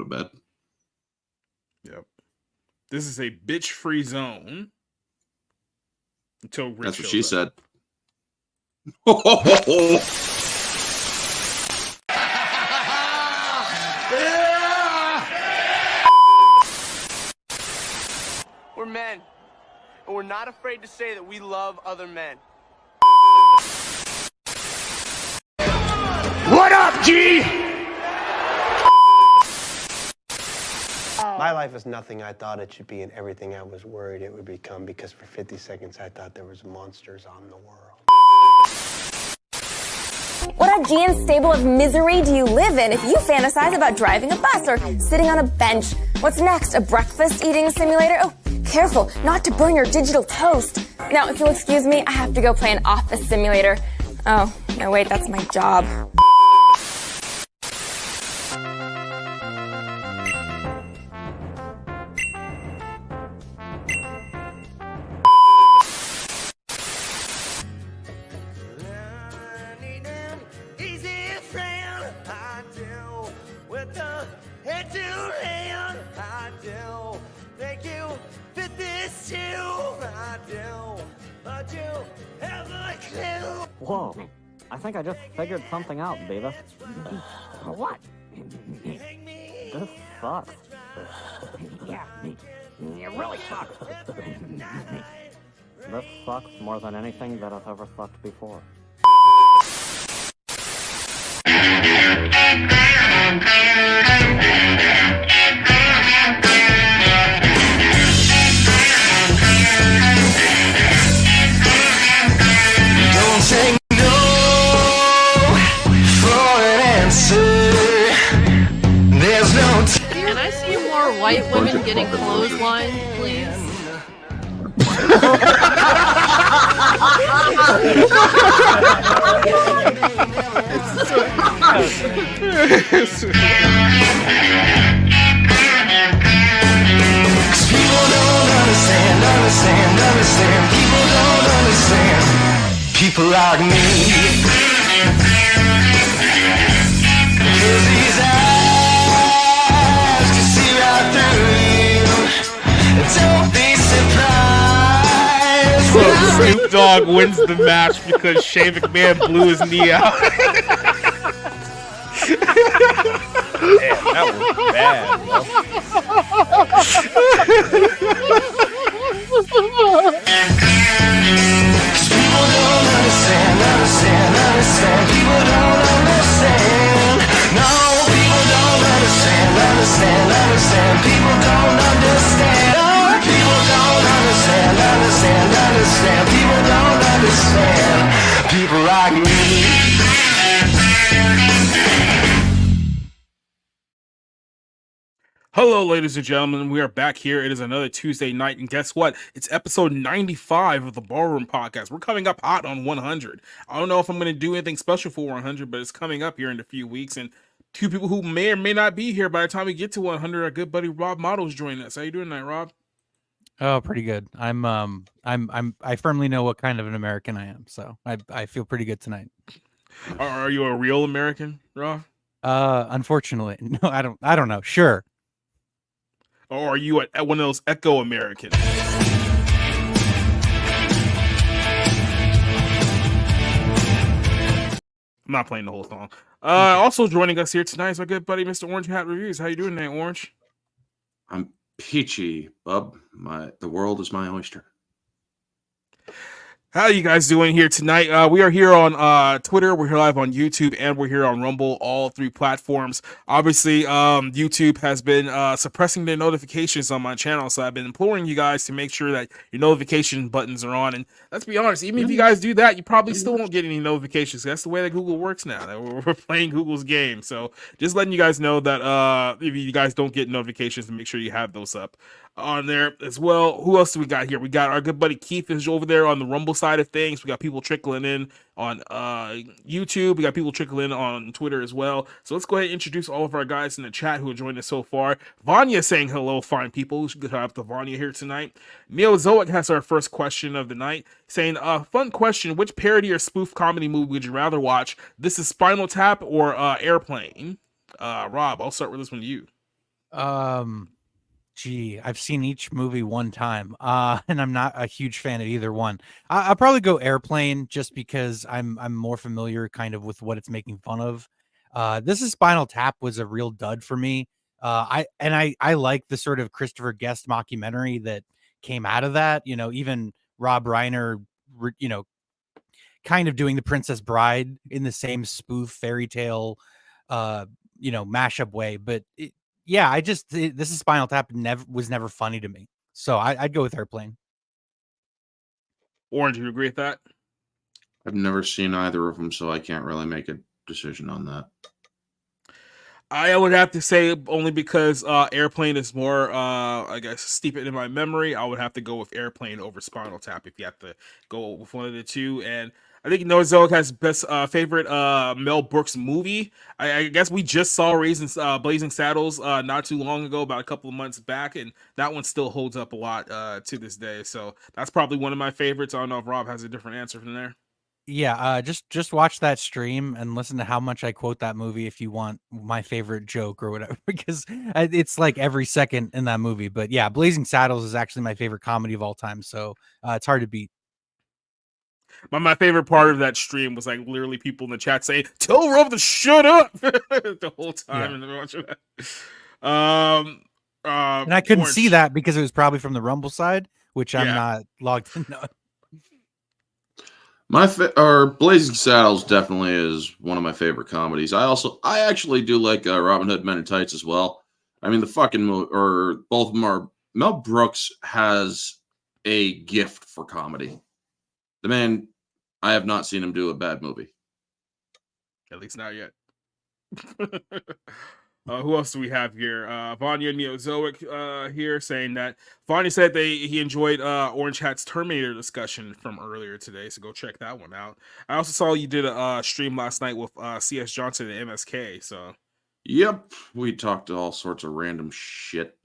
bed. Yep. This is a bitch-free zone. Until Rich That's what she up. said. We're men, and we're not afraid to say that we love other men. What up, G? My life is nothing I thought it should be and everything I was worried it would become, because for 50 seconds I thought there was monsters on the world. What Augean stable of misery do you live in if you fantasize about driving a bus or sitting on a bench? What's next, a breakfast eating simulator? Oh, careful not to burn your digital toast. Now, if you'll excuse me, I have to go play an office simulator. Oh, no, wait, that's my job. Whoa, I think I just figured something out, Beavis. What? This sucks. Yeah, it really sucks. This sucks more than anything that I've ever sucked before. Don't say no for an answer. There's no Can I see more white women getting clotheslined, please? People don't understand. People don't understand. People like me. 'Cause these eyes can see right through you. Don't be surprised. Snoop Dogg wins the match because Shane McMahon blew his knee out. Damn, that was bad, bro. People don't understand. People don't understand. No, people don't understand. People don't understand. No, people don't understand. People don't understand. People like me. Hello, ladies and gentlemen. We are back here. It is another Tuesday night, and guess what? It's episode 95 of the Ballroom Podcast. We're coming up hot on 100. I don't know if I'm going to do anything special for 100, but it's coming up here in a few weeks, and two people who may or may not be here by the time we get to 100, our good buddy Rob Mottle's joining us. How you doing tonight, Rob? Oh, pretty good. I firmly know what kind of an American I am, so I feel pretty good tonight. Are you a real American, Rob? Unfortunately, no, I don't know. Sure. Or are you one of those Echo Americans? I'm not playing the whole song. Also joining us here tonight is my good buddy, Mr. Orange Hat Reviews. How you doing tonight, Orange? I'm peachy, bub. The world is my oyster. How are you guys doing here tonight? We are here on Twitter, we're here live on YouTube, and we're here on Rumble, all three platforms. Obviously, YouTube has been suppressing their notifications on my channel, so I've been imploring you guys to make sure that your notification buttons are on. And let's be honest, even if you guys do that, you probably still won't get any notifications. That's the way that Google works now. That we're playing Google's game. So just letting you guys know that if you guys don't get notifications, to make sure you have those up on there as well. Who else do we got here? We got our good buddy Keith is over there on the Rumble side of things. We got people trickling in on YouTube. We got people trickling in on Twitter as well. So let's go ahead and introduce all of our guys in the chat who have joined us so far. Vanya saying hello, fine people. It's good to have the Vanya here tonight. Neozoic has our first question of the night, saying, fun question, which parody or spoof comedy movie would you rather watch? This is Spinal Tap or Airplane? Rob, I'll start with this one to you. Gee, I've seen each movie one time, and I'm not a huge fan of either one. I'll probably go Airplane just because I'm more familiar kind of with what it's making fun of. This is Spinal Tap was a real dud for me. I like the sort of Christopher Guest mockumentary that came out of that. You know, even Rob Reiner, you know, kind of doing The Princess Bride in the same spoof fairy tale, you know, mashup way, but. Yeah, this is Spinal Tap was never funny to me. So I'd go with Airplane. Orange, you agree with that? I've never seen either of them, so I can't really make a decision on that. I would have to say only because Airplane is more, I guess, steeped in my memory. I would have to go with Airplane over Spinal Tap if you have to go with one of the two. And I think Noah Zoic has best favorite Mel Brooks movie. I guess we just saw Blazing Saddles not too long ago, about a couple of months back, and that one still holds up a lot to this day. So that's probably one of my favorites. I don't know if Rob has a different answer from there. Yeah, just watch that stream and listen to how much I quote that movie if you want my favorite joke or whatever, because it's like every second in that movie. But yeah, Blazing Saddles is actually my favorite comedy of all time, so it's hard to beat. My favorite part of that stream was like literally people in the chat saying, "Tell Rob to shut up" the whole time, and they're watching that. And I couldn't see that because it was probably from the Rumble side, which I'm not logged in on. Blazing Saddles definitely is one of my favorite comedies. I actually do like Robin Hood Men in Tights as well. I mean, the fucking both of them are. Mel Brooks has a gift for comedy. The man, I have not seen him do a bad movie. At least not yet. Who else do we have here? Vanya Neozoic here saying that Vanya said he enjoyed Orange Hat's Terminator discussion from earlier today, so go check that one out. I also saw you did a stream last night with CS Johnson and MSK. So, yep, we talked all sorts of random shit.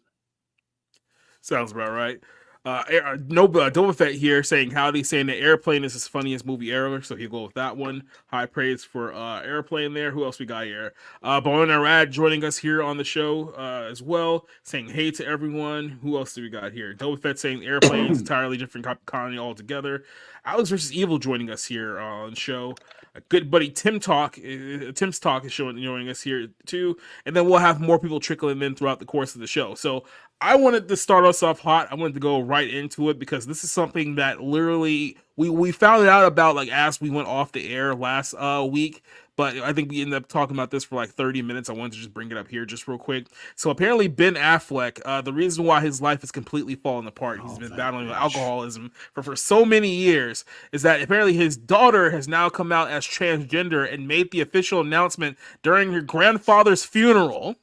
Sounds about right. Nova Fett here saying howdy, saying that Airplane is his funniest movie ever, so he'll go with that one. High praise for Airplane there. Who else we got here? Bona Rad joining us here on the show as well, saying hey to everyone. Who else do we got here? Nova Fett saying Airplane is entirely different comedy altogether. Alex vs. Evil joining us here on the show. A good buddy Tim's Talk is joining us here too, and then we'll have more people trickling in throughout the course of the show. So I wanted to start us off hot. I wanted to go right into it because this is something that literally we found out about like as we went off the air last week. But I think we ended up talking about this for like 30 minutes. I wanted to just bring it up here just real quick. So apparently Ben Affleck, the reason why his life is completely falling apart, he's been battling with alcoholism for so many years, is that apparently his daughter has now come out as transgender and made the official announcement during her grandfather's funeral.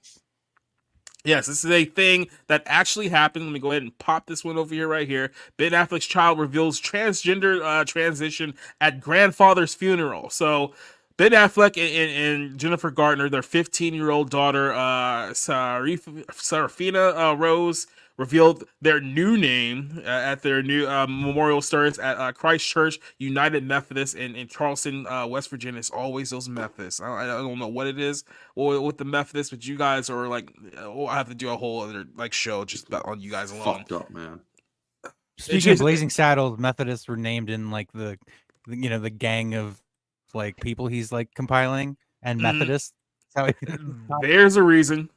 Yes, this is a thing that actually happened. Let me go ahead and pop this one over here right here. Ben Affleck's child reveals transgender transition at grandfather's funeral. So Ben Affleck and Jennifer Garner, their 15-year-old daughter, Serafina Rose, revealed their new name at their new memorial service at Christ Church United Methodist in Charleston, West Virginia. It's always those Methodists. I don't know what it is with the Methodists, but you guys are like, I have to do a whole other like show just on you guys alone. Fucked up, man. Speaking of Blazing Saddles, Methodists were named in like the gang of like people he's like compiling, and Methodists. There's a reason.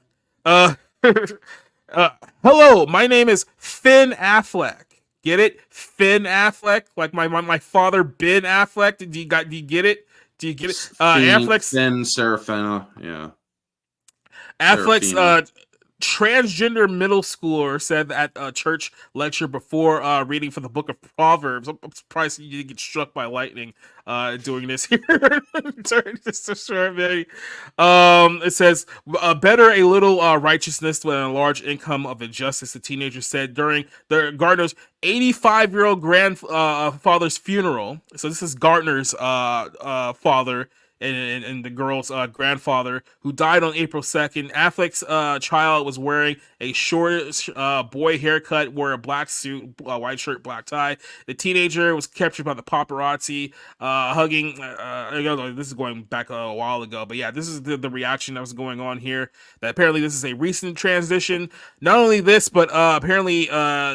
Hello, my name is Finn Affleck. Get it? Finn Affleck, like my father Ben Affleck. Do you get it? Do you get it? Affleck's Finn Serafina, yeah. Affleck's transgender middle schooler said at a church lecture before reading from the book of Proverbs. I'm surprised you didn't get struck by lightning doing this here. Just a short video. It says, better a little righteousness than a large income of injustice, the teenager said during Gardner's 85-year-old grandfather's funeral. So this is Gardner's father. and the girl's grandfather, who died on April 2nd. Affleck's child was wearing a short boy haircut, wore a black suit, white shirt, black tie. The teenager was captured by the paparazzi, hugging. This is going back a while ago, but yeah, this is the reaction that was going on here. That apparently this is a recent transition. Not only this, but apparently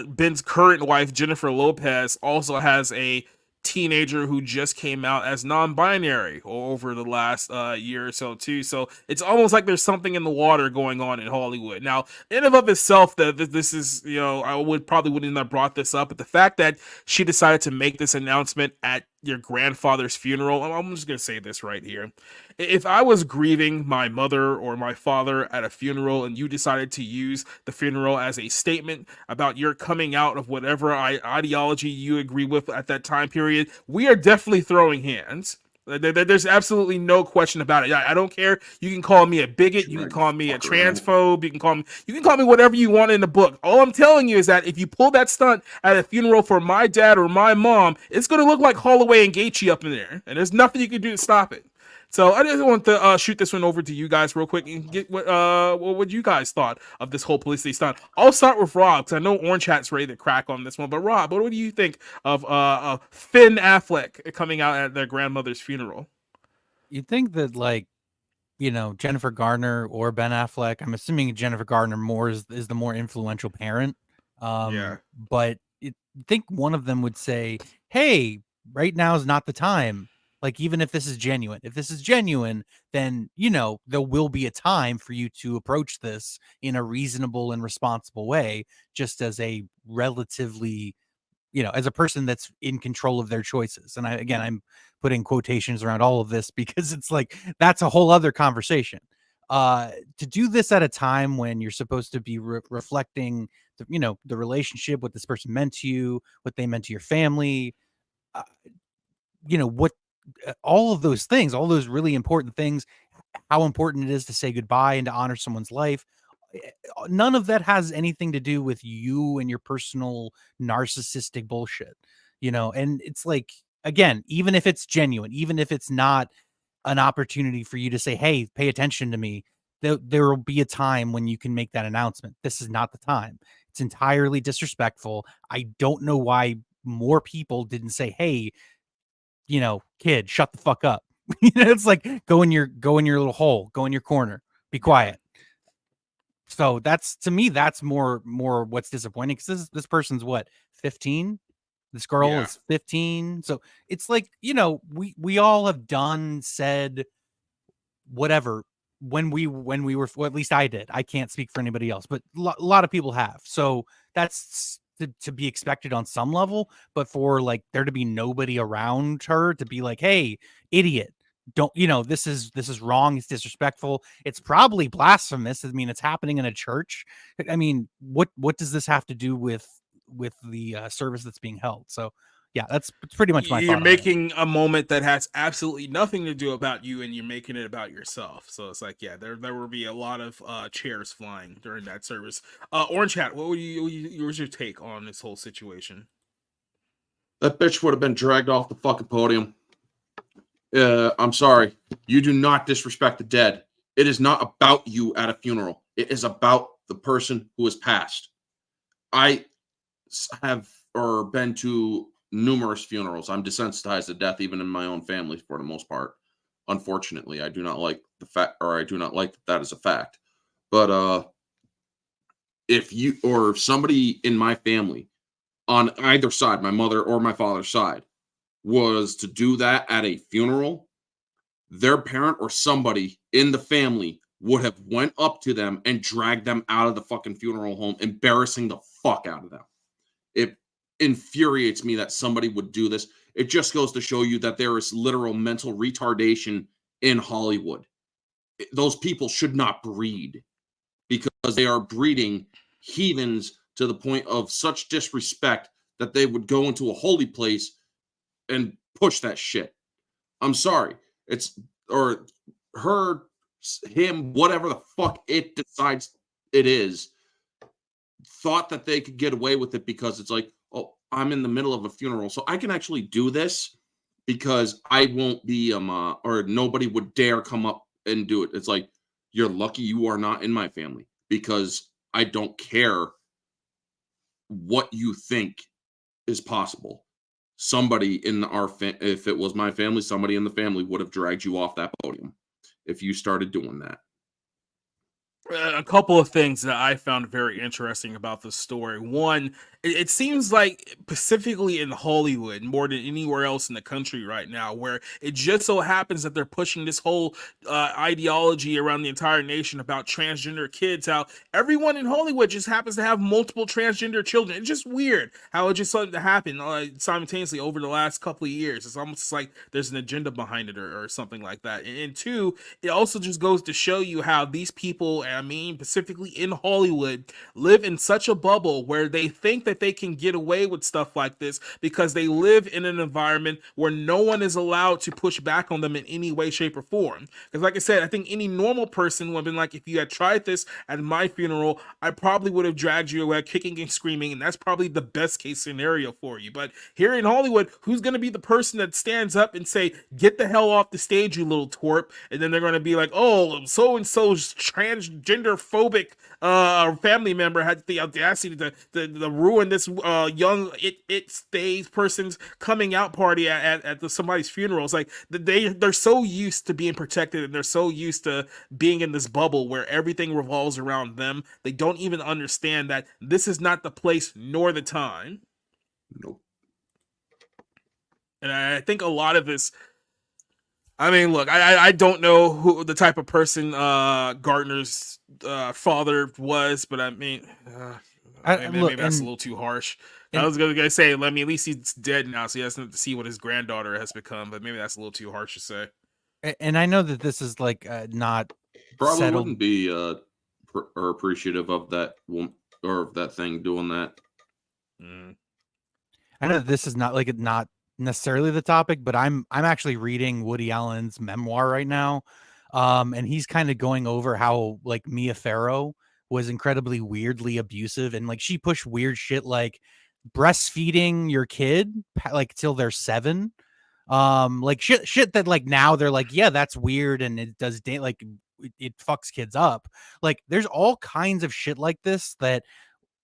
Ben's current wife, Jennifer Lopez, also has a teenager who just came out as non-binary over the last year or so too. So it's almost like there's something in the water going on in Hollywood. Now, in and of itself, that this is, I wouldn't have brought this up, but the fact that she decided to make this announcement at your grandfather's funeral, I'm just gonna say this right here. If I was grieving my mother or my father at a funeral and you decided to use the funeral as a statement about your coming out of whatever ideology you agree with at that time period, we are definitely throwing hands. There's absolutely no question about it. I don't care. You can call me a bigot. You can call me a transphobe. You can call me whatever you want in the book. All I'm telling you is that if you pull that stunt at a funeral for my dad or my mom, it's going to look like Holloway and Gaethje up in there, and there's nothing you can do to stop it. So I just want to shoot this one over to you guys real quick and get what you guys thought of this whole publicity stunt. I'll start with Rob, because I know Orange Hat's ready to crack on this one. But Rob, what do you think of Finn Affleck coming out at their grandmother's funeral? You'd think that, Jennifer Garner or Ben Affleck, I'm assuming Jennifer Garner is the more influential parent. But you think one of them would say, hey, right now is not the time. Like, even if this is genuine, then, there will be a time for you to approach this in a reasonable and responsible way, just as a relatively, as a person that's in control of their choices. And I'm putting quotations around all of this because it's like, that's a whole other conversation. To do this at a time when you're supposed to be reflecting, the relationship, what this person meant to you, what they meant to your family, what, all of those things, all those really important things, how important it is to say goodbye and to honor someone's life. None of that has anything to do with you and your personal narcissistic bullshit, and it's like, again, even if it's genuine, even if it's not an opportunity for you to say, hey, pay attention to me, there will be a time when you can make that announcement. This is not the time. It's entirely disrespectful. I don't know why more people didn't say, hey, kid, shut the fuck up. It's like, go in your little hole, go in your corner, be quiet. So to me, that's more what's disappointing, because this person's what, 15? This girl is 15. So it's like, we all have said whatever when we were, well, at least I did. I can't speak for anybody else, but a lot of people have. So that's to be expected on some level, but for there to be nobody around her to be like, hey, idiot, don't, this is wrong. It's disrespectful. It's probably blasphemous. I mean, it's happening in a church. I mean, what does this have to do with the service that's being held? So yeah, that's pretty much my thought. You're making a moment that has absolutely nothing to do about you, and you're making it about yourself. So it's like, yeah, there will be a lot of chairs flying during that service. Orange Hat, what was your take on this whole situation? That bitch would have been dragged off the fucking podium. I'm sorry. You do not disrespect the dead. It is not about you at a funeral. It is about the person who has passed. I have been to numerous funerals. I'm desensitized to death, even in my own family, for the most part. Unfortunately, I do not like the fact, or I do not like that as a fact. But if somebody in my family, on either side, my mother or my father's side, was to do that at a funeral, their parent or somebody in the family would have went up to them and dragged them out of the fucking funeral home, embarrassing the fuck out of them. It infuriates me that somebody would do this. It just goes to show you that there is literal mental retardation in Hollywood. Those people should not breed, because they are breeding heathens to the point of such disrespect that they would go into a holy place and push that shit. I'm sorry. Or her, him, whatever the fuck it decides it is, thought that they could get away with it because it's like, oh, I'm in the middle of a funeral, so I can actually do this because I won't be or nobody would dare come up and do it. It's like, you're lucky you are not in my family, because I don't care what you think is possible. Somebody in our if it was my family, somebody in the family would have dragged you off that podium if you started doing that. A couple of things that I found very interesting about this story. One, it seems like specifically in Hollywood, more than anywhere else in the country right now, where it just so happens that they're pushing this whole ideology around the entire nation about transgender kids, how everyone in Hollywood just happens to have multiple transgender children. It's just weird how it just started to happen simultaneously over the last couple of years. It's almost like there's an agenda behind it or something like that. And two, it also just goes to show you how these people, I mean, specifically in Hollywood, live in such a bubble where they think that they can get away with stuff like this because they live in an environment where no one is allowed to push back on them in any way, shape, or form. Because like I said, I think any normal person would have been like, if you had tried this at my funeral, I probably would have dragged you away kicking and screaming, and that's probably the best case scenario for you. But here in Hollywood, who's going to be the person that stands up and say, get the hell off the stage, you little twerp? And then they're going to be like, oh, so-and-so's transgender phobic family member had the audacity to ruin this young it stays person's coming out party at somebody's funeral. It's like they're so used to being protected, and they're so used to being in this bubble where everything revolves around them. They don't even understand that this is not the place nor the time. Nope. And I think a lot of this, I mean, look, I don't know who the type of person Gardner's father was, but I mean, maybe that's a little too harsh. I was gonna say, I mean, at least he's dead now, so he doesn't have to see what his granddaughter has become. But maybe that's a little too harsh to say. And I know that this is like not probably settled. Wouldn't be or appreciative of that or of that thing doing that. I know that this is not like not necessarily the topic, but I'm actually reading Woody Allen's memoir right now, and he's kind of going over how like Mia Farrow was incredibly weirdly abusive, and like she pushed weird shit like breastfeeding your kid like till they're 7, like shit that like now they're like, yeah, that's weird, and it does like it fucks kids up. Like there's all kinds of shit like this that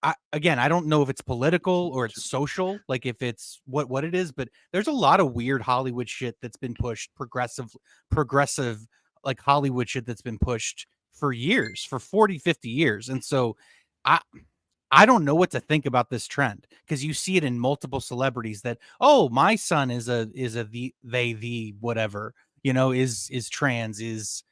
I don't know if it's political or it's social, like if it's what it is, but there's a lot of weird Hollywood shit that's been pushed, progressive like Hollywood shit that's been pushed for years, for 40, 50 years. And so I don't know what to think about this trend, because you see it in multiple celebrities that, oh, my son is a the whatever, you know, is trans, is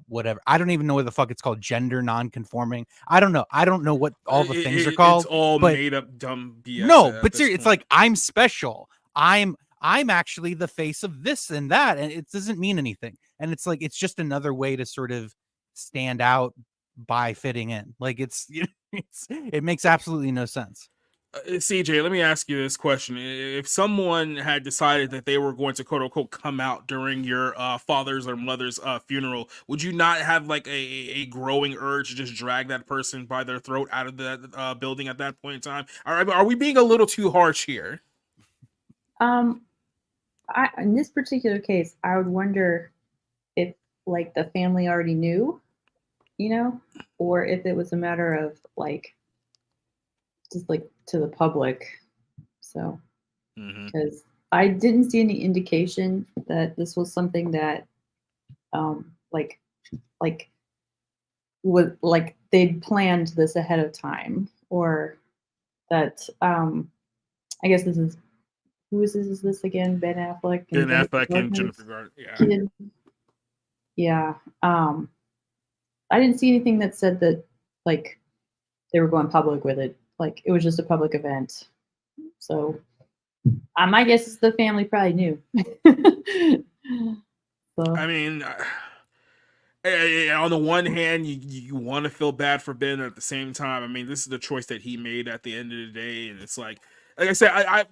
whatever. I don't even know what the fuck it's called, gender non-conforming. I don't know what all the things are called. It's all made up dumb BS. No, but seriously, it's like, I'm special. I'm actually the face of this and that, and it doesn't mean anything. And it's like, it's just another way to sort of stand out by fitting in. Like it makes absolutely no sense. CJ, let me ask you this question. If someone had decided that they were going to quote unquote come out during your father's or mother's funeral, would you not have like a growing urge to just drag that person by their throat out of the building at that point in time? Are we being a little too harsh here? In this particular case, I would wonder if like the family already knew, you know, or if it was a matter of like just like to the public. So because I didn't see any indication that this was something that like would like they'd planned this ahead of time, or that I guess this is, who is this? Is this again Ben Affleck? Ben Affleck and Jennifer Garner. Yeah. I didn't see anything that said that like they were going public with it. Like it was just a public event. So my guess is the family probably knew. So. I mean, on the one hand, you want to feel bad for Ben, at the same time, I mean, this is the choice that he made at the end of the day, and it's like I said, I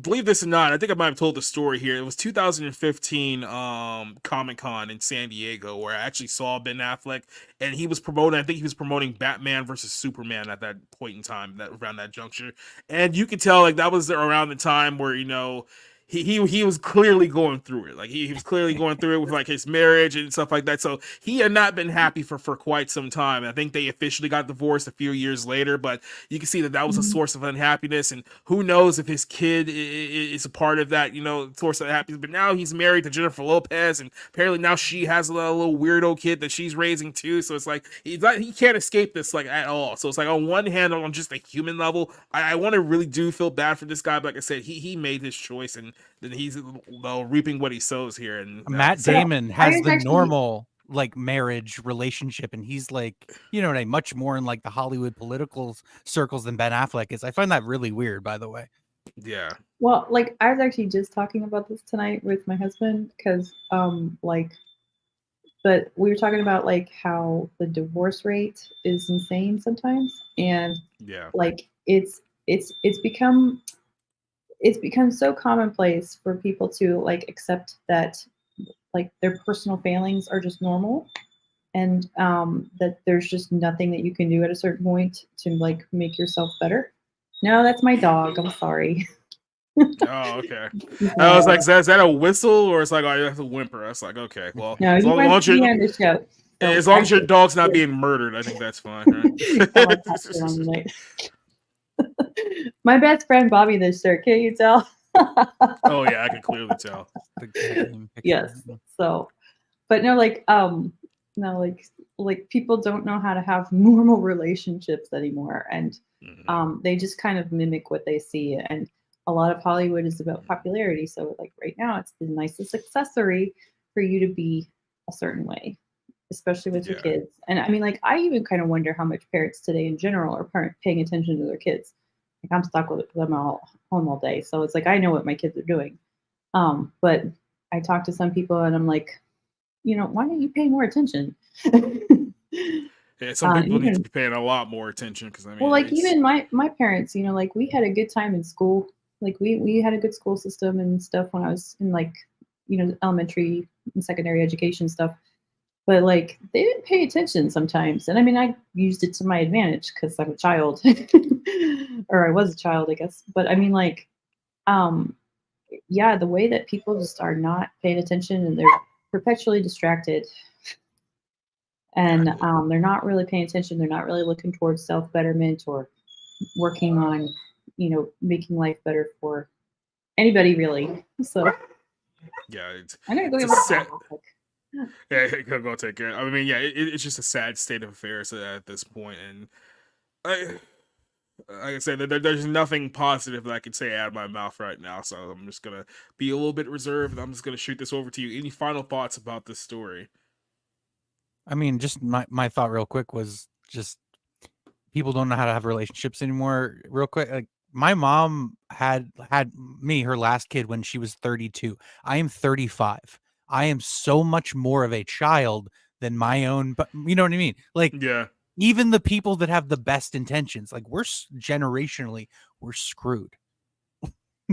believe this or not, I think I might have told the story here. It was 2015 Comic-Con in San Diego, where I actually saw Ben Affleck, and he was promoting, I think he was promoting Batman versus Superman at that point in time, around that juncture. And you could tell like that was around the time where, you know, he was clearly going through it. Like he was clearly going through it with like his marriage and stuff like that. So he had not been happy for quite some time. I think they officially got divorced a few years later, but you can see that was a source of unhappiness. And who knows if his kid is a part of that, source of happiness. But now he's married to Jennifer Lopez, and apparently now she has a little weirdo kid that she's raising too. So it's like he can't escape this like at all. So it's like on one hand, on just a human level, I want to really do feel bad for this guy. But like I said, he made his choice, and then he's reaping what he sows here. And Matt Damon has the normal like marriage relationship, and he's like, much more in like the Hollywood political circles than Ben Affleck is. I find that really weird, by the way. Yeah. Well, like I was actually just talking about this tonight with my husband because but we were talking about like how the divorce rate is insane sometimes, and like it's become so commonplace for people to like accept that like their personal failings are just normal, and that there's just nothing that you can do at a certain point to like make yourself better. No, that's my dog. I'm sorry. Oh, okay. I was like, is that a whistle, or it's like, oh, that's a whimper? I was like, okay, well, no, as long as your dog's not being murdered, I think that's fine. Right? My best friend Bobby this shirt. Can't you tell? Oh yeah, I can clearly tell. Yes. So, but no, like people don't know how to have normal relationships anymore, and they just kind of mimic what they see. And a lot of Hollywood is about popularity. So like right now, it's the nicest accessory for you to be a certain way, especially with your kids. And I mean, like, I even kind of wonder how much parents today in general are paying attention to their kids. Like I'm stuck with them all home all day. So it's like, I know what my kids are doing. But I talk to some people and I'm like, why don't you pay more attention? Yeah, some people need to be paying a lot more attention because I mean, well, like even my parents, like we had a good time in school. Like we had a good school system and stuff when I was in like, elementary and secondary education stuff. But like they didn't pay attention sometimes. And I mean, I used it to my advantage because I'm a child, or I was a child, I guess. But I mean, like, the way that people just are not paying attention and they're perpetually distracted. And they're not really paying attention. They're not really looking towards self-betterment or working on, making life better for anybody, really. So, yeah, I'm gonna go get my yeah, go take care. I mean, yeah, it's just a sad state of affairs at this point, and like I said, there's nothing positive that I can say out of my mouth right now. So I'm just gonna be a little bit reserved. And I'm just gonna shoot this over to you. Any final thoughts about this story? I mean, just my thought real quick was just people don't know how to have relationships anymore. Real quick, like my mom had me, her last kid, when she was 32. I am 35. I am so much more of a child than my own, but you know what I mean? Like, yeah, even the people that have the best intentions, like we're generationally, we're screwed.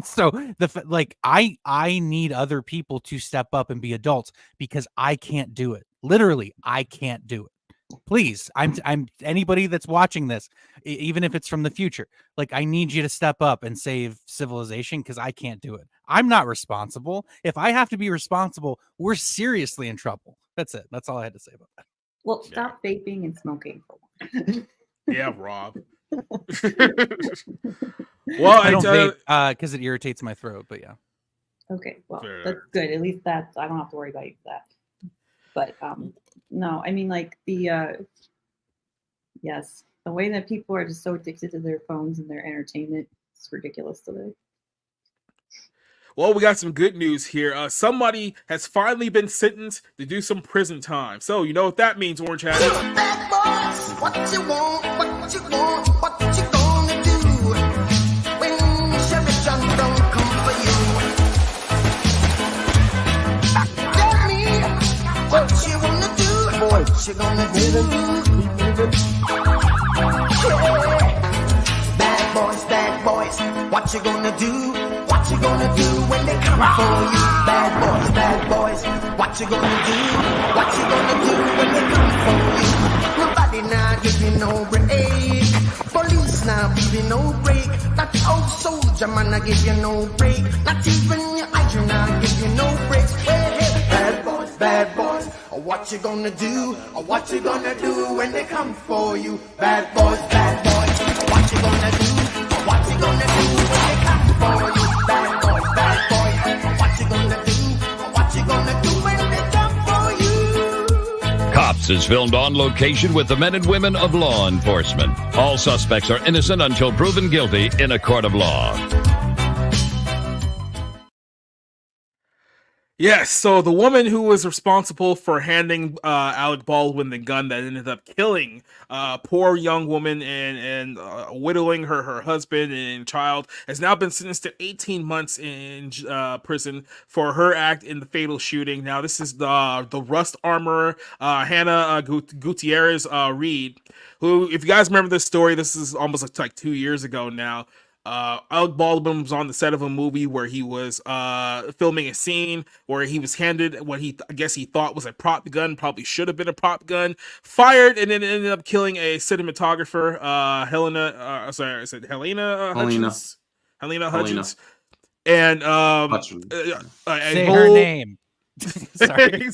So I need other people to step up and be adults because I can't do it. Literally, I can't do it. Please, I'm anybody that's watching this, even if it's from the future, like I need you to step up and save civilization because I can't do it. I'm not responsible. If I have to be responsible, we're seriously in trouble. That's it. That's all I had to say about that. Well, stop vaping and smoking. Yeah, Rob. Well, I don't vape because it irritates my throat, but yeah. Okay, well, that's good. At least I don't have to worry about that. But no, I mean, like the way that people are just so addicted to their phones and their entertainment, it's ridiculous today. Well, we got some good news here. Somebody has finally been sentenced to do some prison time. So you know what that means, Orange Hat. Bad boys, what you want, what you want, what you gonna do when Sheriff John don't come for you? Tell me what you wanna do, what you gonna do? Yeah. Bad boys, what you gonna do? What you gonna do when they come for you? Bad boys, what you gonna do? What you gonna do when they come for you? Nobody now give you no break. Police now be give you no break. That old soldier man, I give you no break. Not even your hydrant, I give you no breaks. Hey, hey, bad boys, what you gonna do? What you gonna do when they come for you? Bad boys, what you gonna do? What you gonna do when they come for you? Bad boys, what you gonna do? What you gonna do when they come for you? Cops is filmed on location with the men and women of law enforcement. All suspects are innocent until proven guilty in a court of law. Yes, so the woman who was responsible for handing Alec Baldwin the gun that ended up killing poor young woman and widowing her husband and child has now been sentenced to 18 months in prison for her act in the fatal shooting. Now, this is the Rust armorer, Hannah Gutierrez-Reed, who, if you guys remember this story, this is almost like 2 years ago now. Alec Baldwin was on the set of a movie where he was filming a scene where he was handed what I guess he thought was a prop gun, probably should have been a prop gun, fired, and then ended up killing a cinematographer, Helena Hutchins. And say her name. Sorry.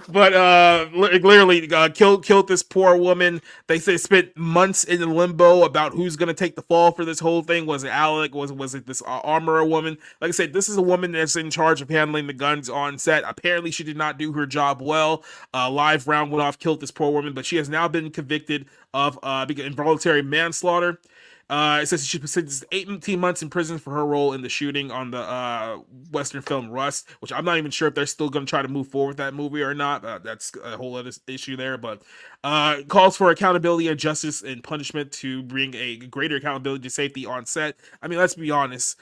But clearly killed this poor woman. They say spent months in limbo about who's going to take the fall for this whole thing. Was it Alec? Was it this armorer woman? Like I said, this is a woman that's in charge of handling the guns on set. Apparently, she did not do her job well. Live round went off, killed this poor woman, but she has now been convicted of involuntary manslaughter. It says she was sentenced 18 months in prison for her role in the shooting on the Western film Rust, which I'm not even sure if they're still going to try to move forward with that movie or not. That's a whole other issue there, but calls for accountability and justice and punishment to bring a greater accountability to safety on set. I mean, let's be honest.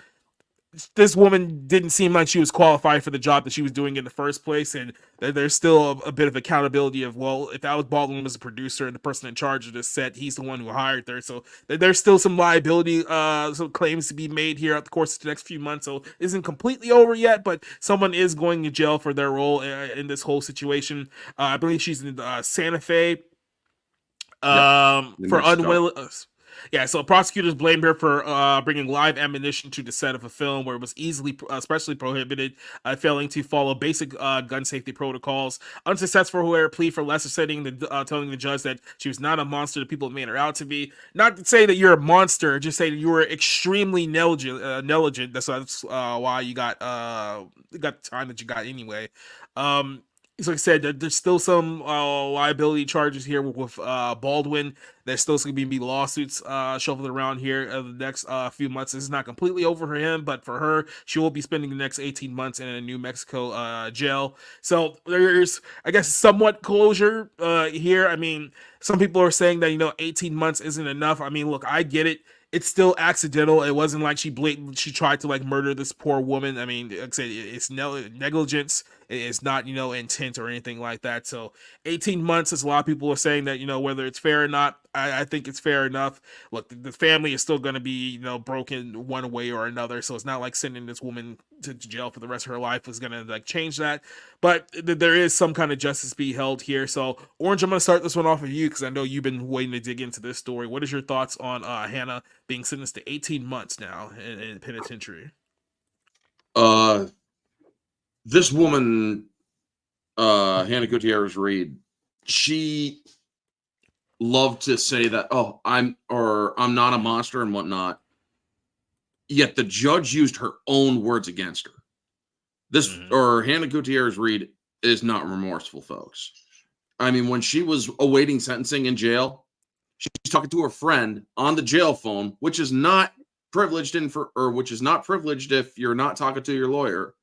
This woman didn't seem like she was qualified for the job that she was doing in the first place, and there's still a bit of accountability of, well, if Alec Baldwin was a producer and the person in charge of this set, he's the one who hired her, so there's still some liability, some claims to be made here at the course of the next few months, so it isn't completely over yet, but someone is going to jail for their role in this whole situation. I believe she's in Santa Fe for unwilling... Yeah, so prosecutors blamed her for bringing live ammunition to the set of a film where it was especially prohibited, failing to follow basic gun safety protocols. Unsuccessful for her plea for lesser setting, telling the judge that she was not a monster that people made her out to be. Not to say that you're a monster, just say that you were extremely negligent. That's why you got the time that you got anyway. So like I said, there's still some liability charges here with Baldwin. There's still going to be lawsuits shuffled around here the next few months. This is not completely over for him, but for her, she will be spending the next 18 months in a New Mexico jail. So there's, I guess, somewhat closure here. I mean, some people are saying that, 18 months isn't enough. I mean, look, I get it. It's still accidental. It wasn't like she tried to murder this poor woman. I mean, like I said, it's negligence. It's not, intent or anything like that. So 18 months, as a lot of people are saying that, whether it's fair or not, I think it's fair enough. Look, the family is still going to be, broken one way or another. So it's not like sending this woman to jail for the rest of her life was going to change that. But there is some kind of justice be held here. So Orange, I'm going to start this one off with you because I know you've been waiting to dig into this story. What is your thoughts on Hannah being sentenced to 18 months now in penitentiary? This woman, Hannah Gutierrez-Reed, she loved to say that, I'm not a monster and whatnot. Yet the judge used her own words against her. Hannah Gutierrez-Reed is not remorseful, folks. I mean, when she was awaiting sentencing in jail, she's talking to her friend on the jail phone, which is not privileged which is not privileged if you're not talking to your lawyer,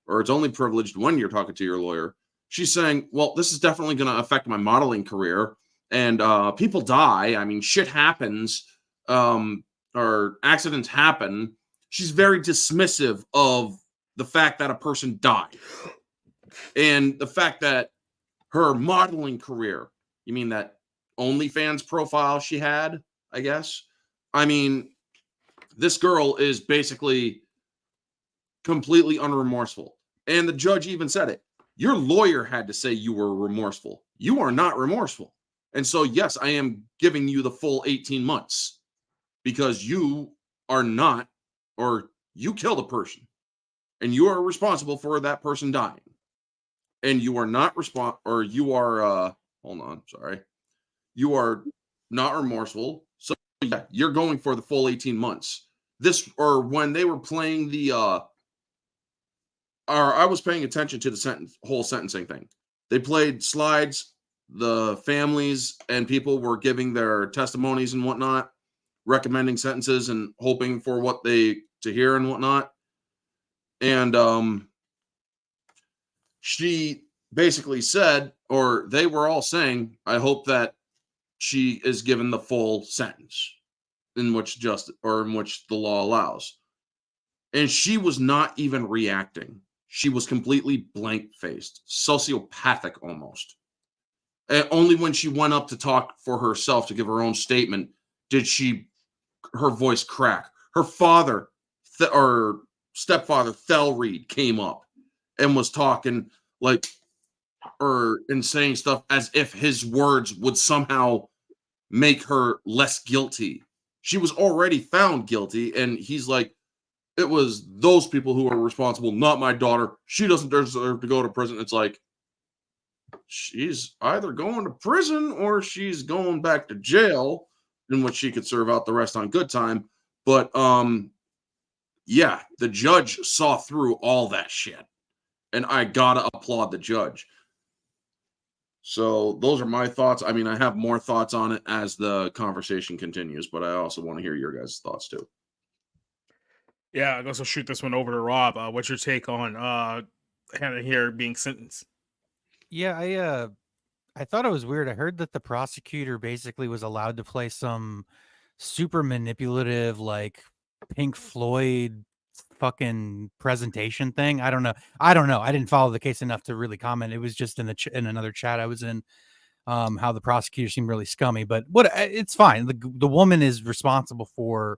or it's only privileged when you're talking to your lawyer. She's saying, well, this is definitely going to affect my modeling career, and people die. I mean, shit happens, or accidents happen. She's very dismissive of the fact that a person died, and the fact that her modeling career, you mean that OnlyFans profile she had, I guess? I mean, this girl is basically completely unremorseful. And the judge even said it. Your lawyer had to say you were remorseful. You are not remorseful. And so, yes, I am giving you the full 18 months because you are not, or you killed a person and you are responsible for that person dying. And you are not or you are, hold on, sorry. You are not remorseful. So yeah, you're going for the full 18 months. This, or when they were playing the, or I was paying attention to the whole sentencing thing. They played slides, the families and people were giving their testimonies and whatnot, recommending sentences and hoping for what they to hear and whatnot. And she basically said, or they were all saying, I hope that she is given the full sentence in which the law allows. And she was not even reacting. She was completely blank-faced, sociopathic almost. And only when she went up to talk for herself to give her own statement did her voice crack. Her father, or stepfather, Thel Reed, came up and was talking and saying stuff as if his words would somehow make her less guilty. She was already found guilty, and he's like, it was those people who are responsible, not my daughter. She doesn't deserve to go to prison. It's like, she's either going to prison or she's going back to jail, in which she could serve out the rest on good time. But yeah, the judge saw through all that shit, and I gotta applaud the judge. So those are my thoughts. I mean, I have more thoughts on it as the conversation continues, but I also want to hear your guys' thoughts too. Yeah, I guess I'll shoot this one over to Rob. What's your take on Hannah here being sentenced? Yeah, I thought it was weird. I heard that the prosecutor basically was allowed to play some super manipulative, like Pink Floyd fucking presentation thing. I don't know. I didn't follow the case enough to really comment. It was just in another chat I was in, how the prosecutor seemed really scummy, but it's fine. The woman is responsible for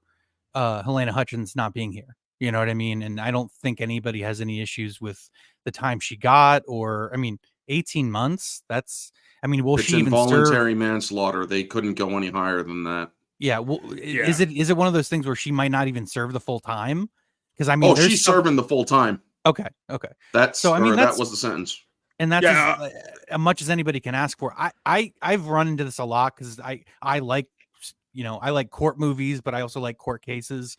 Helena Hutchins not being here. You know what I mean? And I don't think anybody has any issues with the time she got, or, I mean, 18 months. That's, I mean, will she even serve involuntary manslaughter? They couldn't go any higher than that. Yeah. Well, is it one of those things where she might not even serve the full time? Because I mean, she's serving the full time. Okay. That was the sentence. And that's as much as anybody can ask for. I've run into this a lot because I like, I like court movies, but I also like court cases.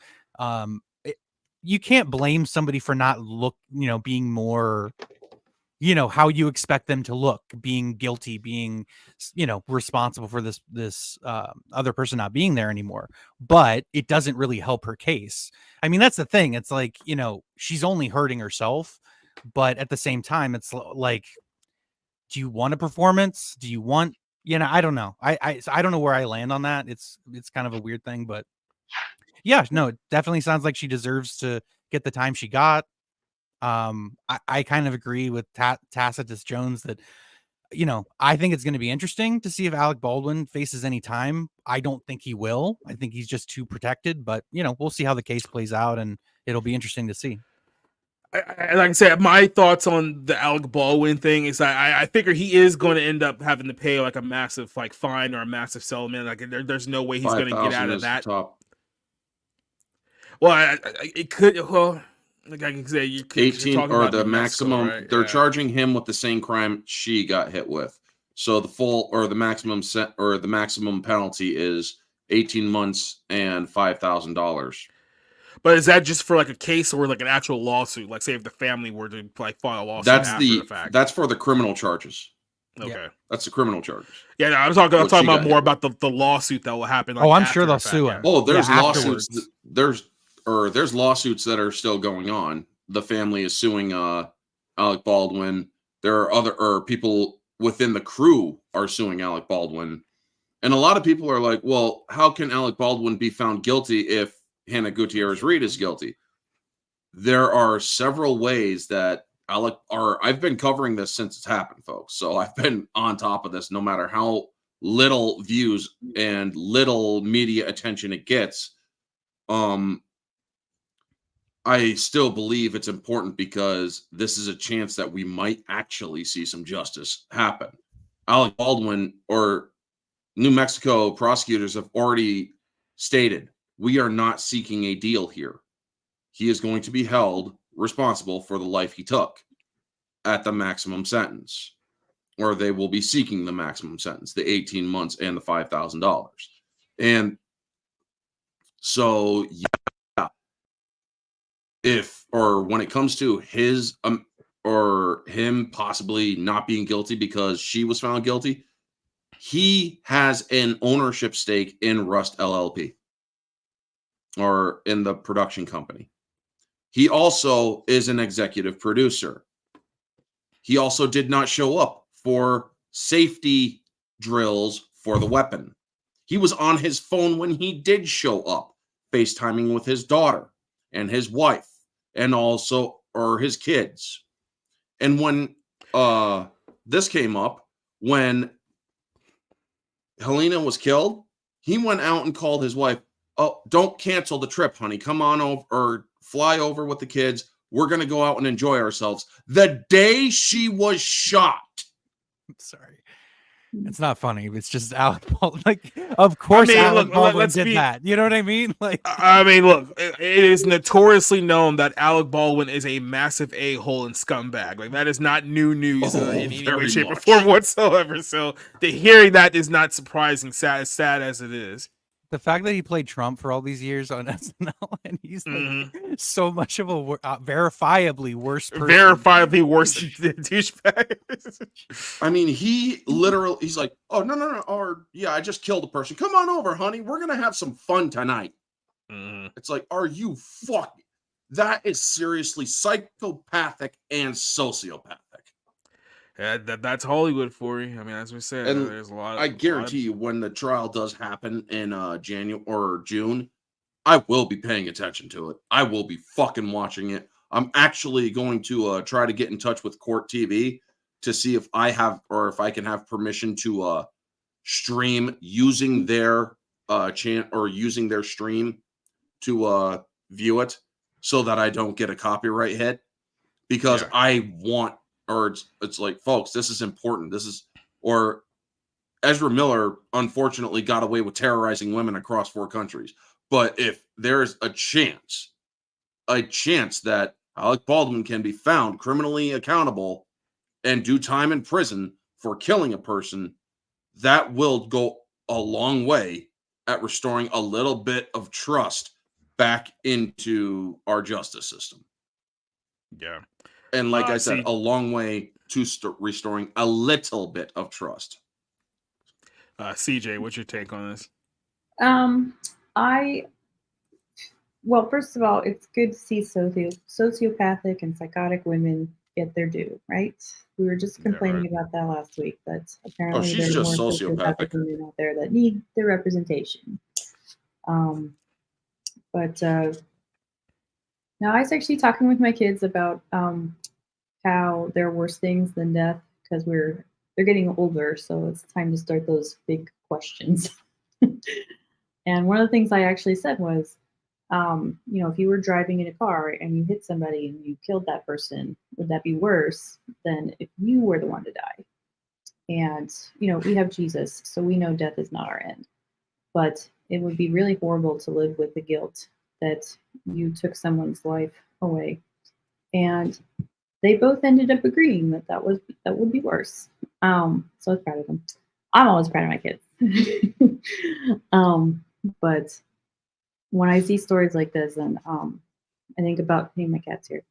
You can't blame somebody for not being more, how you expect them to look, being guilty, being, responsible for this other person not being there anymore. But it doesn't really help her case. I mean, that's the thing. It's like, she's only hurting herself, but at the same time, it's like, do you want a performance? Do you want, I don't know. I don't know where I land on that. It's kind of a weird thing, but yeah, no, it definitely sounds like she deserves to get the time she got. I kind of agree with Tacitus Jones that, I think it's going to be interesting to see if Alec Baldwin faces any time. I don't think he will. I think he's just too protected, but we'll see how the case plays out, and it'll be interesting to see. Like I said, my thoughts on the Alec Baldwin thing is I figure he is going to end up having to pay like a massive fine or a massive settlement. Like there's no way he's going to get out of that. Well, it could. Well, like I can say, 18 or the maximum. Right? They're charging him with the same crime she got hit with. So the full or the maximum the maximum penalty is 18 months and $5,000. But is that just for like a case or like an actual lawsuit? Like, say if the family were to like file a lawsuit after the fact. That's for the criminal charges. Okay, yeah. That's the criminal charges. Yeah, no, I'm talking about more about the lawsuit that will happen. Like, I'm sure they'll sue him. Oh, there's lawsuits. There's lawsuits that are still going on. The family is suing Alec Baldwin. There are other people within the crew are suing Alec Baldwin, and a lot of people are like, "Well, how can Alec Baldwin be found guilty if Hannah Gutierrez-Reed is guilty?" There are several ways that I've been covering this since it's happened, folks. So I've been on top of this, no matter how little views and little media attention it gets. I still believe it's important because this is a chance that we might actually see some justice happen. Alec Baldwin, or New Mexico prosecutors have already stated, we are not seeking a deal here. He is going to be held responsible for the life he took at the maximum sentence, or they will be seeking the maximum sentence, the 18 months and the $5,000. And so, yeah, when it comes to his, or him possibly not being guilty because she was found guilty, he has an ownership stake in Rust LLP, or in the production company. He also is an executive producer. He also did not show up for safety drills for the weapon. He was on his phone when he did show up, FaceTiming with his daughter and his wife, and also, or his kids. And when this came up, when Helena was killed, he went out and called his wife, oh, don't cancel the trip, honey. Come on over, or fly over with the kids. We're going to go out and enjoy ourselves. The day she was shot. I'm sorry. It's not funny. It's just Alec Baldwin. Like, of course, Alec Baldwin did that. You know what I mean? Like, I mean, look, it is notoriously known that Alec Baldwin is a massive a-hole and scumbag. Like, that is not new news in any way, shape, or form whatsoever. So, the hearing that is not surprising, sad as it is. The fact that he played Trump for all these years on SNL, and he's like so much of a verifiably worse person. Verifiably worse douchebag. I mean, he's like, oh, no, or yeah, I just killed a person. Come on over, honey. We're going to have some fun tonight. It's like, are you fucking... That is seriously psychopathic and sociopathic. Yeah, that's Hollywood for you. I mean, as we said, and there's a lot. I guarantee you, when the trial does happen in January or June, I will be paying attention to it. I will be fucking watching it. I'm actually going to try to get in touch with Court TV to see if I have, or if I can have permission to stream using their using their stream to view it, so that I don't get a copyright hit, because I want. Or it's like, folks, this is important. Or Ezra Miller, unfortunately, got away with terrorizing women across 4 countries. But if there's a chance that Alec Baldwin can be found criminally accountable and do time in prison for killing a person, that will go a long way at restoring a little bit of trust back into our justice system. Yeah. And like I said, a long way to restoring a little bit of trust. CJ, what's your take on this? Well, first of all, it's good to see sociopathic and psychotic women get their due, right? We were just complaining about that last week, that apparently she's there are just more sociopathic women out there that need their representation. Now, I was actually talking with my kids about how there are worse things than death, because they're getting older, so it's time to start those big questions. And one of the things I actually said was, if you were driving in a car and you hit somebody and you killed that person, would that be worse than if you were the one to die? And, we have Jesus, so we know death is not our end. But it would be really horrible to live with the guilt that you took someone's life away. And they both ended up agreeing that would be worse. So I was proud of them. I'm always proud of my kids. But when I see stories like this, and I think about, hey, my cat's here.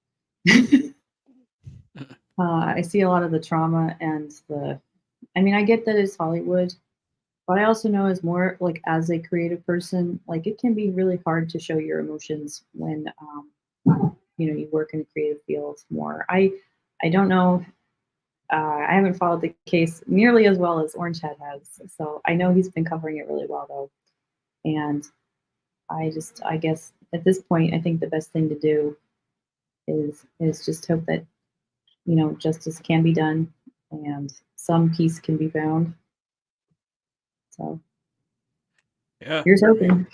I see a lot of the trauma and I get that it's Hollywood, but I also know as more like as a creative person, like it can be really hard to show your emotions when you work in a creative field more. I don't know. I haven't followed the case nearly as well as Orange Hat has, so I know he's been covering it really well though. And I guess at this point, I think the best thing to do is just hope that justice can be done and some peace can be found. So yeah, here's hoping.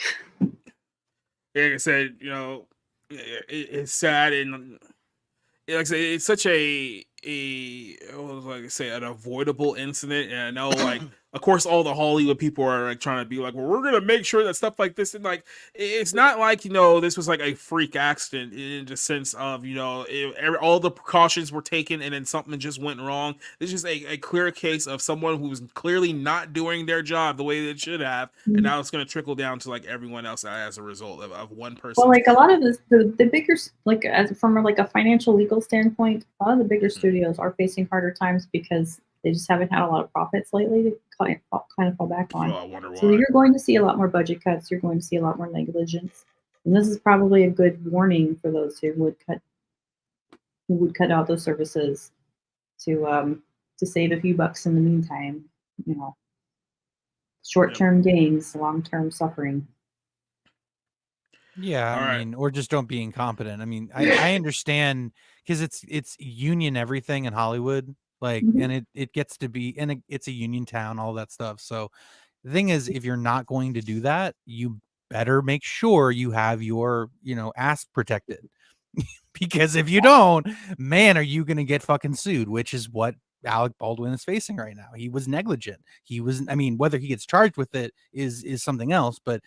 Like I said, it's sad, and like I said, it's such an avoidable incident. And I know, like, of course, all the Hollywood people are like trying to be like, well, we're gonna make sure that stuff like this, and like, it's not like, this was like a freak accident in the sense of, all the precautions were taken and then something just went wrong. It's just a clear case of someone who was clearly not doing their job the way they should have, and now it's gonna trickle down to like everyone else as a result of one person. Well, like a lot of the bigger, like from like a financial legal standpoint, a lot of the bigger studios are facing harder times because they just haven't had a lot of profits lately to kind of fall back on. I wonder why. So you're going to see a lot more budget cuts. You're going to see a lot more negligence, and this is probably a good warning for those who would cut out those services to save a few bucks in the meantime. Short-term gains, long-term suffering. Yeah, I mean, or just don't be incompetent. I mean, I understand because it's union everything in Hollywood. Like, and it gets to be, and it's a union town, all that stuff. So the thing is, if you're not going to do that, you better make sure you have your, ass protected. Because if you don't, man, are you going to get fucking sued, which is what Alec Baldwin is facing right now. He was negligent. Whether he gets charged with it is something else, but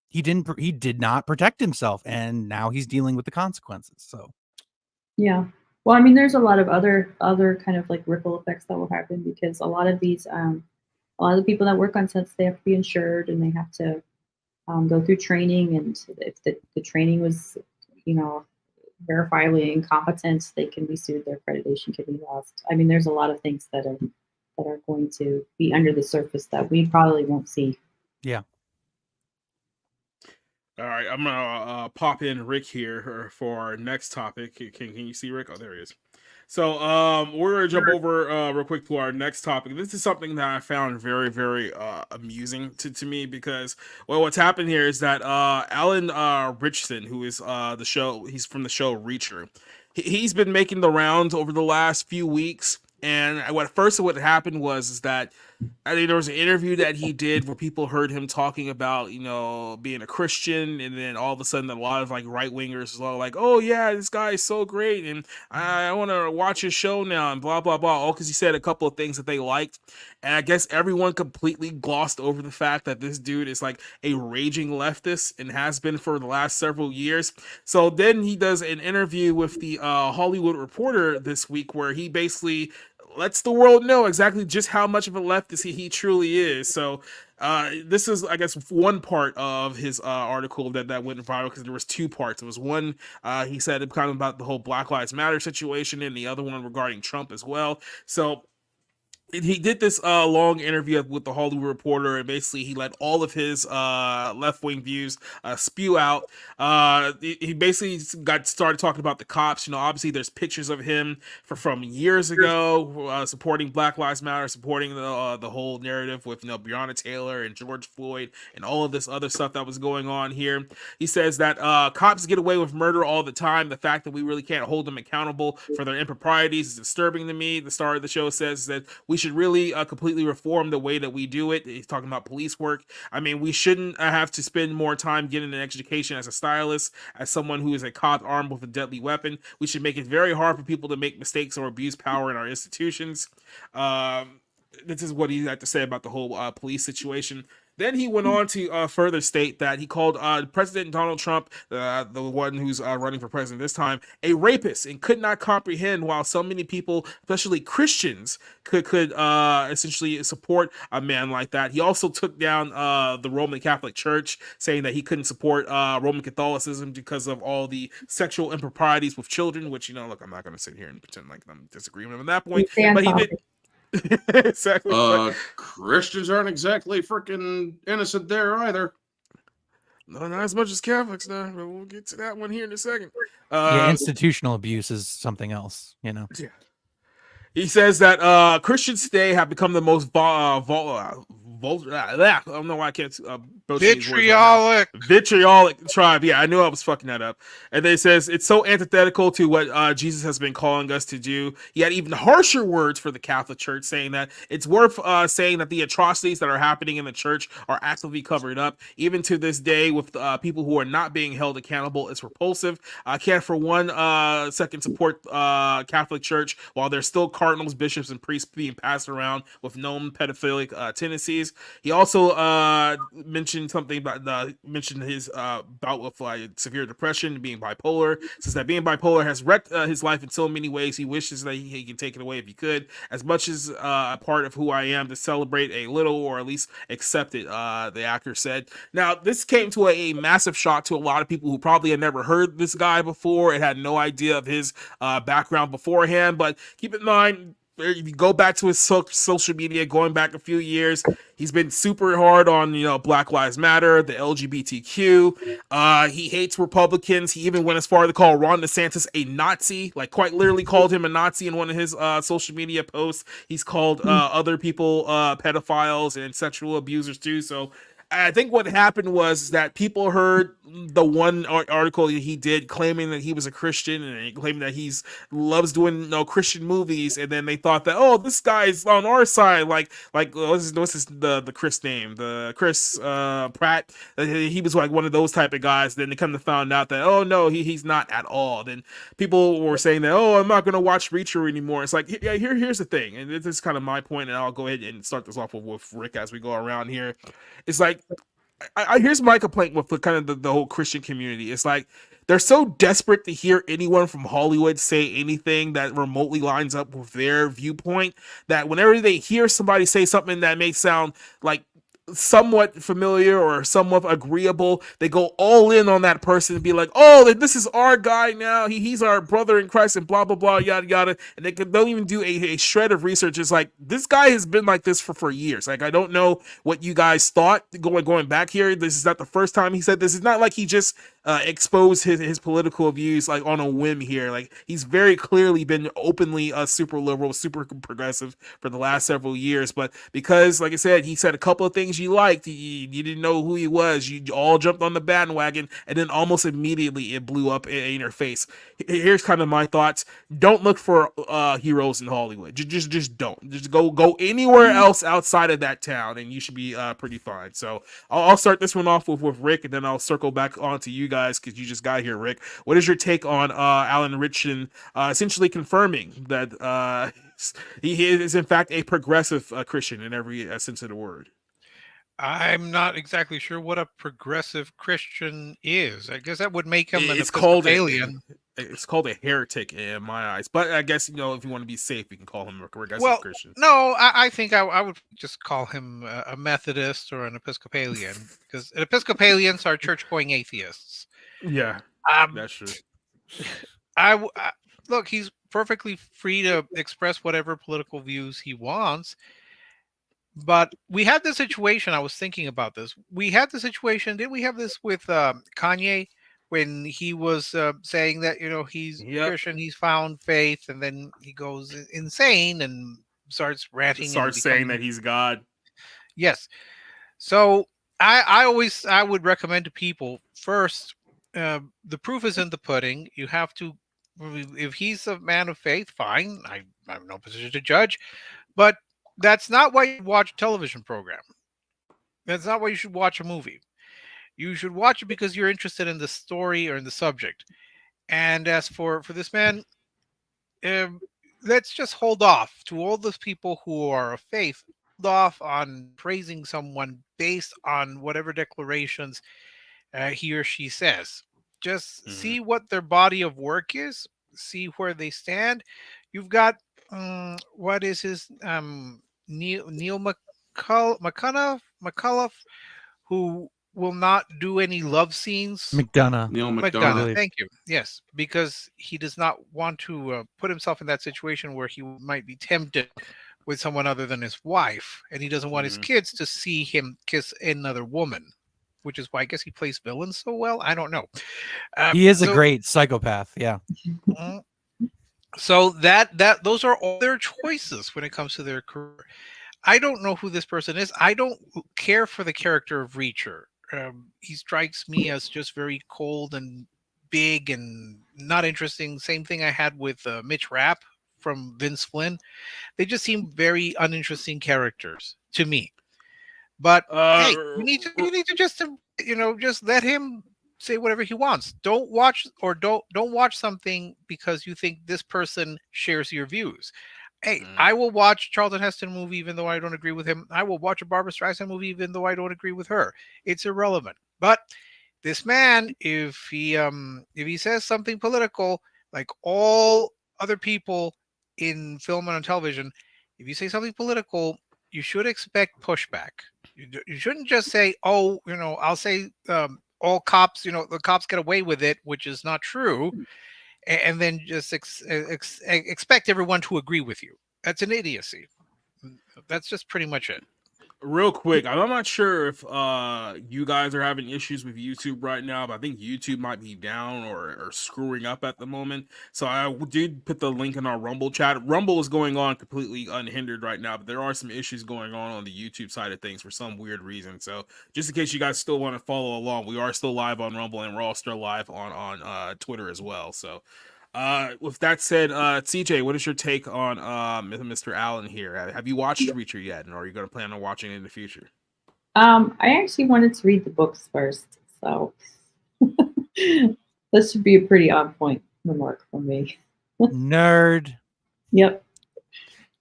he did not protect himself, and now he's dealing with the consequences. So, yeah. Well, I mean, there's a lot of other kind of like ripple effects that will happen because a lot of these, a lot of the people that work on sets, they have to be insured and they have to go through training. And if the training was, verifiably incompetent, they can be sued. Their accreditation can be lost. I mean, there's a lot of things that are going to be under the surface that we probably won't see. Yeah. All right, I'm gonna pop in Rick here for our next topic. Can you see Rick? Oh, there he is. So we're gonna jump over real quick to our next topic. This is something that I found very, very amusing to me because what's happened here is that Alan Ritchson, who is he's from the show Reacher, he's been making the rounds over the last few weeks. And what happened was that I think there was an interview that he did where people heard him talking about, being a Christian, and then all of a sudden a lot of like right wingers were like, oh yeah, this guy is so great, and I want to watch his show now, and blah blah blah, all because he said a couple of things that they liked. And I guess everyone completely glossed over the fact that this dude is like a raging leftist and has been for the last several years. So then he does an interview with the Hollywood Reporter this week where he basically lets the world know exactly just how much of a leftist he truly is. So this is, I guess, one part of his article that went viral because there was two parts. It was one, he said kind of about the whole Black Lives Matter situation, and the other one regarding Trump as well. So he did this long interview with the Hollywood Reporter, and basically he let all of his left-wing views spew out. He basically started talking about the cops. Obviously there's pictures of him from years ago supporting Black Lives Matter, supporting the whole narrative with Breonna Taylor and George Floyd and all of this other stuff that was going on here. He says that cops get away with murder all the time. The fact that we really can't hold them accountable for their improprieties is disturbing to me. The star of the show says that we should really completely reform the way that we do it. He's talking about police work. I mean, we shouldn't have to spend more time getting an education as a stylist, as someone who is a cop armed with a deadly weapon. We should make it very hard for people to make mistakes or abuse power in our institutions. This is what he had to say about the whole police situation. Then he went on to further state that he called President Donald Trump, the one who's running for president this time, a rapist, and could not comprehend why so many people, especially Christians, could essentially support a man like that. He also took down the Roman Catholic Church, saying that he couldn't support Roman Catholicism because of all the sexual improprieties with children, which, look, I'm not going to sit here and pretend like I'm disagreeing with him at that point, but he did. Exactly. Christians aren't exactly freaking innocent there either. No, not as much as Catholics now, but we'll get to that one here in a second. Institutional abuse is something else, Yeah. He says that Christians today have become the most vulnerable I don't know why I can't vitriolic tribe. Yeah, I knew I was fucking that up. And then it says it's so antithetical to what Jesus has been calling us to do. He had even harsher words for the Catholic Church, saying that it's worth saying that the atrocities that are happening in the church are actively covered up. Even to this day, with people who are not being held accountable, it's repulsive. I can't for one second support Catholic Church while there's still cardinals, bishops, and priests being passed around with known pedophilic tendencies. He also mentioned something about mentioned his bout with severe depression, being bipolar. Says that being bipolar has wrecked his life in so many ways. He wishes that he can take it away if he could. As much as a part of who I am, to celebrate a little or at least accept it, the actor said. Now, this came to a massive shock to a lot of people who probably had never heard this guy before and had no idea of his background beforehand. But keep in mind, if you go back to his social media, going back a few years, he's been super hard on, Black Lives Matter, the LGBTQ. He hates Republicans. He even went as far to call Ron DeSantis a Nazi, like quite literally called him a Nazi in one of his social media posts. He's called other people pedophiles and sexual abusers too. So I think what happened was that people heard the one article he did claiming that he was a Christian and claiming that he loves doing Christian movies, and then they thought that, oh, this guy's on our side, like what's the Chris name, the Chris Pratt, he was like one of those type of guys. Then they come to find out that, oh no, he's not at all. Then people were saying that, oh, I'm not gonna watch Reacher anymore. It's like, yeah, here's the thing, and this is kind of my point, and I'll go ahead and start this off with Rick as we go around here. It's like, here's my complaint with kind of the whole Christian community. It's like they're so desperate to hear anyone from Hollywood say anything that remotely lines up with their viewpoint that whenever they hear somebody say something that may sound like somewhat familiar or somewhat agreeable, they go all in on that person and be like, oh, this is our guy now, he's our brother in Christ and blah blah blah, yada yada, and they don't even do a shred of research. It's like, this guy has been like this for years. Like, I don't know what you guys thought going back here. This is not the first time he said this. It's not like he just exposed his political views like on a whim here. Like, he's very clearly been openly super liberal, super progressive for the last several years, but because, like I said, he said a couple of things you liked, you didn't know who he was, you all jumped on the bandwagon, and then almost immediately it blew up in your face. Here's kind of my thoughts. Don't look for heroes in Hollywood. Just don't. Just go anywhere else outside of that town, and you should be pretty fine. So I'll start this one off with Rick, and then I'll circle back on to you guys because you just got here. Rick, what is your take on Alan Ritchson essentially confirming that he is in fact a progressive Christian in every sense of the word? I'm not exactly sure what a progressive Christian is. I guess that would make him an Episcopalian. It's called a heretic in my eyes. But I guess, if you want to be safe, you can call him a progressive Christian. No, I think I would just call him a Methodist or an Episcopalian, because Episcopalians are church-going atheists. Yeah, that's true. Look, he's perfectly free to express whatever political views he wants. But we had the situation, I was thinking about this. We had the situation, didn't we have this with Kanye when he was saying that, he's Christian, he's found faith, and then he goes insane and starts ranting. Starts saying that he's God. Yes. So I would recommend to people, first, the proof is in the pudding. You have to, if he's a man of faith, fine. I have no position to judge. But that's not why you watch a television program. That's not why you should watch a movie. You should watch it because you're interested in the story or in the subject. And as for this man, let's just hold off to all those people who are of faith. Hold off on praising someone based on whatever declarations he or she says. Just see what their body of work is. See where they stand. You've got what is his Neil McCullough, who will not do any love scenes. Neil McDonough. Thank you. Yes, because he does not want to put himself in that situation where he might be tempted with someone other than his wife, and he doesn't want his kids to see him kiss another woman, which is why I guess he plays villains so well. I don't know. He is a great psychopath. Yeah. So that those are all their choices when it comes to their career. I don't know who this person is. I don't care for the character of Reacher. He strikes me as just very cold and big and not interesting. Same thing I had with Mitch Rapp from Vince Flynn. They just seem very uninteresting characters to me. But hey, you need to just just let him say whatever he wants. Don't watch something because you think this person shares your views. Hey, I will watch Charlton Heston movie even though I don't agree with him. I will watch a Barbra Streisand movie even though I don't agree with her. It's irrelevant. But this man, if he says something political, like all other people in film and on television, if you say something political, you should expect pushback. You shouldn't just say, "Oh, I'll say all cops, the cops get away with it," which is not true, and then just expect everyone to agree with you. That's an idiocy. That's just pretty much it. Real quick, I'm not sure if you guys are having issues with YouTube right now, but I think YouTube might be down or screwing up at the moment. So I did put the link in our Rumble chat. Rumble is going on completely unhindered right now, but there are some issues going on the YouTube side of things for some weird reason. So just in case you guys still want to follow along, we are still live on Rumble and we're all still live on Twitter as well. So with that said, CJ, what is your take on Mr. Allen here? Have you watched Reacher yet, and are you going to plan on watching it in the future? I actually wanted to read the books first, so this should be a pretty on point remark from me. Nerd. Yep.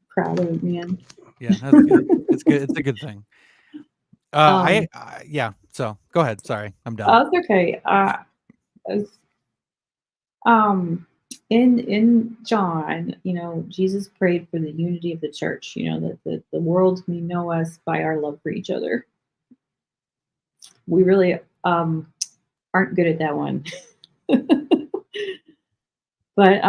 Proud of it, man. Yeah, that's good. It's good. It's a good thing. Yeah. So go ahead. Sorry, I'm done. Oh, it's okay. In John, Jesus prayed for the unity of the church, that the world may know us by our love for each other. We really aren't good at that one. But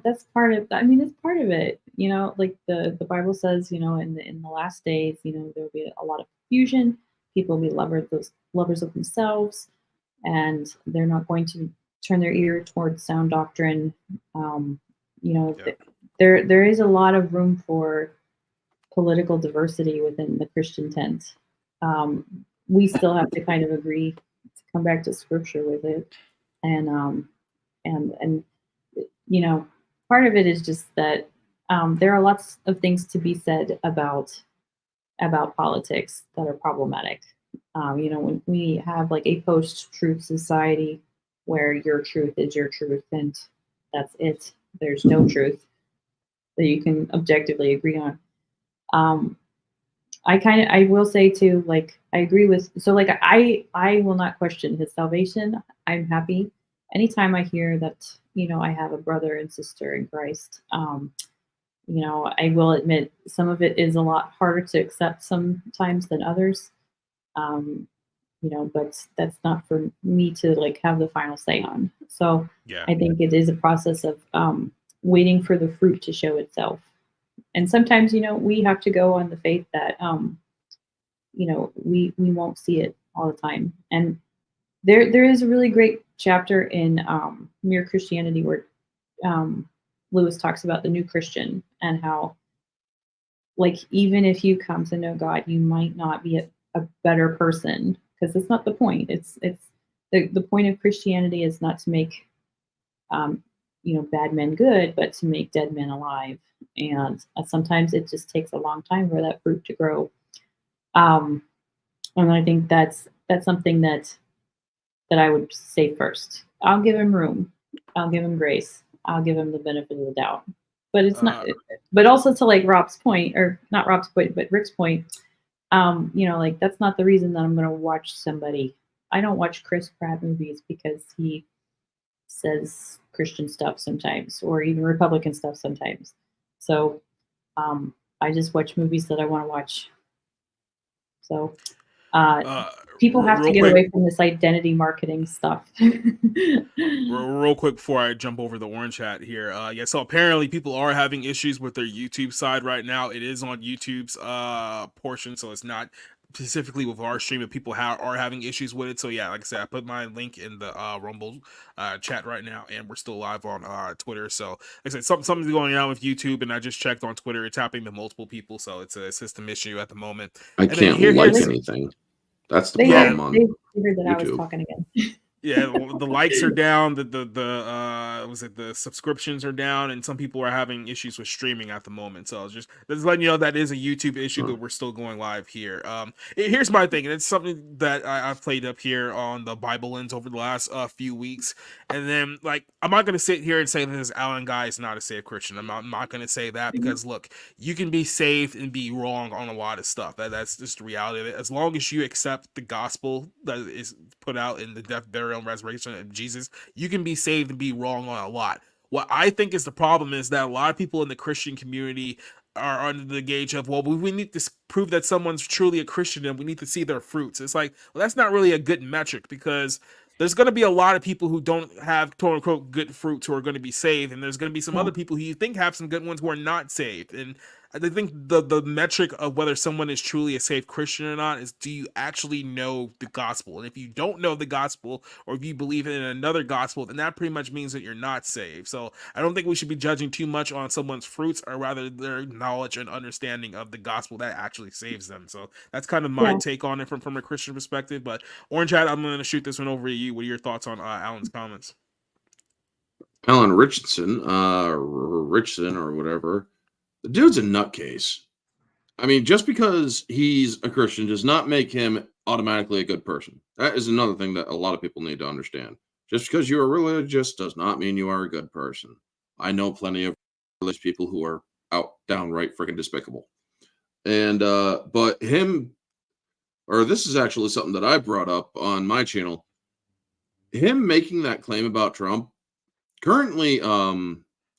that's part of it's part of it. Like the Bible says, in the last days, there'll be a lot of confusion. People will be lovers of themselves, and they're not going to turn their ear towards sound doctrine. There is a lot of room for political diversity within the Christian tent. We still have to kind of agree to come back to scripture with it. And part of it is just that there are lots of things to be said about politics that are problematic. When we have like a post-truth society where your truth is your truth and that's it. There's no truth that you can objectively agree on. I will say too, like, I agree with, so like, I will not question his salvation. I'm happy. Anytime I hear that, I have a brother and sister in Christ, I will admit some of it is a lot harder to accept sometimes than others. But that's not for me to like have the final say on. So yeah. I think it is a process of waiting for the fruit to show itself. And sometimes, we have to go on the faith that, we won't see it all the time. And there is a really great chapter in Mere Christianity where Lewis talks about the new Christian and how, like, even if you come to know God, you might not be a better person. Because it's not the point. It's the point of Christianity is not to make bad men good, but to make dead men alive. And sometimes it just takes a long time for that fruit to grow. And I think that's something that I would say first. I'll give him room. I'll give him grace. I'll give him the benefit of the doubt. But it's not. But also to like Rob's point, or not Rob's point, but Rick's point. Like that's not the reason that I'm going to watch somebody. I don't watch Chris Pratt movies because he says Christian stuff sometimes, or even Republican stuff sometimes. So I just watch movies that I want to watch. So people have to get away from this identity marketing stuff. Real quick before I jump over the orange hat here. So apparently people are having issues with their YouTube side right now. It is on YouTube's portion, so it's not specifically with our stream, if people are having issues with it. So yeah, like I said, I put my link in the Rumble chat right now, and we're still live on Twitter. So like I said, something's going on with YouTube, and I just checked on Twitter. It's happening to multiple people, so it's a system issue at the moment. I can't like anything. That's the problem on They figured that YouTube. I was talking again. Yeah, the likes are down. The subscriptions are down, and some people are having issues with streaming at the moment. So just letting you know that is a YouTube issue, but we're still going live here. Here's my thing, and it's something that I've played up here on the Bible Lens over the last few weeks. And then, like, I'm not gonna sit here and say that this Alan guy is not a saved Christian. I'm not gonna say that because look, you can be saved and be wrong on a lot of stuff. That's just the reality of it. As long as you accept the gospel that is put out in the death, burial, and resurrection of Jesus, you can be saved and be wrong on a lot. What I think is the problem is that a lot of people in the Christian community are under the gauge of, well, we need to prove that someone's truly a Christian and we need to see their fruits. It's like, well, that's not really a good metric, because there's going to be a lot of people who don't have quote unquote good fruits who are going to be saved, and there's going to be some other people who you think have some good ones who are not saved. And I think the metric of whether someone is truly a saved Christian or not is, do you actually know the gospel? And if you don't know the gospel, or if you believe in another gospel, then that pretty much means that you're not saved. So I don't think we should be judging too much on someone's fruits, or rather their knowledge and understanding of the gospel that actually saves them. So that's kind of my take on it from a Christian perspective. But Orange Hat, I'm going to shoot this one over to you. What are your thoughts on Alan's comments? Alan Ritchson, Ritchson or whatever. The dude's a nutcase. I mean, just because he's a Christian does not make him automatically a good person. That is another thing that a lot of people need to understand. Just because you are religious does not mean you are a good person. I know plenty of religious people who are downright freaking despicable. And, but him, or this is actually something that I brought up on my channel, him making that claim about Trump, currently,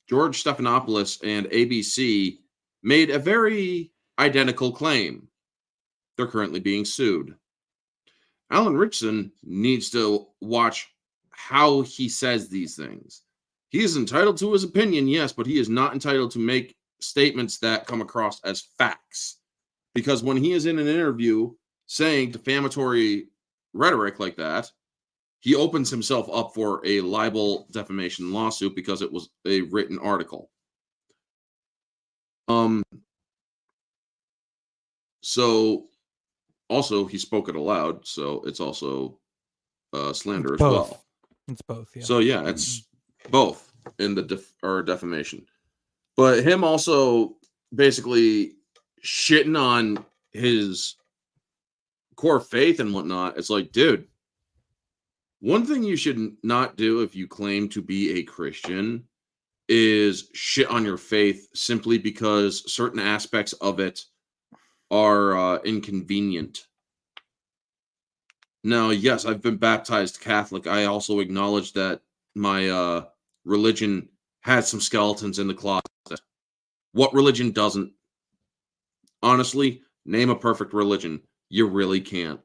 George Stephanopoulos and ABC made a very identical claim. They're currently being sued. Alan Ritchson needs to watch how he says these things. He is entitled to his opinion, yes, but he is not entitled to make statements that come across as facts. Because when he is in an interview saying defamatory rhetoric like that, he opens himself up for a libel defamation lawsuit because it was a written article. So also he spoke it aloud, so it's also slander as well. It's both, yeah. So yeah, it's both in the defamation. But him also basically shitting on his core faith and whatnot. It's like, dude, one thing you should not do if you claim to be a Christian is shit on your faith simply because certain aspects of it are inconvenient. Now, yes, I've been baptized Catholic. I also acknowledge that my religion has some skeletons in the closet. What religion doesn't? Honestly, name a perfect religion. You really can't.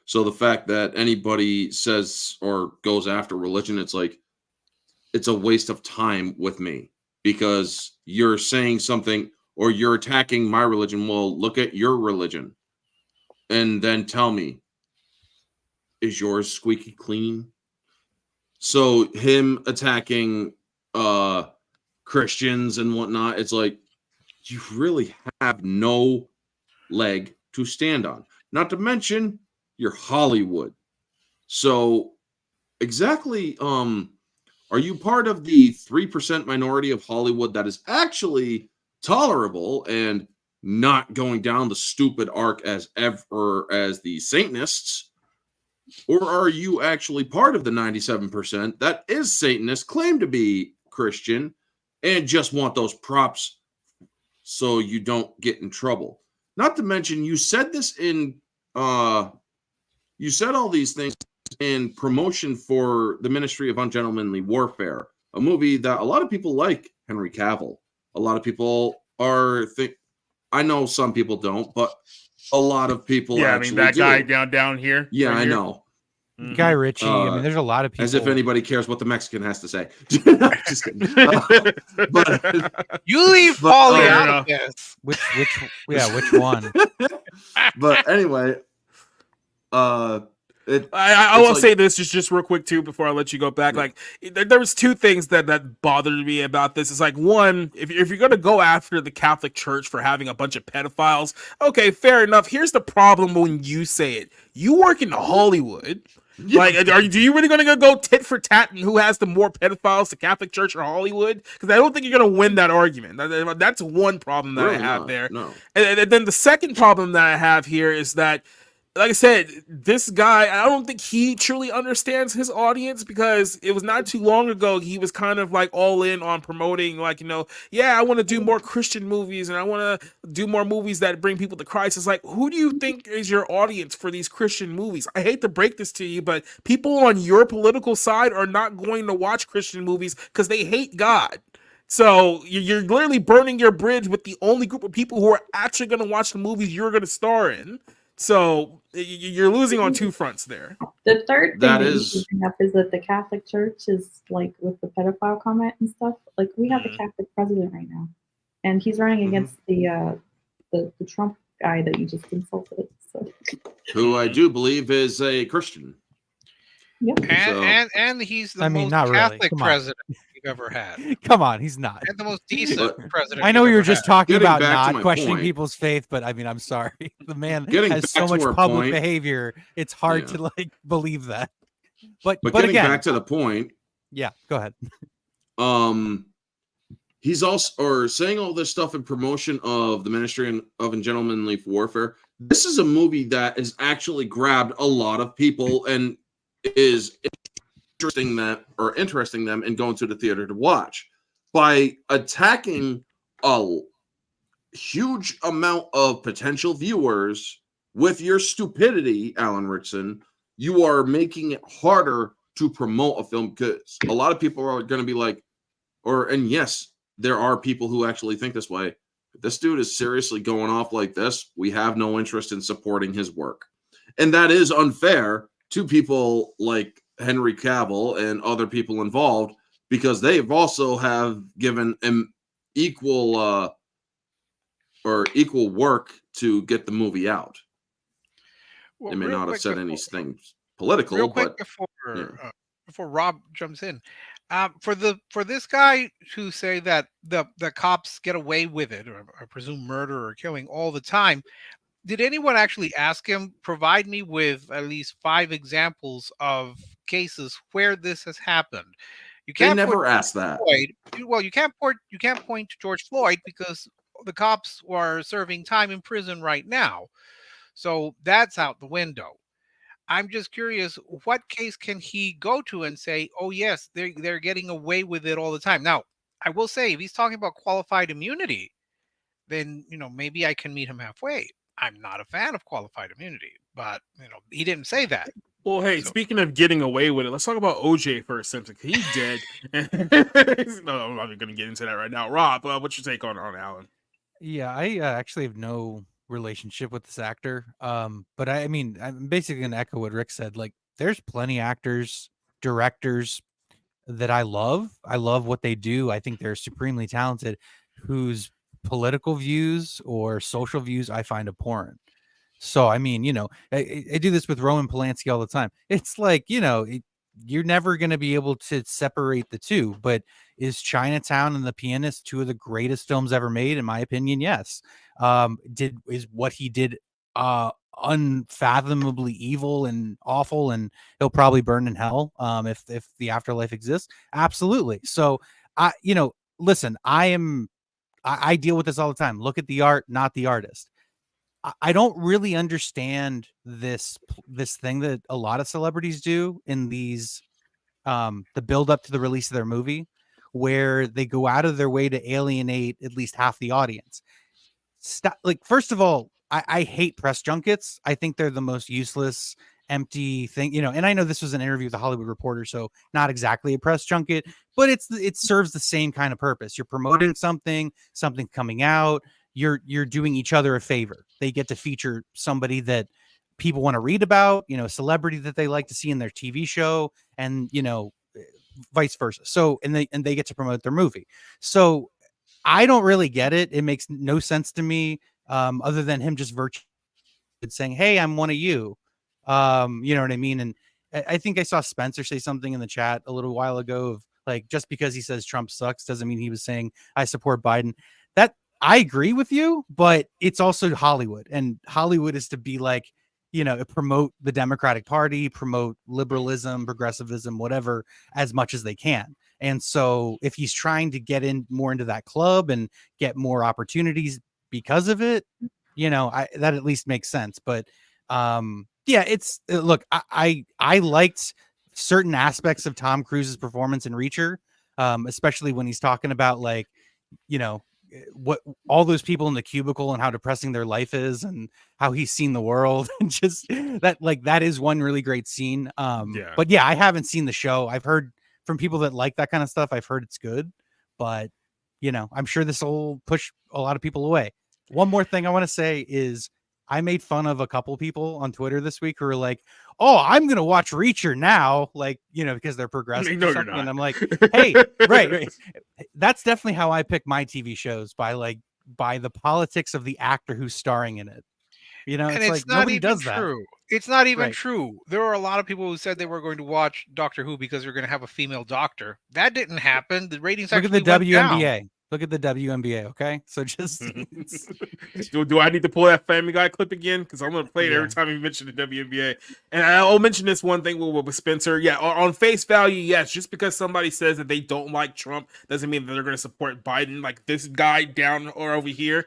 So the fact that anybody says or goes after religion, it's like, it's a waste of time with me, because you're saying something or you're attacking my religion. Well, look at your religion and then tell me, is yours squeaky clean? So him attacking Christians and whatnot, it's like, you really have no leg to stand on. Not to mention, you're Hollywood. So exactly, are you part of the 3% minority of Hollywood that is actually tolerable and not going down the stupid arc as the Satanists? Or are you actually part of the 97% that is Satanist, claim to be Christian, and just want those props so you don't get in trouble? Not to mention, you said this in you said all these things in promotion for the Ministry of Ungentlemanly Warfare, a movie that a lot of people like Henry Cavill. A lot of people I know some people don't, but a lot of people that guy down here. Yeah, right I here. know. Guy Ritchie. I mean, there's a lot of people. As if anybody cares what the Mexican has to say. Just kidding. You leave Paulie out of this. Which one? But anyway, I will say this just real quick too before I let you go back. Like there was two things that bothered me about this. It's like, one, if you're gonna go after the Catholic Church for having a bunch of pedophiles, okay, fair enough. Here's the problem when you say it. You work in Hollywood. Like, do you really gonna go tit for tat and who has the more pedophiles, the Catholic Church or Hollywood? Because I don't think you're gonna win that argument. That's one problem that I have there. No. And then the second problem that I have here is that, like I said, this guy, I don't think he truly understands his audience, because it was not too long ago he was kind of like all in on promoting, like, I want to do more Christian movies and I want to do more movies that bring people to Christ. It's like, who do you think is your audience for these Christian movies? I hate to break this to you, but people on your political side are not going to watch Christian movies because they hate God. So you're literally burning your bridge with the only group of people who are actually going to watch the movies you're going to star in. So you're losing on two fronts there. The third thing That that is- you bring up is that the Catholic Church is like with the pedophile comment and stuff. Like we have a Catholic president right now, and he's running against the Trump guy that you just insulted. So. Who I do believe is a Christian. Yep. And he's the most not really. Catholic Come on. president we've ever had. Come on, he's not. And the most decent president. I know we've you're ever just had. talking Getting about back to not my questioning point. people's faith, but I mean, I'm sorry. The man Getting has back so to much our public point. behavior. It's hard to like believe that. But Getting again, back to the point, yeah, go ahead. He's also saying all this stuff in promotion of the Ministry of Ungentlemanly Warfare. This is a movie that has actually grabbed a lot of people and is interesting them in going to the theater to watch. By attacking a huge amount of potential viewers with your stupidity, Alan Ritchson, you are making it harder to promote a film, because a lot of people are going to be like, and yes, there are people who actually think this way. If this dude is seriously going off like this, we have no interest in supporting his work. And that is unfair to people like Henry Cavill and other people involved, because they've also have given him equal work to get the movie out. Well, They may real not have quick said before- anything political, Real quick but before Rob jumps in, for this guy to say that the cops get away with it, or I presume murder or killing all the time, did anyone actually ask him, provide me with at least 5 examples of cases where this has happened? You they can't never put asked that. Floyd, well, you can't point to George Floyd because the cops are serving time in prison right now. So that's out the window. I'm just curious, what case can he go to and say, oh yes, they're getting away with it all the time? Now, I will say, if he's talking about qualified immunity, then maybe I can meet him halfway. I'm not a fan of qualified immunity, but he didn't say that. Well, hey, speaking of getting away with it, let's talk about OJ for a second. He did. No, I'm not going to get into that right now. Rob, what's your take on Alan? Yeah, I actually have no relationship with this actor. But I mean, I'm basically going to echo what Rick said. Like, there's plenty actors, directors that I love. I love what they do. I think they're supremely talented, whose political views or social views I find abhorrent. So, I mean, I do this with Roman Polanski all the time. It's like, you're never going to be able to separate the two. But is Chinatown and The Pianist 2 of the greatest films ever made? In my opinion, yes. Is what he did unfathomably evil and awful, and he'll probably burn in hell if the afterlife exists? Absolutely. So, listen, I deal with this all the time. Look at the art, not the artist. I don't really understand this thing that a lot of celebrities do in these the build up to the release of their movie, where they go out of their way to alienate at least half the audience. Like, first of all, I hate press junkets. I think they're the most useless, empty thing, and I know this was an interview with a Hollywood Reporter, so not exactly a press junket, but it serves the same kind of purpose. You're promoting something coming out. You're doing each other a favor. They get to feature somebody that people want to read about, you know, a celebrity that they like to see in their TV show, and, you know, vice versa. So, and they get to promote their movie. So I don't really get it. It makes no sense to me, other than him just virtually saying, hey, I'm one of you. You know what I mean? And I think I saw Spencer say something in the chat a little while ago of like, just because he says Trump sucks doesn't mean he was saying I support Biden. That I agree with you, but it's also Hollywood, and Hollywood is to be like, you know, promote the Democratic Party, promote liberalism, progressivism, whatever, as much as they can. And so if he's trying to get in more into that club and get more opportunities because of it, you know, that at least makes sense. But yeah, it's look, I liked certain aspects of Tom Cruise's performance in Reacher, especially when he's talking about, like, you know, what all those people in the cubicle and how depressing their life is and how he's seen the world, and just that, like, that is one really great scene. But yeah, I haven't seen the show. I've heard from people that like that kind of stuff. I've heard it's good, but, you know, I'm sure this will push a lot of people away. One more thing I want to say is I made fun of a couple people on Twitter this week who were like, oh, I'm going to watch Reacher now. Like, you know, because they're progressive. No, or you're something. not. And I'm like, hey, right. That's definitely how I pick my TV shows, by the politics of the actor who's starring in it. You know, And it's like nobody does that. true. It's not even Right. true. There are a lot of people who said they were going to watch Doctor Who because they're going to have a female doctor. That didn't happen. The ratings Look at actually the went down. WNBA. Look at the WNBA. Okay. So just do I need to pull that Family Guy clip again? Because I'm going to play it every time you mention the WNBA. And I'll mention this one thing with Spencer. Yeah, on face value, yes. Just because somebody says that they don't like Trump doesn't mean that they're going to support Biden. Like this guy down or over here.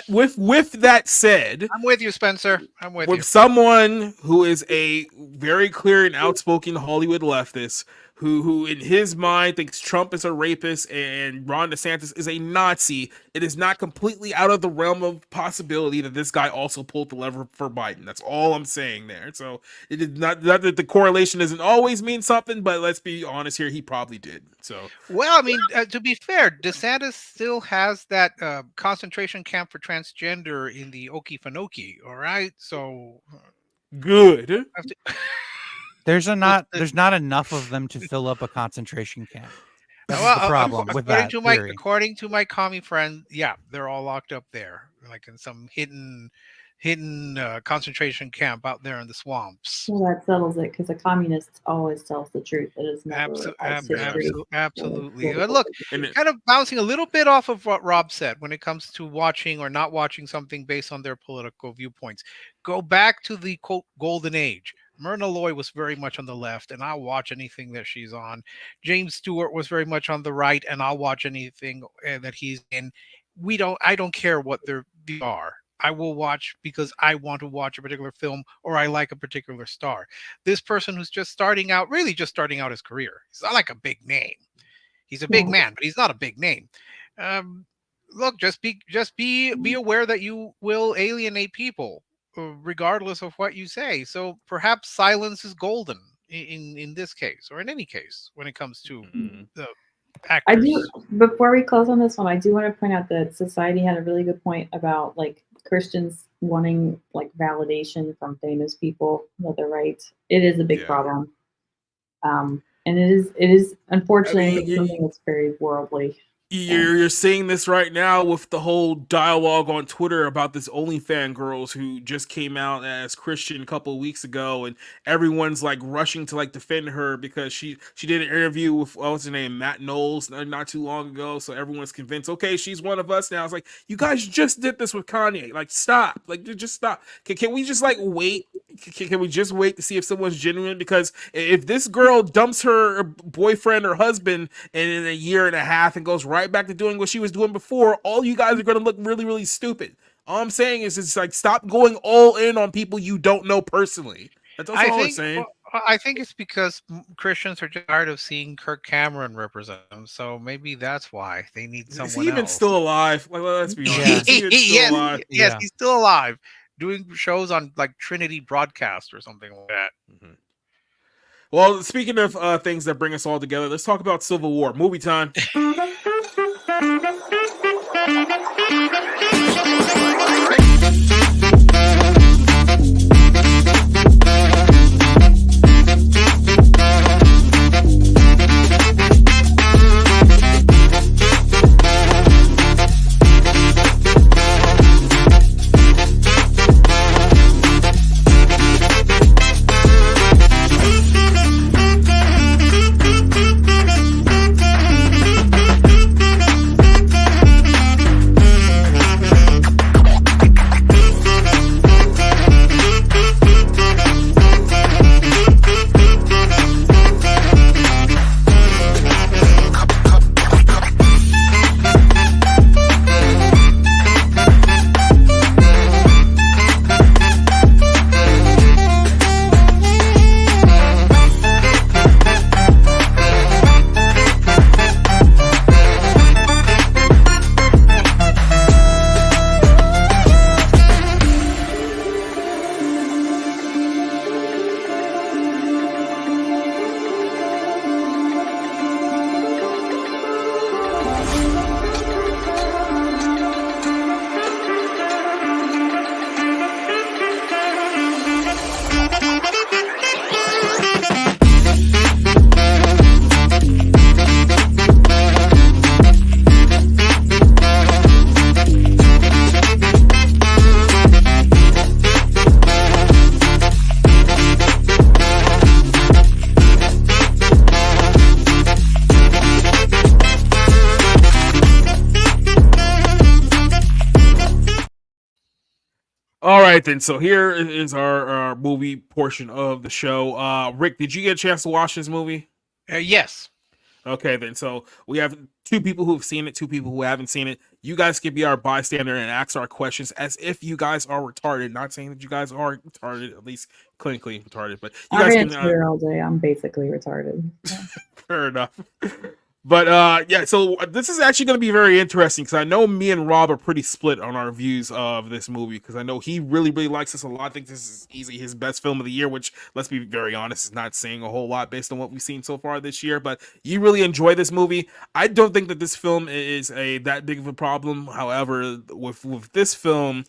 With that said, I'm with you, Spencer. I'm with you. Someone who is a very clear and outspoken Hollywood leftist, who in his mind thinks Trump is a rapist and Ron DeSantis is a Nazi, it is not completely out of the realm of possibility that this guy also pulled the lever for Biden. That's all I'm saying there. So it is not that the correlation doesn't always mean something, but let's be honest here, he probably did. So Well, I mean, to be fair, DeSantis still has that concentration camp for transgender in the Okefenokee. All right, so good. there's not enough of them to fill up a concentration camp. That's the problem with that theory. According to my commie friend, yeah, they're all locked up there, like in some hidden concentration camp out there in the swamps. Well, that settles it, because a communist always tells the truth. It is never absolutely. But look, kind of bouncing a little bit off of what Rob said when it comes to watching or not watching something based on their political viewpoints. Go back to the quote golden age. Myrna Loy was very much on the left, and I'll watch anything that she's on. James Stewart was very much on the right, and I'll watch anything that he's in. I don't care what their views are. I will watch because I want to watch a particular film or I like a particular star. This person who's just starting out his career. He's not like a big name. He's a big man, but he's not a big name. Look, just be aware that you will alienate people regardless of what you say. So perhaps silence is golden in this case, or in any case when it comes to the actors. I do. Before we close on this one, I do want to point out that Society had a really good point about like Christians wanting like validation from famous people that they're right. It is a big problem, and it is unfortunately something that's very worldly. You're seeing this right now with the whole dialogue on Twitter about this OnlyFans girls who just came out as Christian a couple of weeks ago, and everyone's like rushing to like defend her because she did an interview with what's her name, Matt Knowles, not too long ago. So everyone's convinced, okay, she's one of us now. It's like, you guys just did this with Kanye. Like, stop. Like, just stop. Can we just like wait? Can we just wait to see if someone's genuine? Because if this girl dumps her boyfriend or husband in a year and a half and goes right back to doing what she was doing before, all you guys are going to look really, really stupid. All I'm saying is it's like, stop going all in on people you don't know personally. That's all I'm saying. Well, I think it's because Christians are just tired of seeing Kirk Cameron represent them. So maybe that's why they need someone else. Is he even still alive? Like, let's be honest. Yes, he's still alive, doing shows on like Trinity Broadcast or something like that. Well, speaking of things that bring us all together, let's talk about Civil War. Movie time. right, then. So here is our movie portion of the show. Rick, did you get a chance to watch this movie? Yes. Okay, then. So we have 2 people who have seen it, 2 people who haven't seen it. You guys can be our bystander and ask our questions as if you guys are retarded. Not saying that you guys are retarded, at least clinically retarded, but you I've guys been can. Twitter all day. I'm basically retarded. Fair enough. But yeah, so this is actually going to be very interesting because I know me and Rob are pretty split on our views of this movie because I know he really, really likes this a lot. I think this is easily his best film of the year, which, let's be very honest, is not saying a whole lot based on what we've seen so far this year. But you really enjoy this movie. I don't think that this film is that big of a problem. However, with this film,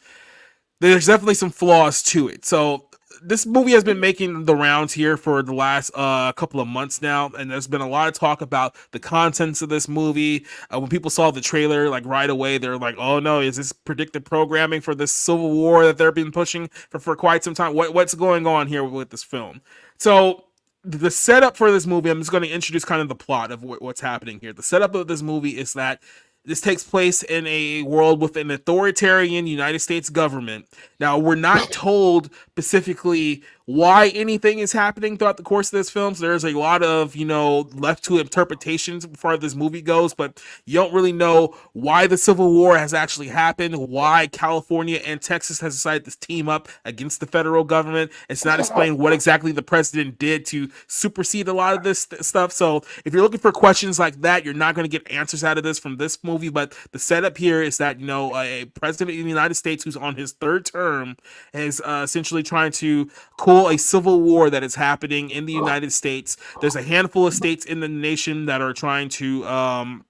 there's definitely some flaws to it. So this movie has been making the rounds here for the last couple of months now, and there's been a lot of talk about the contents of this movie. When people saw the trailer, like right away, they're like, "Oh no, is this predictive programming for this Civil War that they've been pushing for quite some time? What's going on here with this film?" So the setup for this movie, I'm just going to introduce kind of the plot of what's happening here. The setup of this movie is that this takes place in a world with an authoritarian United States government. Now, we're not told specifically why anything is happening throughout the course of this film. So there's a lot of, left to interpretations as far as this movie goes, but you don't really know why the Civil War has actually happened, why California and Texas has decided to team up against the federal government. It's not explained what exactly the president did to supersede a lot of this stuff. So if you're looking for questions like that, you're not going to get answers out of this from this movie. But the setup here is that, a president of the United States who's on his 3rd term is essentially trying to cool a civil war that is happening in the United States. There's a handful of states in the nation that are trying to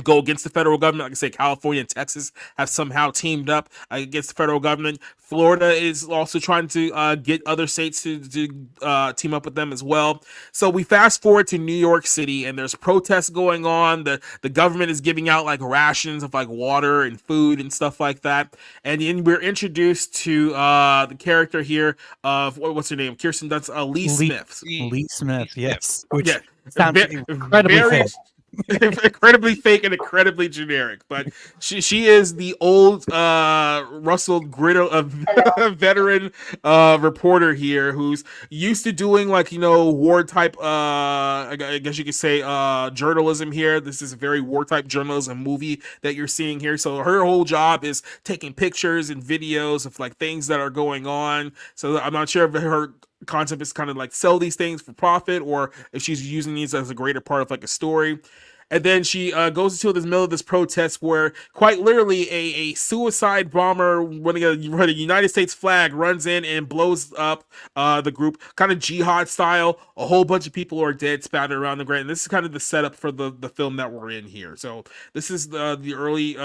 go against the federal government. Like I say, California and Texas have somehow teamed up against the federal government. Florida is also trying to get other states to team up with them as well. So we fast forward to New York City, and there's protests going on. The government is giving out like rations of like water and food and stuff like that. And then we're introduced to the character here of what's her name? Kirsten Dunst, Lee Smith. Lee Smith, yes. Which Yeah, sounds incredibly fake. incredibly fake and incredibly generic, but she is the old Russell Griddle, a veteran reporter here who's used to doing war type I guess you could say journalism here. This is a very war type journalism movie that you're seeing here. So her whole job is taking pictures and videos of like things that are going on. So I'm not sure if her concept is kind of like sell these things for profit or if she's using these as a greater part of like a story. And then she goes into the middle of this protest where quite literally a suicide bomber running a United States flag runs in and blows up the group, kind of jihad style. A whole bunch of people are dead, spattered around the ground. And this is kind of the setup for the film that we're in here. So this is the early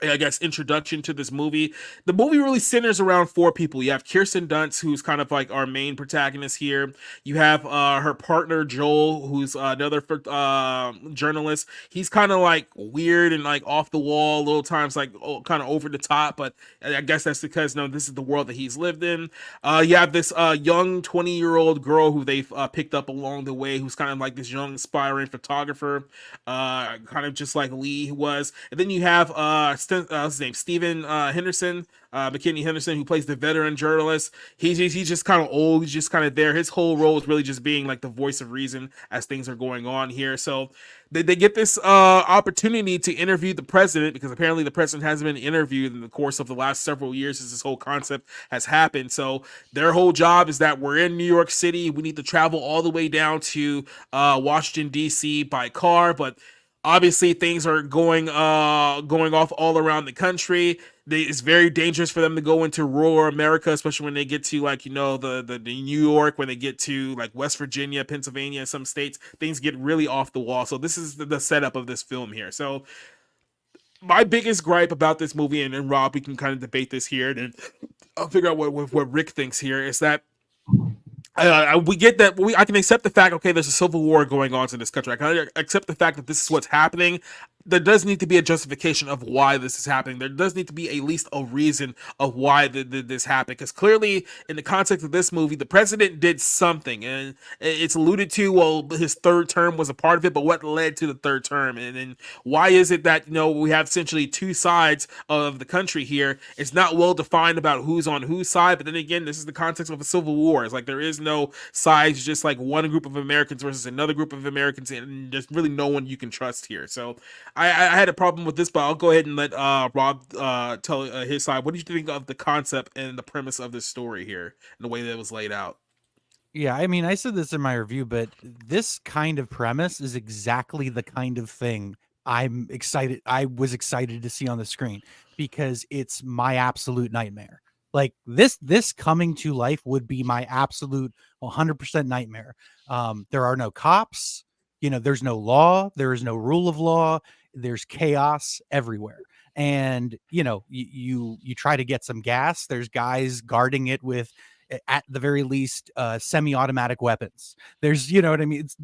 I guess introduction to this movie. The movie really centers around 4 people. You have Kirsten Dunst, who's kind of like our main protagonist here. You have her partner Joel, who's another journalist. He's kind of like weird and like off the wall, little times like kind of over the top, but I guess that's because this is the world that he's lived in. You have this young 20-year-old girl who they've picked up along the way, who's kind of like this young aspiring photographer, kind of just like Lee was. And then you have his name Stephen Henderson, McKinney Henderson, who plays the veteran journalist. He's just kind of old. He's just kind of there. His whole role is really just being like the voice of reason as things are going on here. So they get this opportunity to interview the president, because apparently the president hasn't been interviewed in the course of the last several years as this whole concept has happened. So their whole job is that we're in New York City. We need to travel all the way down to Washington, D.C. by car, but obviously things are going off all around the country. It's very dangerous for them to go into rural America, especially when they get to the New York, when they get to like West Virginia, Pennsylvania, some states, things get really off the wall. So this is the setup of this film here. So my biggest gripe about this movie, and Rob, we can kind of debate this here, and I'll figure out what Rick thinks here, is that we get that I can accept the fact, okay, there's a civil war going on in this country. I can accept the fact that this is what's happening. there does need to be a justification of why this is happening. There does need to be at least a reason of why this happened, because clearly in the context of this movie, the president did something, and it's alluded to, well, his third term was a part of it, but what led to the third term, and why is it that, you know, we have essentially two sides of the country here? It's not well defined about who's on whose side, but then again, this is the context of a civil war. It's like there is no sides, just like one group of Americans versus another group of Americans, and there's really no one you can trust here. So I had a problem with this, but I'll go ahead and let Rob tell his side. What did you think of the concept and the premise of this story here and the way that it was laid out? Yeah, I mean, I said this in my review, but this kind of premise is exactly the kind of thing I was excited to see on the screen, because it's my absolute nightmare. Like this coming to life would be my absolute 100% nightmare. There are no cops, you know, there's no law, there is no rule of law, there's chaos everywhere. And, you know, you try to get some gas, there's guys guarding it with, at the very least, semi-automatic weapons. There's, you know what I mean? It's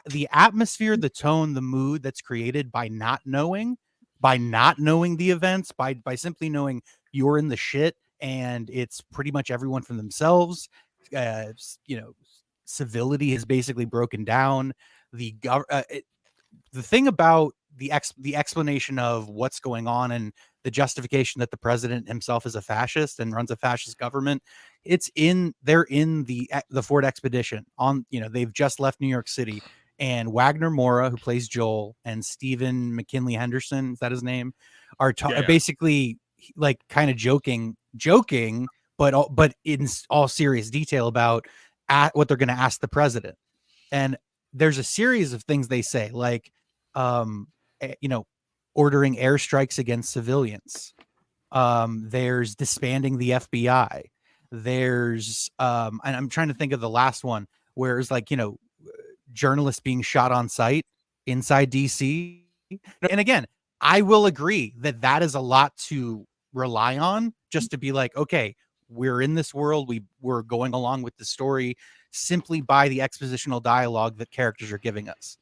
the atmosphere, the tone, the mood that's created by not knowing the events, by simply knowing you're in the shit, and it's pretty much everyone for themselves. You know, civility is basically broken down. The thing about the explanation of what's going on and the justification that the president himself is a fascist and runs a fascist government, they're in the Ford expedition on, you know, they've just left New York City, and Wagner Moura, who plays Joel, and Stephen McKinley Henderson, is that his name, are basically like kind of joking, but in all serious detail about what they're going to ask the president. And there's a series of things they say, like, you know, ordering airstrikes against civilians. There's disbanding the FBI. There's, and I'm trying to think of the last one where it's like, you know, journalists being shot on sight inside DC. And again, I will agree that is a lot to rely on, just to be like, okay, we're in this world. We're going along with the story simply by the expositional dialogue that characters are giving us.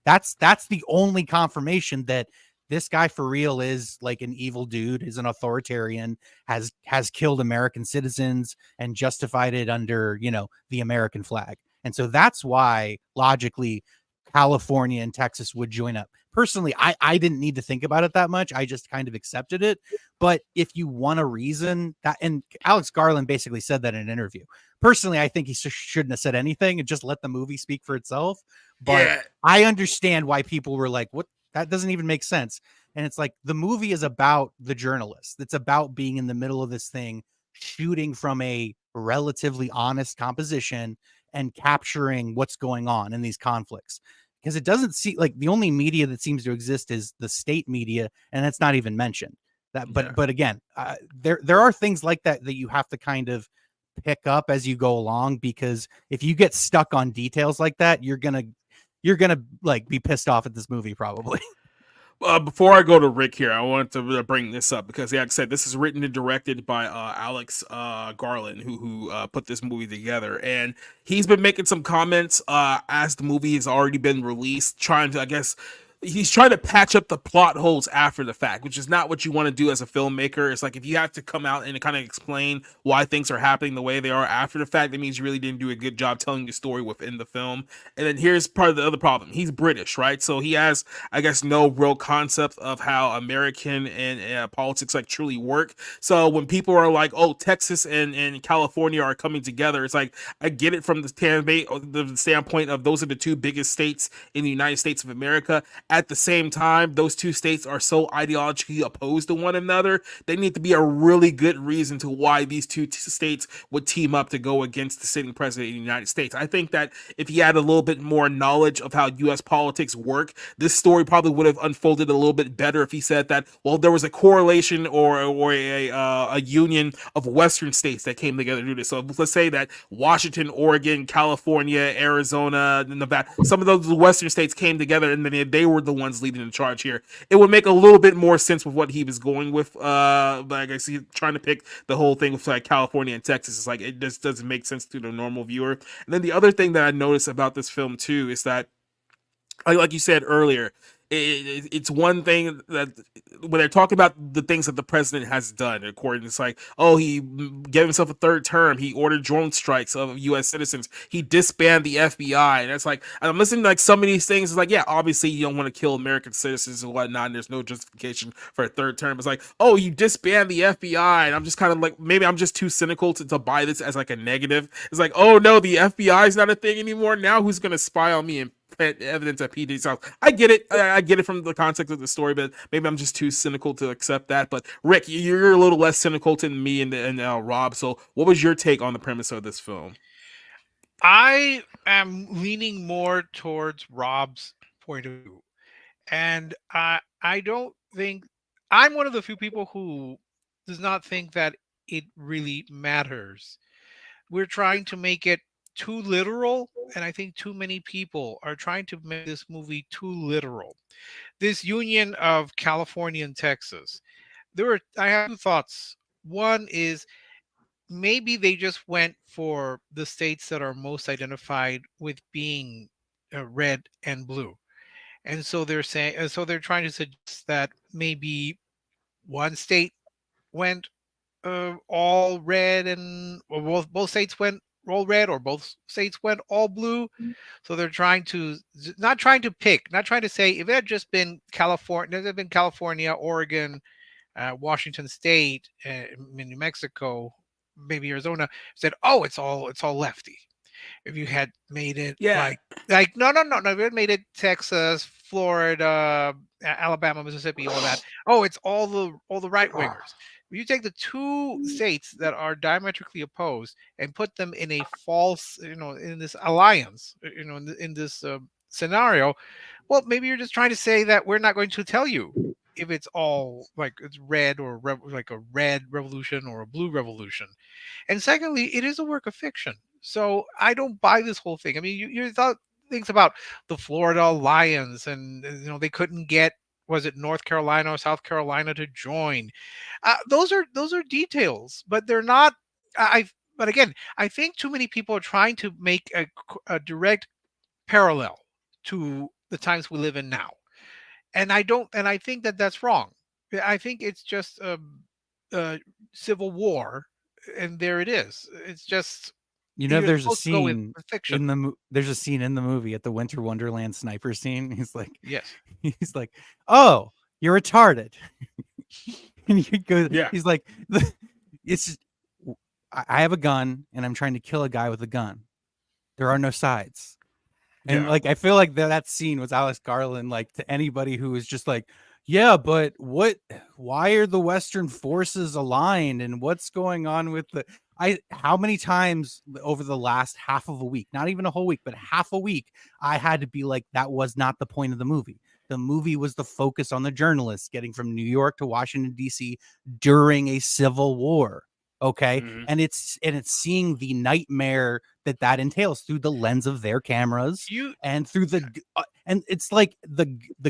That's the only confirmation that this guy for real is like an evil dude, is an authoritarian, has killed American citizens and justified it under, you know, the American flag. And so that's why logically California and Texas would join up. Personally, I didn't need to think about it that much. I just kind of accepted it. But if you want a reason that, and Alex Garland basically said that in an interview. Personally, I think he shouldn't have said anything and just let the movie speak for itself. But I understand why people were like, what? That doesn't even make sense. And it's like, the movie is about the journalist. It's about being in the middle of this thing, shooting from a relatively honest composition and capturing what's going on in these conflicts. Because it doesn't seem like the only media that seems to exist is the state media, and that's not even mentioned. But again, there are things like that you have to kind of pick up as you go along, because if you get stuck on details like that, you're gonna like be pissed off at this movie probably. Before I go to Rick here, I wanted to bring this up because, like I said, this is written and directed by Alex Garland, who put this movie together, and he's been making some comments as the movie has already been released, trying to, I guess, he's trying to patch up the plot holes after the fact, which is not what you want to do as a filmmaker. It's like, if you have to come out and kind of explain why things are happening the way they are after the fact, that means you really didn't do a good job telling the story within the film. And then here's part of the other problem. He's British, right? So he has, I guess, no real concept of how American and politics like truly work. So when people are like, oh, Texas and California are coming together, it's like, I get it from the standpoint of those are the two biggest states in the United States of America. At the same time, those two states are so ideologically opposed to one another. They need to be a really good reason to why these two states would team up to go against the sitting president of the United States. I think that if he had a little bit more knowledge of how U.S. politics work, this story probably would have unfolded a little bit better if he said that, well, there was a correlation or a union of Western states that came together to do this. So let's say that Washington, Oregon, California, Arizona, Nevada, some of those Western states came together, and then they were the ones leading the charge here. It would make a little bit more sense with what he was going with. But I guess he's trying to pick the whole thing with like California and Texas. It's like, it just doesn't make sense to the normal viewer. And then the other thing that I noticed about this film too is that, like you said earlier, it's one thing that when they're talking about the things that the president has done, according, it's like, oh, he gave himself a third term, he ordered drone strikes of U.S. citizens, he disbanded the FBI, and it's like, I'm listening to like some of these things. It's like, yeah, obviously you don't want to kill American citizens and whatnot, and there's no justification for a third term. It's like, oh, you disband the FBI, and I'm just kind of like, maybe I'm just too cynical to buy this as like a negative. It's like, oh no, the FBI is not a thing anymore. Now who's gonna spy on me and plant evidence at PD's house? I get it. I get it from the context of the story, but maybe I'm just too cynical to accept that. But Rick, you're a little less cynical than me and Rob. So what was your take on the premise of this film? I am leaning more towards Rob's point of view. And I don't think I'm one of the few people who does not think that it really matters. We're trying to make it too literal, and I think too many people are trying to make this movie too literal. This union of California and Texas. I have 2 thoughts. One is maybe they just went for the states that are most identified with being red and blue. And so they're saying, so they're trying to suggest that maybe one state went all red, and or both states went all red, or both states went all blue. So they're trying to not trying to say if it had just been California, there had been California, Oregon, Washington State, New Mexico, maybe Arizona, said, oh, it's all lefty. If you had made it like no, if you had made it Texas, Florida, Alabama, Mississippi, all that, oh, it's all the right wingers. If you take the 2 states that are diametrically opposed and put them in a false, in this alliance, in this scenario, well, maybe you're just trying to say that we're not going to tell you if it's all like it's red or like a red revolution or a blue revolution. And secondly, it is a work of fiction. So I don't buy this whole thing. I mean, you thought things about the Florida Alliance, and they couldn't get, was it North Carolina or South Carolina to join? Those are details, but they're not. But again, I think too many people are trying to make a direct parallel to the times we live in now, and I don't. And I think that that's wrong. I think it's just a civil war, and there it is. It's just. There's a scene there's a scene in the movie at the Winter Wonderland sniper scene. He's like, yes. He's like, oh, you're retarded. And he goes, yeah. He's like, I have a gun and I'm trying to kill a guy with a gun. There are no sides. And like, I feel like that scene was Alex Garland, like, to anybody who was just like, yeah, but why are the Western forces aligned and what's going on with how many times over the last half of a week, not even a whole week, but half a week, I had to be like, that was not the point of the movie. The movie was the focus on the journalists getting from New York to Washington, D.C. during a civil war. Okay. Mm-hmm. And it's seeing the nightmare that entails through the lens of their cameras and through and it's like the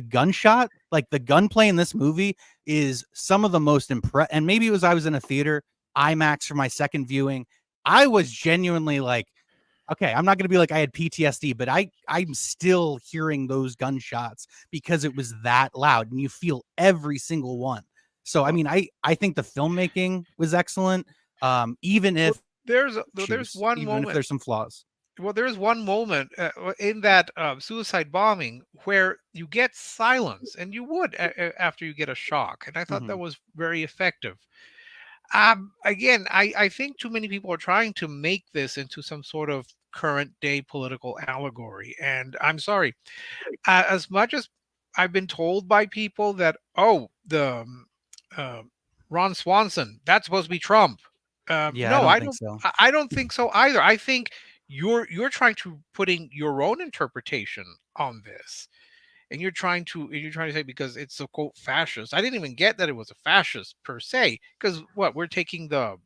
gunshot, like the gunplay in this movie is some of the most and maybe it was, I was in a theater, IMAX for my second viewing. I was genuinely like, okay, I'm not going to be like I had PTSD, but I'm still hearing those gunshots because it was that loud and you feel every single one. So, I mean, I think the filmmaking was excellent. Even if there's one even moment, if there's some flaws. Well, there's one moment in that suicide bombing where you get silence, and you would after you get a shock. And I thought that was very effective. Again, I think too many people are trying to make this into some sort of current day political allegory. And I'm sorry, as much as I've been told by people that, oh, the Ron Swanson, that's supposed to be Trump. No, I don't think so. I don't think so either. I think you're trying to putting your own interpretation on this. And you're trying to say because it's a quote fascist. I didn't even get that it was a fascist per se. Because we're taking the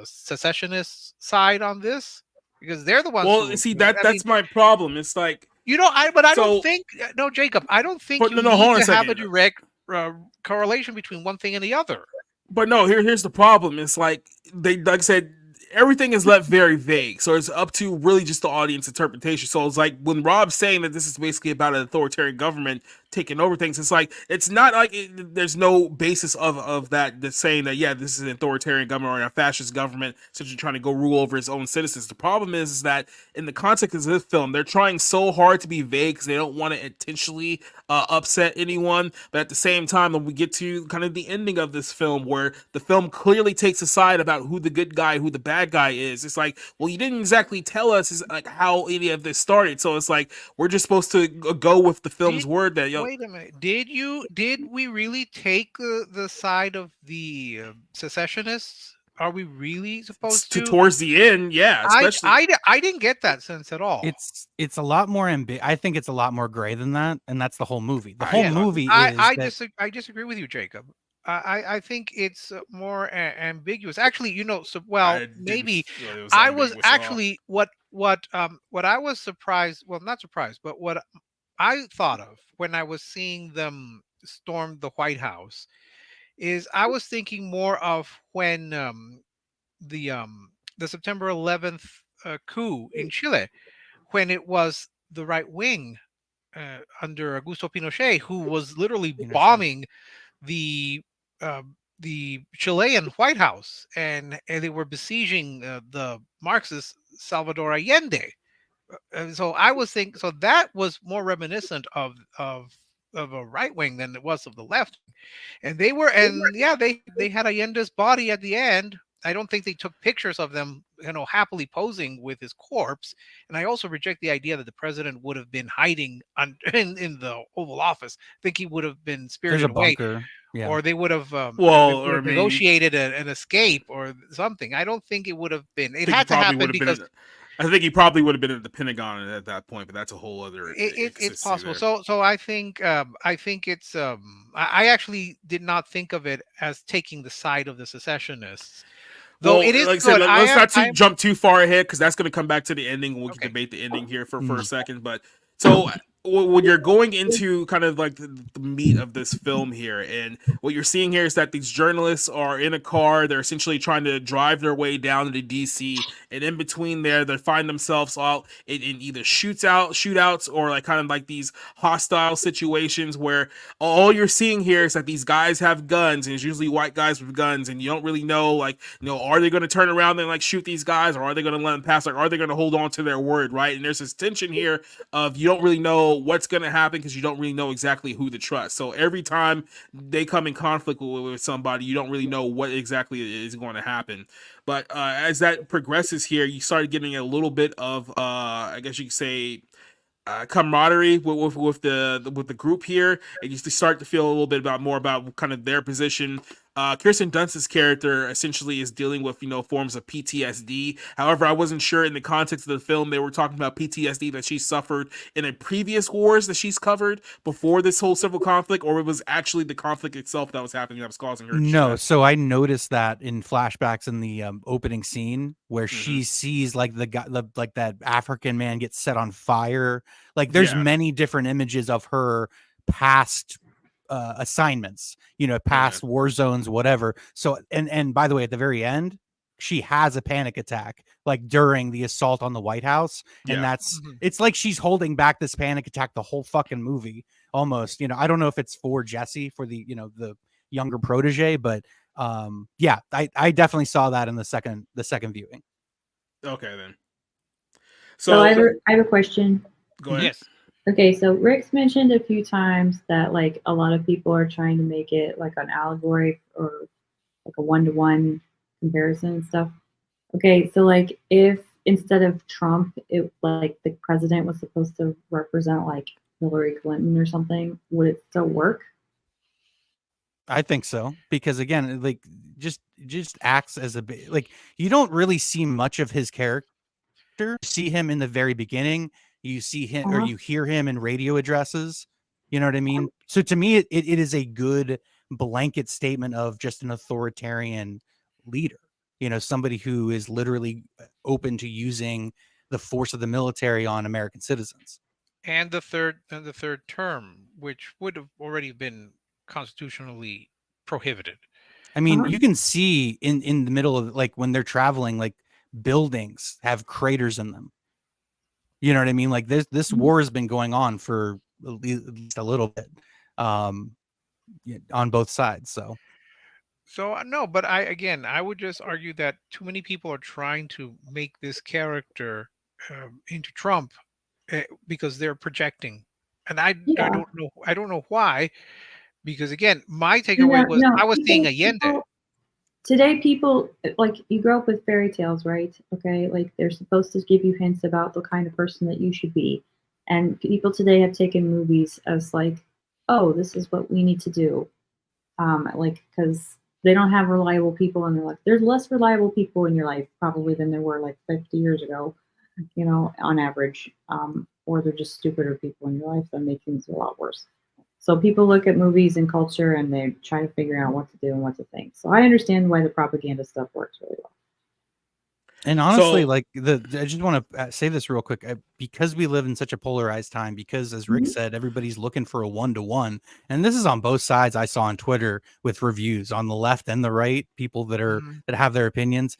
secessionist side on this because they're the ones. Well, see that's my problem. It's like I don't think Jacob. I don't think you need to have a direct correlation between one thing and the other. But no, here's the problem. It's like like I said, everything is left very vague. So it's up to really just the audience interpretation. So it's like when Rob's saying that this is basically about an authoritarian government taking over things, it's like it's not like there's no basis of that that's saying that this is an authoritarian government or a fascist government essentially trying to go rule over its own citizens. The problem is that in the context of this film, they're trying so hard to be vague because they don't want to intentionally upset anyone. But at the same time, when we get to kind of the ending of this film, where the film clearly takes a side about who the good guy, who the bad guy is, it's like, well, you didn't exactly tell us like how any of this started. So it's like we're just supposed to go with the film's word that wait a minute. Did we really take the side of the secessionists? Are we really supposed to? Towards the end, yeah. Especially, I didn't get that sense at all. It's a lot more I think it's a lot more gray than that, and that's the whole movie. The whole movie is. I disagree with you, Jacob. I think it's more ambiguous. Actually, maybe I was actually what I was surprised. Well, not surprised, but what I thought of when I was seeing them storm the White House is I was thinking more of when the September 11th coup in Chile, when it was the right wing under Augusto Pinochet who was literally bombing the Chilean White House, and they were besieging the Marxist Salvador Allende. So I was thinking, so that was more reminiscent of a right wing than it was of the left. And they had Allende's body at the end. I don't think they took pictures of them, happily posing with his corpse. And I also reject the idea that the president would have been hiding in the Oval Office. I think he would have been spirited away, or they would have or negotiated an escape or something. I don't think it would have been. It had to happen because. I think he probably would have been at the Pentagon at that point, but that's a whole other. It's possible. So I think it's. I actually did not think of it as taking the side of the secessionists. Though it is like good. Let's not jump too far ahead because that's going to come back to the ending. We can debate the ending here for a second, but so. When you're going into kind of like the meat of this film here, and what you're seeing here is that these journalists are in a car. They're essentially trying to drive their way down to DC, and in between there, they find themselves out in either shootouts, or like kind of like these hostile situations where all you're seeing here is that these guys have guns, and it's usually white guys with guns, and you don't really know, are they going to turn around and like shoot these guys, or are they going to let them pass? Like, are they going to hold on to their word, right? And there's this tension here of you don't really know what's going to happen because you don't really know exactly who to trust. So every time they come in conflict with somebody, you don't really know what exactly is going to happen. But as that progresses here, you start getting a little bit of I guess you could say camaraderie with the group here, and you start to feel a little bit more about kind of their position. Kirsten Dunst's character essentially is dealing with forms of PTSD. However, I wasn't sure in the context of the film they were talking about PTSD that she suffered in a previous wars that she's covered before this whole civil conflict, or it was actually the conflict itself that was happening that was causing her. No, so I noticed that in flashbacks in the opening scene where she sees like the guy, like that African man gets set on fire. Like there's many different images of her past assignments, past war zones, whatever. So and by the way, at the very end, she has a panic attack like during the assault on the White House, and that's it's like she's holding back this panic attack the whole fucking movie almost. I don't know if it's for Jesse, for the the younger protege, but I definitely saw that in the second viewing. Okay, then. So I have a question. Go ahead. Yes. Okay, so Rick's mentioned a few times that like a lot of people are trying to make it like an allegory or like a one-to-one comparison and stuff. Okay, so like if instead of Trump, it like the president was supposed to represent like Hillary Clinton or something, would it still work? I think so, because again, like just acts as a like you don't really see much of his character. You see him in the very beginning. You see him or you hear him in radio addresses. You know what I mean? So to me, it is a good blanket statement of just an authoritarian leader. Somebody who is literally open to using the force of the military on American citizens. And the third term, which would have already been constitutionally prohibited. I mean, you can see in the middle of like when they're traveling, like buildings have craters in them. You know what I mean? Like this war has been going on for at least a little bit on both sides. So no, but I would just argue that too many people are trying to make this character into Trump because they're projecting, and I don't know why, because again, my takeaway was I was seeing Allende. Today, people, like, you grow up with fairy tales, right? Okay, like they're supposed to give you hints about the kind of person that you should be, and people today have taken movies as like, oh, this is what we need to do, like, because they don't have reliable people in their life. There's less reliable people in your life probably than there were like 50 years ago, you know, on average, or they're just stupider people in your life that make things a lot worse. So people look at movies and culture and they try to figure out what to do and what to think. So I understand why the propaganda stuff works really well. And honestly, I just want to say this real quick, because we live in such a polarized time, because as Rick said, everybody's looking for a 1-to-1, and this is on both sides. I saw on Twitter with reviews on the left and the right, people that are that have their opinions.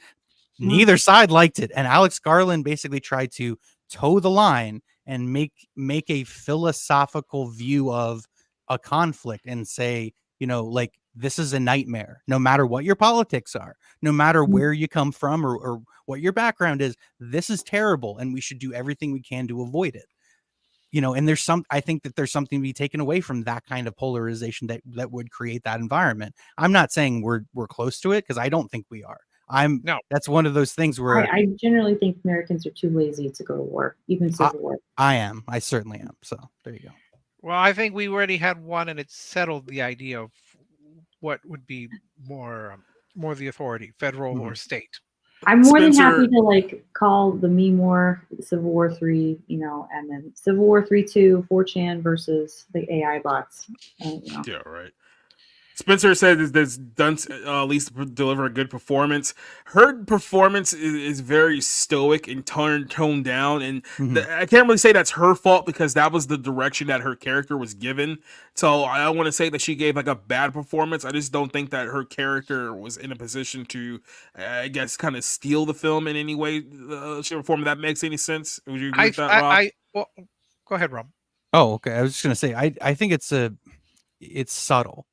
Neither side liked it, and Alex Garland basically tried to toe the line and make a philosophical view of a conflict and say, you know, like, this is a nightmare, no matter what your politics are, no matter where you come from or what your background is. This is terrible, and we should do everything we can to avoid it. You know, and I think that there's something to be taken away from that kind of polarization that would create that environment. I'm not saying we're close to it, because I don't think we are. That's one of those things where I generally think Americans are too lazy to go to war, even civil war. I certainly am. So there you go. Well, I think we already had one, and it settled the idea of what would be more the authority, federal or state. I'm more than happy to like call the meme war Civil War 3, you know, and then Civil War 3-2, 4chan versus the AI bots. You know. Yeah, right. Spencer said there's done at least deliver a good performance. Her performance is very stoic and toned down, and I can't really say that's her fault, because that was the direction that her character was given. So I don't want to say that she gave like a bad performance. I just don't think that her character was in a position to, I guess, kind of steal the film in any way. She performed. That makes any sense? Would you agree with that, Rob? Well, go ahead, Rob. Oh, okay. I was just gonna say I think it's subtle.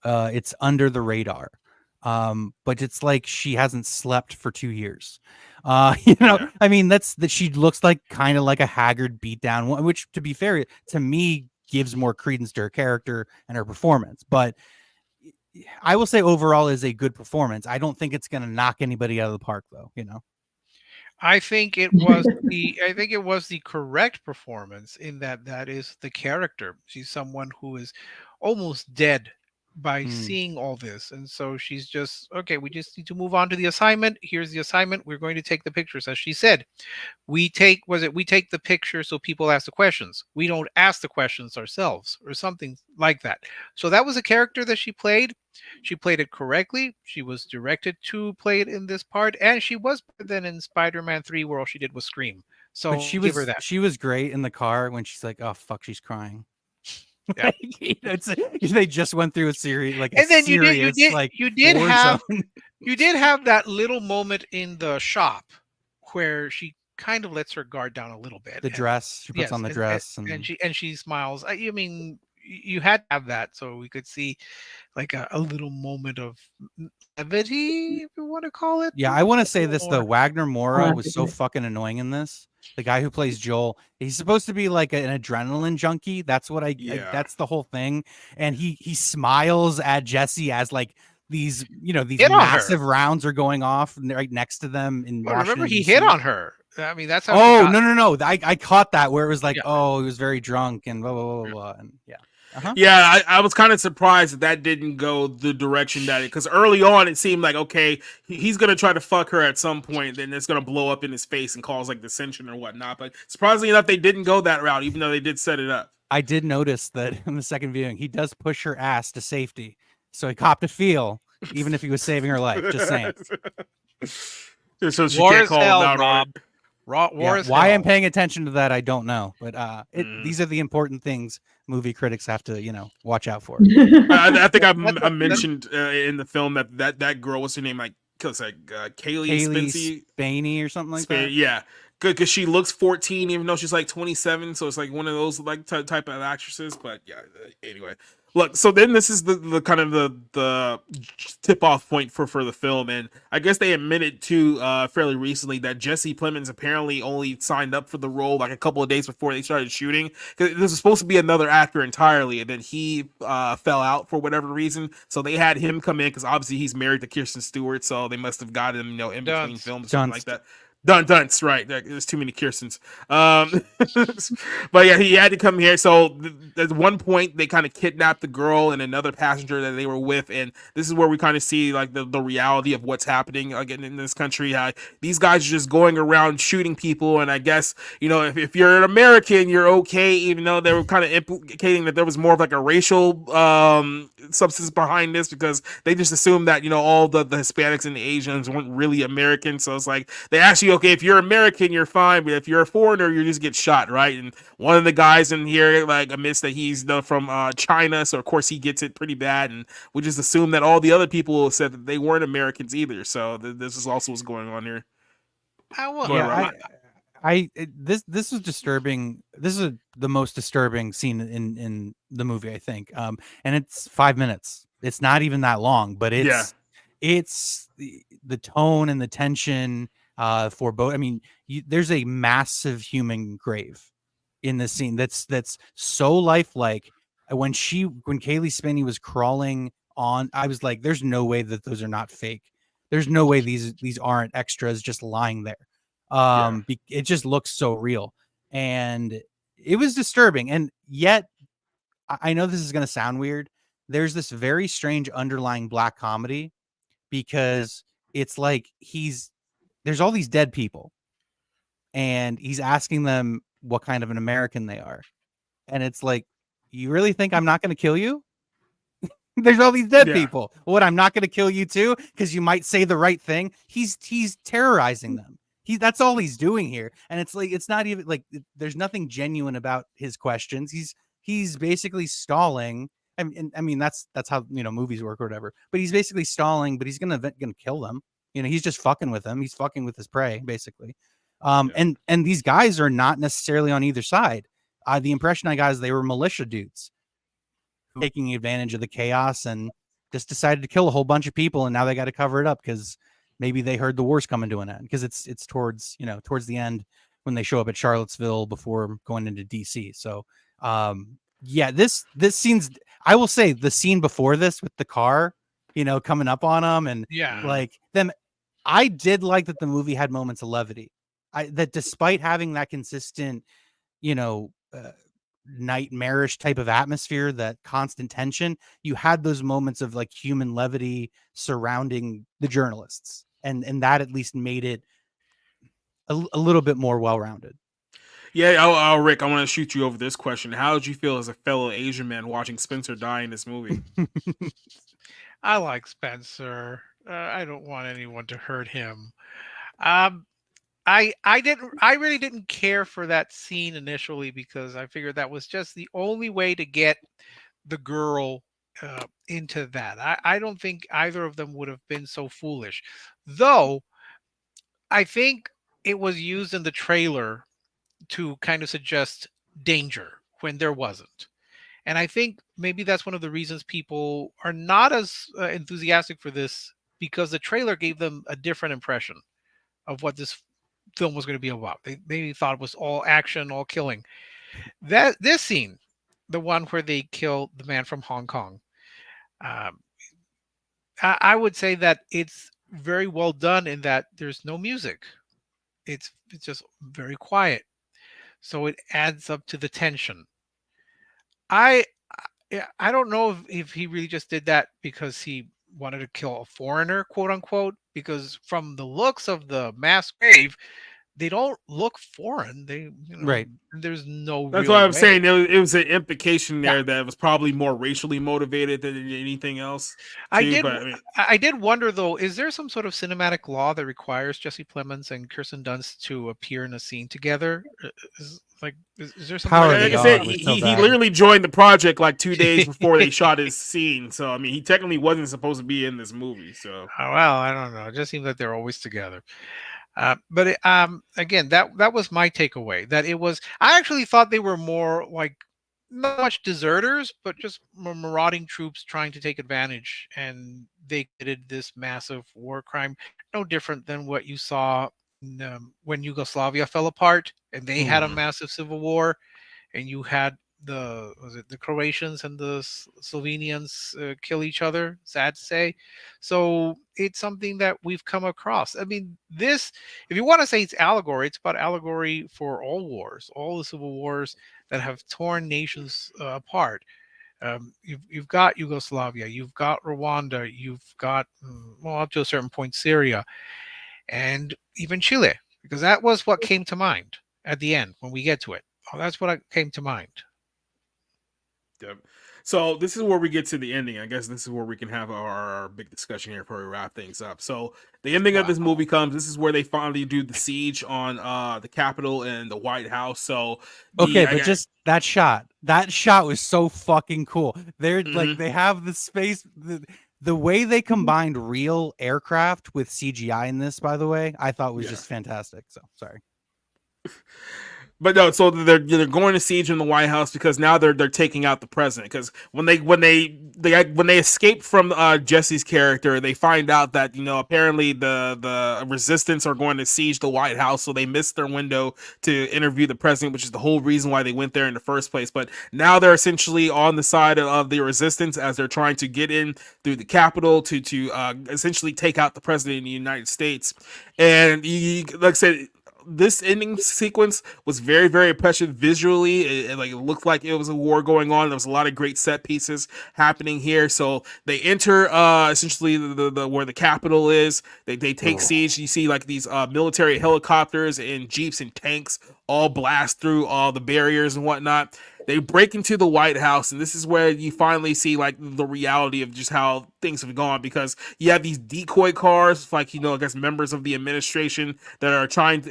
It's under the radar, but it's like she hasn't slept for 2 years. You know, yeah. I mean, that she looks like kind of like a haggard, beat down one, which, to be fair, to me gives more credence to her character and her performance. But I will say overall is a good performance. I don't think it's going to knock anybody out of the park, though. You know, I think it was the correct performance in that is the character. She's someone who is almost dead by seeing all this, and so she's just, okay, we just need to move on to the assignment. Here's the assignment. We're going to take the pictures. As she said, we take the picture so people ask the questions. We don't ask the questions ourselves, or something like that. So that was a character that she played it correctly. She was directed to play it in this part, and she was then in Spider-Man 3, where all she did was scream. So but she was great in the car when she's like, oh fuck, she's crying. Yeah. You know, they just went through a series, like, and then you did have that little moment in the shop where she kind of lets her guard down a little bit. The dress she puts on the dress, and she smiles. I mean, you had to have that so we could see like a little moment of levity, if you want to call it. Yeah, I want to say this though. Wagner Moura was so fucking annoying in this. The guy who plays Joel, he's supposed to be like an adrenaline junkie. That's what that's the whole thing. And he smiles at Jesse as like these massive rounds are going off right next to them. Remember, he hit on her. I mean, that's how. No. I caught that where it was like, he was very drunk and blah blah blah blah. And yeah. Yeah, I was kind of surprised that didn't go the direction that because early on it seemed like, okay, he's gonna try to fuck her at some point, then it's gonna blow up in his face and cause like dissension or whatnot. But surprisingly enough, they didn't go that route, even though they did set it up. I did notice that in the second viewing, he does push her ass to safety, so he copped a feel, even if he was saving her life. Just saying. So she can't call him out, Rob. Why I'm paying attention to that, I don't know. But these are the important things movie critics have to, watch out for. I think I mentioned in the film that girl, what's her name, like Kaylee Spaney or something like that. Yeah, good, because she looks 14 even though she's like 27, so it's like one of those like type of actresses. But yeah, anyway, look, so then this is the kind of the tip off point for the film, and I guess they admitted to fairly recently that Jesse Plemons apparently only signed up for the role like a couple of days before they started shooting, because this was supposed to be another actor entirely, and then he fell out for whatever reason, so they had him come in because obviously he's married to Kirsten Stewart, so they must have got him, in between films or something like that. Dunce, right? There's too many Kirstens. But yeah, he had to come here. So at one point, they kind of kidnapped the girl and another passenger that they were with, and this is where we kind of see like the reality of what's happening again in this country. These guys are just going around shooting people, and I guess if you're an American, you're okay, even though they were kind of implicating that there was more of like a racial substance behind this, because they just assumed that all the Hispanics and the Asians weren't really American. So it's like they actually, okay, if you're American, you're fine, but if you're a foreigner, you just get shot, right? And one of the guys in here like admits that he's from China, so of course he gets it pretty bad, and we just assume that all the other people said that they weren't Americans either. So this is also what's going on here. This is disturbing. This is the most disturbing scene in the movie, I think. And it's 5 minutes. It's not even that long, but it's the tone and the tension for both. I mean, there's a massive human grave in this scene that's so lifelike. When Kaylee Spinney was crawling on, I was like, there's no way that those are not fake. There's no way these aren't extras just lying there. It just looks so real, and it was disturbing. And yet, I know this is going to sound weird. There's this very strange underlying black comedy, because it's like there's all these dead people, and he's asking them what kind of an American they are, and it's like, you really think I'm not going to kill you? There's all these dead people. What, I'm not going to kill you too because you might say the right thing? He's terrorizing them. That's all he's doing here, and it's like, it's not even like there's nothing genuine about his questions. He's basically stalling. I mean that's how movies work or whatever. But he's basically stalling. But he's gonna kill them. He's just fucking with them. He's fucking with his prey, basically. And these guys are not necessarily on either side. The impression I got is they were militia dudes taking advantage of the chaos and just decided to kill a whole bunch of people, and now they got to cover it up because maybe they heard the war's coming to an end, because it's towards the end when they show up at Charlottesville before going into DC. So this scene's, I will say, the scene before this with the car, coming up on them and like them, I did like that the movie had moments of levity. That despite having that consistent, nightmarish type of atmosphere, that constant tension, you had those moments of like human levity surrounding the journalists, and that at least made it a little bit more well-rounded. Yeah, Rick, I want to shoot you over this question. How did you feel as a fellow Asian man watching Spencer die in this movie? I like Spencer. I don't want anyone to hurt him. I really didn't care for that scene initially, because I figured that was just the only way to get the girl into that. I don't think either of them would have been so foolish, though. I think it was used in the trailer to kind of suggest danger when there wasn't. And I think maybe that's one of the reasons people are not as enthusiastic for this, because the trailer gave them a different impression of what this film was going to be about. They maybe thought it was all action, all killing. This scene, the one where they kill the man from Hong Kong, I would say that it's very well done in that there's no music. It's just very quiet, so it adds up to the tension. I don't know if he really just did that because he wanted to kill a foreigner, quote unquote, because from the looks of the mass grave, they don't look foreign. They, Right. there's no. That's real why I'm way. saying it was an implication there that it was probably more racially motivated than anything else. I too, did. but, I mean, I did wonder though. Is there some sort of cinematic law that requires Jesse Plemons and Kirsten Dunst to appear in a scene together? Is there something? Power of like the I said, Dog was he, so he bad. literally joined the project like 2 days before they shot his scene. So I mean, he technically wasn't supposed to be in this movie. So Oh, well, I don't know. It just seems like they're always together. Again, that was my takeaway. That it was. I actually thought they were more like not much deserters, but just marauding troops trying to take advantage, and they committed this massive war crime. No different than what you saw when Yugoslavia fell apart, and they had a massive civil war, and you had the Croatians and the Slovenians kill each other. Sad to say. So it's something that we've come across. I mean, this, if you want to say it's allegory, it's about allegory for all wars, all the civil wars that have torn nations apart. You've got Yugoslavia, you've got Rwanda, you've got well, up to a certain point Syria, and even Chile, because that was what came to mind at the end when we get to it. Oh, that's what came to mind. Yep. So this is where we get to the ending. I guess this is where we can have our big discussion here before we wrap things up. So the ending of this movie comes. This is where they finally do the siege on the Capitol and the White House. So just that shot was so fucking cool. They're like, they have the space, the way they combined real aircraft with CGI in this, by the way, I thought was just fantastic. So sorry. But no, so they're going to siege in the White House because now they're taking out the president. Because when they escape from Jesse's character, they find out that apparently the resistance are going to siege the White House, so they missed their window to interview the president, which is the whole reason why they went there in the first place. But now they're essentially on the side of the resistance as they're trying to get in through the Capitol to essentially take out the president of the United States. And like I said, this ending sequence was very, very impressive visually. It looked like it was a war going on. There was a lot of great set pieces happening here. So they enter essentially the where the Capitol is. They take siege. You see like these military helicopters and jeeps and tanks all blast through all the barriers and whatnot. They break into the White House, and this is where you finally see like the reality of just how things have gone, because you have these decoy cars, like I guess members of the administration that are trying to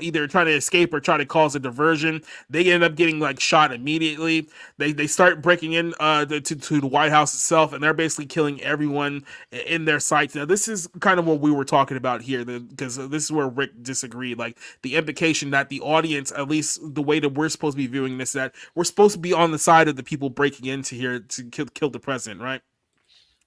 escape or try to cause a diversion. They end up getting like shot immediately. They start breaking in to the White House itself, and they're basically killing everyone in their sights. Now this is kind of what we were talking about here, because this is where Rick disagreed. Like the implication that the audience, at least the way that we're supposed to be viewing this, that we're supposed to be on the side of the people breaking into here to kill the president, right?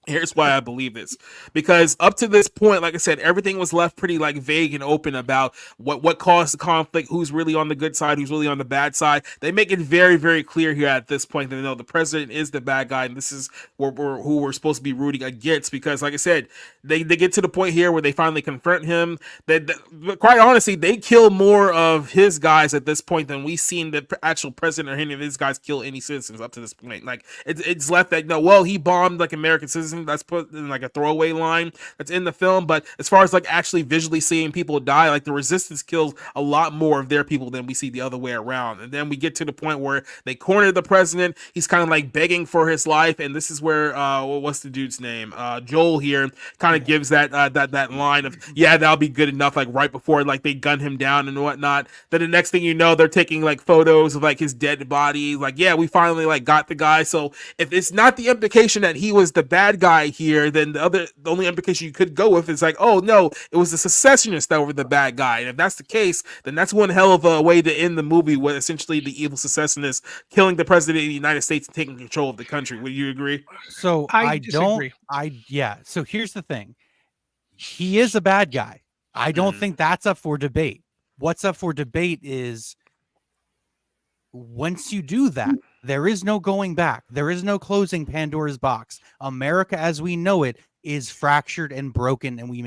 Here's why I believe this, because up to this point, like I said, everything was left pretty like vague and open about what caused the conflict, who's really on the good side, who's really on the bad side. They make it very, very clear here at this point that the president is the bad guy, and this is who we're supposed to be rooting against. Because, like I said, they get to the point here where they finally confront him. That quite honestly, they kill more of his guys at this point than we've seen the actual president or any of his guys kill any citizens up to this point. Like it's left that well, he bombed like American citizens. That's put in like a throwaway line that's in the film, but as far as like actually visually seeing people die, like the resistance kills a lot more of their people than we see the other way around. And then we get to the point where they corner the president. He's kind of like begging for his life, and this is where what's the dude's name, Joel here kind of gives that line of, yeah, that'll be good enough, like right before like they gun him down and whatnot. Then the next thing you know, they're taking like photos of like his dead body, like, yeah, we finally like got the guy. So if it's not the implication that he was the bad guy here, then the only implication you could go with is like, oh no, it was the secessionists that were the bad guy. And if that's the case, then that's one hell of a way to end the movie, with essentially the evil secessionists killing the president of the United States and taking control of the country. Would you agree? So I disagree. So here's the thing. He is a bad guy. I don't think that's up for debate. What's up for debate is once you do that, there is no going back. There is no closing Pandora's box. America as we know it is fractured and broken, and it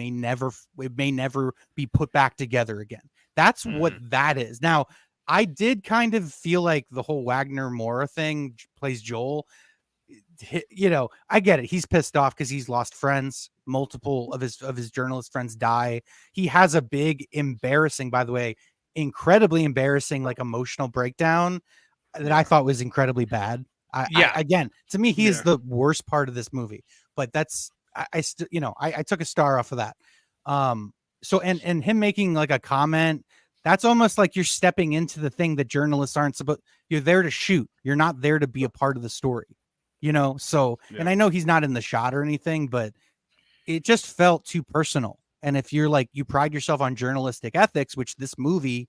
may never be put back together again. That's what that is. Now, I did kind of feel like the whole Wagner Moura thing plays Joel. I get it. He's pissed off because he's lost friends. Multiple of his journalist friends die. He has a big, embarrassing, by the way, incredibly embarrassing, like emotional breakdown that I thought was incredibly bad. Again, to me, he is the worst part of this movie, but that's, I still, I took a star off of that. So, and him making like a comment, that's almost like you're stepping into the thing that journalists aren't supposed, you're there to shoot. You're not there to be a part of the story, So, and I know he's not in the shot or anything, but it just felt too personal. And if you're like, you pride yourself on journalistic ethics, which this movie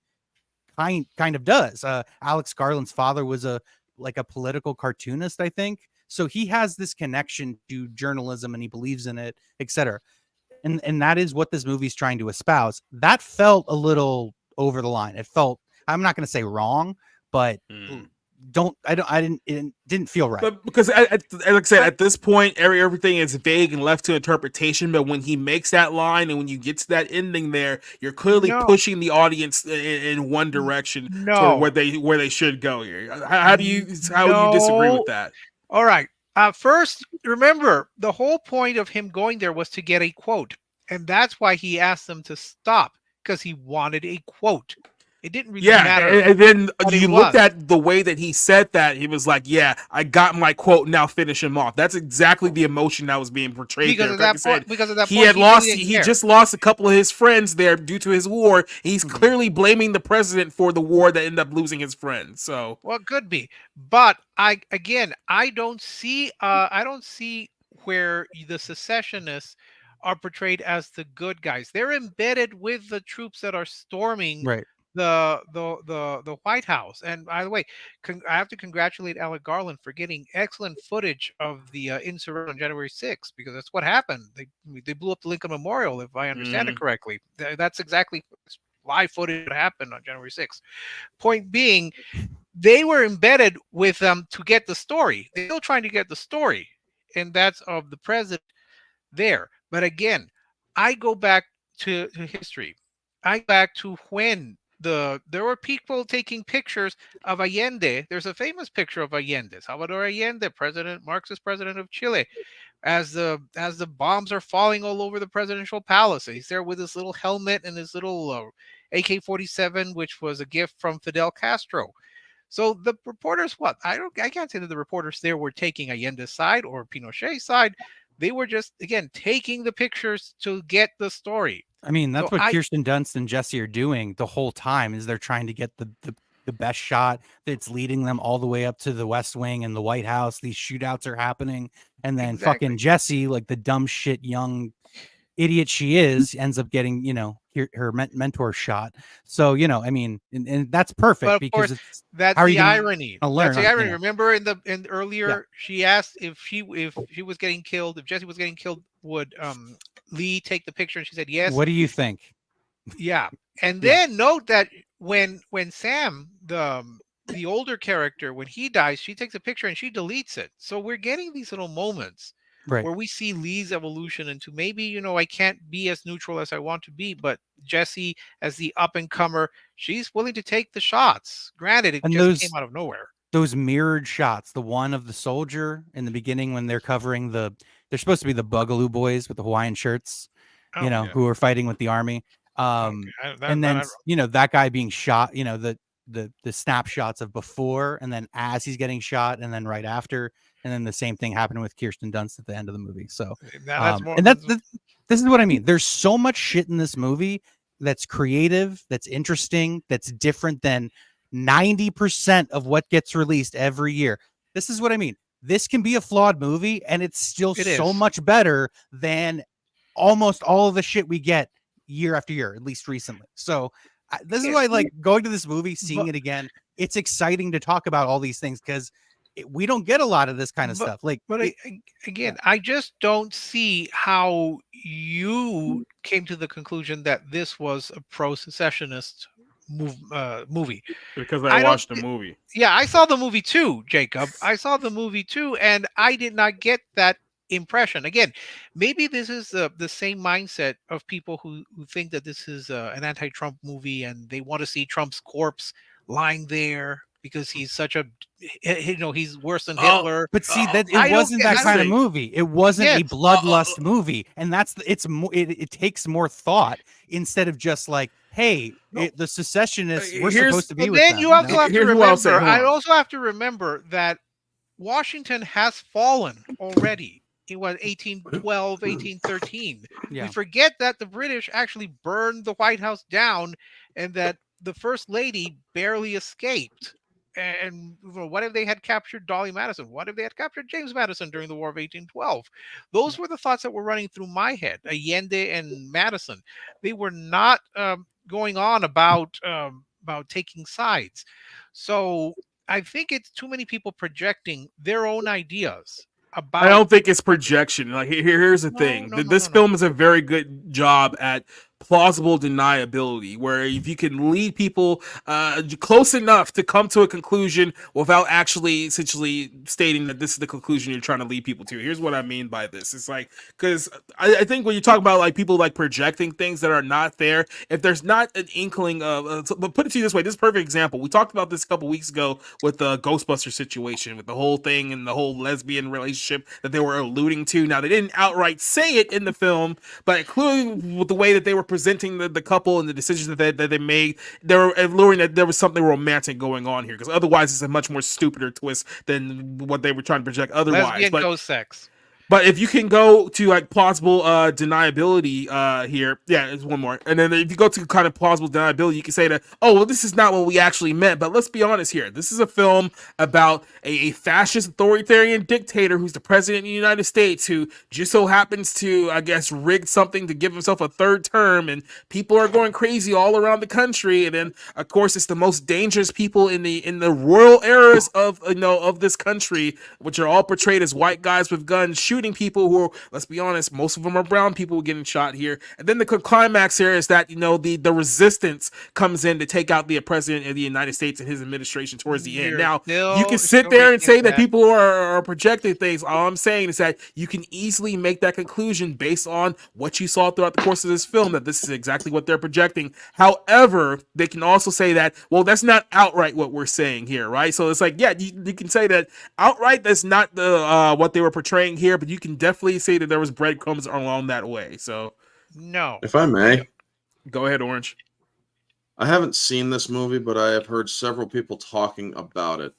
kind of does. Alex Garland's father was a political cartoonist, I think. So he has this connection to journalism and he believes in it, etc. And that is what this movie's trying to espouse. That felt a little over the line. It felt, I'm not going to say wrong, but it didn't feel right. But because like I said, at this point, everything is vague and left to interpretation. But when he makes that line and when you get to that ending there, you're clearly pushing the audience in one direction toward where they should go here. How do you disagree with that? All right. First, remember, the whole point of him going there was to get a quote. And that's why he asked them to stop, because he wanted a quote. It didn't really matter. And then you looked at the way that he said that. He was like, yeah, I got my quote, now finish him off. That's exactly the emotion that was being portrayed because there. Because of that point, he just lost a couple of his friends there due to his war. He's clearly blaming the president for the war that ended up losing his friends. So, well, it could be. But I don't see where the secessionists are portrayed as the good guys. They're embedded with the troops that are storming the White House. And by the way, I have to congratulate Alec Garland for getting excellent footage of the insurrection on January 6th, because that's what happened. They blew up the Lincoln Memorial, if I understand it correctly. That's exactly live footage that happened on January 6th. Point being, they were embedded with them to get the story. They're still trying to get the story, and that's of the president there. But again, I go back to history. I go back to when there were people taking pictures of Allende. There's a famous picture of Allende, Salvador Allende, Marxist president of Chile, as the bombs are falling all over the presidential palace. He's there with his little helmet and his little AK-47, which was a gift from Fidel Castro. So the reporters, I can't say that the reporters there were taking Allende's side or Pinochet's side. They were just, again, taking the pictures to get the story. I mean, that's what Kirsten Dunst and Jesse are doing the whole time, is they're trying to get the best shot that's leading them all the way up to the West Wing and the White House. These shootouts are happening. And then fucking Jesse, like the dumb shit young idiot she is, ends up getting, her mentor shot. So, I mean, and that's perfect, but because course, that's the irony. That's the irony. Remember in earlier, she asked if she was getting killed, if Jesse was getting killed, would Lee take the picture? And she said yes. What do you think? Yeah. And then note that when Sam, the older character, when he dies, she takes a picture and she deletes it. So we're getting these little moments where we see Lee's evolution into maybe, I can't be as neutral as I want to be, but Jesse, as the up-and-comer, she's willing to take the shots. Granted, it just came out of nowhere. Those mirrored shots, the one of the soldier in the beginning when they're covering they're supposed to be the Bugaloo boys with the Hawaiian shirts, who are fighting with the army. And then, that guy being shot, the snapshots of before and then as he's getting shot and then right after. And then the same thing happened with Kirsten Dunst at the end of the movie. So, this is what I mean. There's so much shit in this movie that's creative, that's interesting, that's different than 90% of what gets released every year. This is what I mean. This can be a flawed movie, and it's still so much better than almost all of the shit we get year after year, at least recently. So, this is why I like going to this movie, seeing it again. It's exciting to talk about all these things because we don't get a lot of this kind of stuff. I just don't see how you came to the conclusion that this was a pro-secessionist movie. Because I watched the movie. Yeah, I saw the movie too, Jacob. I saw the movie too, and I did not get that impression. Again, maybe this is the same mindset of people who think that this is an anti-Trump movie and they want to see Trump's corpse lying there because he's such a, he's worse than Hitler. But see, that it wasn't that kind of movie. It wasn't a bloodlust movie, and it takes more thought instead of just like, hey, the secessionists, we're Here's- supposed to be But with then them. you also have to Here's what I'll say, remember. hold I on. also have to remember that Washington has fallen already. It was 1812, 1813. Yeah. We forget that the British actually burned the White House down, and that the First Lady barely escaped. And what if they had captured Dolly Madison? What if they had captured James Madison during the War of 1812? Those were the thoughts that were running through my head. Allende and Madison, they were not going on about taking sides. So I think it's too many people projecting their own ideas about. I don't think it's projection. Like here's the thing. This film is a very good job at plausible deniability, where if you can lead people close enough to come to a conclusion without actually essentially stating that this is the conclusion you're trying to lead people to. Here's what I mean by this. It's like, because I think when you talk about like people like projecting things that are not there, if there's not an inkling of, but put it to you this way, this is a perfect example. We talked about this a couple weeks ago with the Ghostbuster situation, with the whole thing and the whole lesbian relationship that they were alluding to. Now, they didn't outright say it in the film, but clearly with the way that they were presenting the couple and the decisions that they made, they were alluring that there was something romantic going on here, because otherwise it's a much more stupider twist than what they were trying to project otherwise. Lesbian ghost sex. But if you can go to like plausible deniability here, yeah, there's one more. And then if you go to kind of plausible deniability, you can say that, oh, well, this is not what we actually meant. But let's be honest here. This is a film about a fascist authoritarian dictator who's the president of the United States, who just so happens to, I guess, rig something to give himself a third term. And people are going crazy all around the country. And then, of course, it's the most dangerous people in the royal eras of this country, which are all portrayed as white guys with guns shooting people who are, let's be honest, most of them are brown people getting shot here. And then the climax here is that the resistance comes in to take out the president of the United States and his administration towards the end. Now, you can sit there and say that people are projecting things. All I'm saying is that you can easily make that conclusion based on what you saw throughout the course of this film, that this is exactly what they're projecting. However, they can also say that, well, that's not outright what we're saying here, right? So it's like, yeah, you can say that outright that's not the what they were portraying here, but you can definitely say that there was breadcrumbs along that way. So, no. If I may, go ahead, Orange. I haven't seen this movie, but I have heard several people talking about it.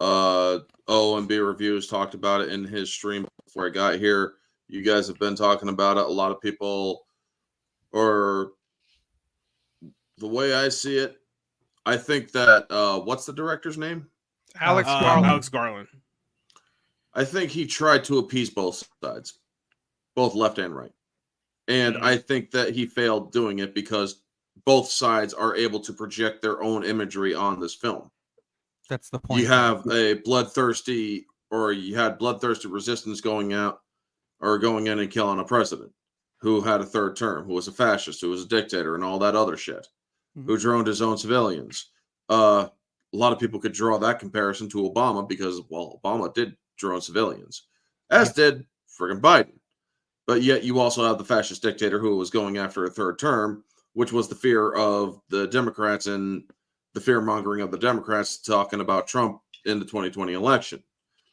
OMB Reviews talked about it in his stream before I got here. You guys have been talking about it. A lot of people, or the way I see it, I think that what's the director's name? Alex Garland. Alex Garland. I think he tried to appease both sides, both left and right. And I think that he failed doing it because both sides are able to project their own imagery on this film. That's the point. You have a bloodthirsty resistance going out or going in and killing a president who had a third term, who was a fascist, who was a dictator, and all that other shit, who droned his own civilians. A lot of people could draw that comparison to Obama because, well, Obama did drone civilians, as did friggin' Biden. But yet you also have the fascist dictator who was going after a third term, which was the fear of the Democrats and the fear mongering of the Democrats talking about Trump in the 2020 election.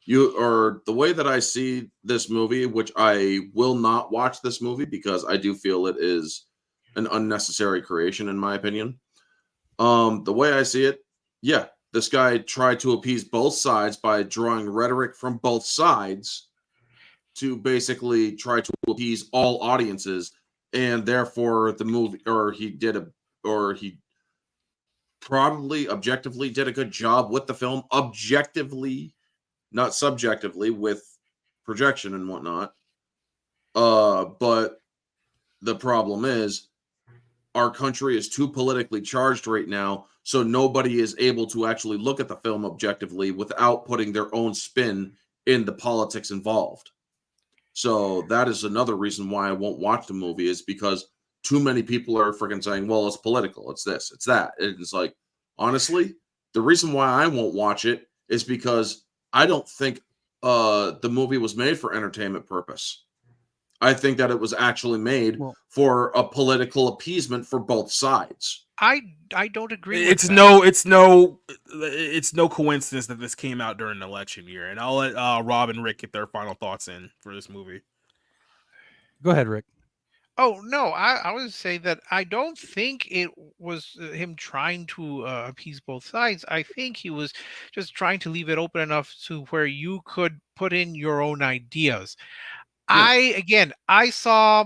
The way that I see this movie, which I will not watch this movie because I do feel it is an unnecessary creation, in my opinion. The way I see it, yeah, this guy tried to appease both sides by drawing rhetoric from both sides to basically try to appease all audiences, and therefore the movie, he probably objectively did a good job with the film, objectively, not subjectively, with projection and whatnot. But the problem is our country is too politically charged right now, so nobody is able to actually look at the film objectively without putting their own spin in the politics involved. So that is another reason why I won't watch the movie, is because too many people are freaking saying, well, it's political, it's this, it's that. And it's like, honestly, the reason why I won't watch it is because I don't think the movie was made for entertainment purpose. I think that it was actually made for a political appeasement for both sides. I don't agree with It's that. it's no coincidence that this came out during an election year. And I'll let Rob and Rick get their final thoughts in for this movie. Go ahead, Rick. Oh no, I would say that I don't think it was him trying to appease both sides. I think he was just trying to leave it open enough to where you could put in your own ideas. Yeah. I saw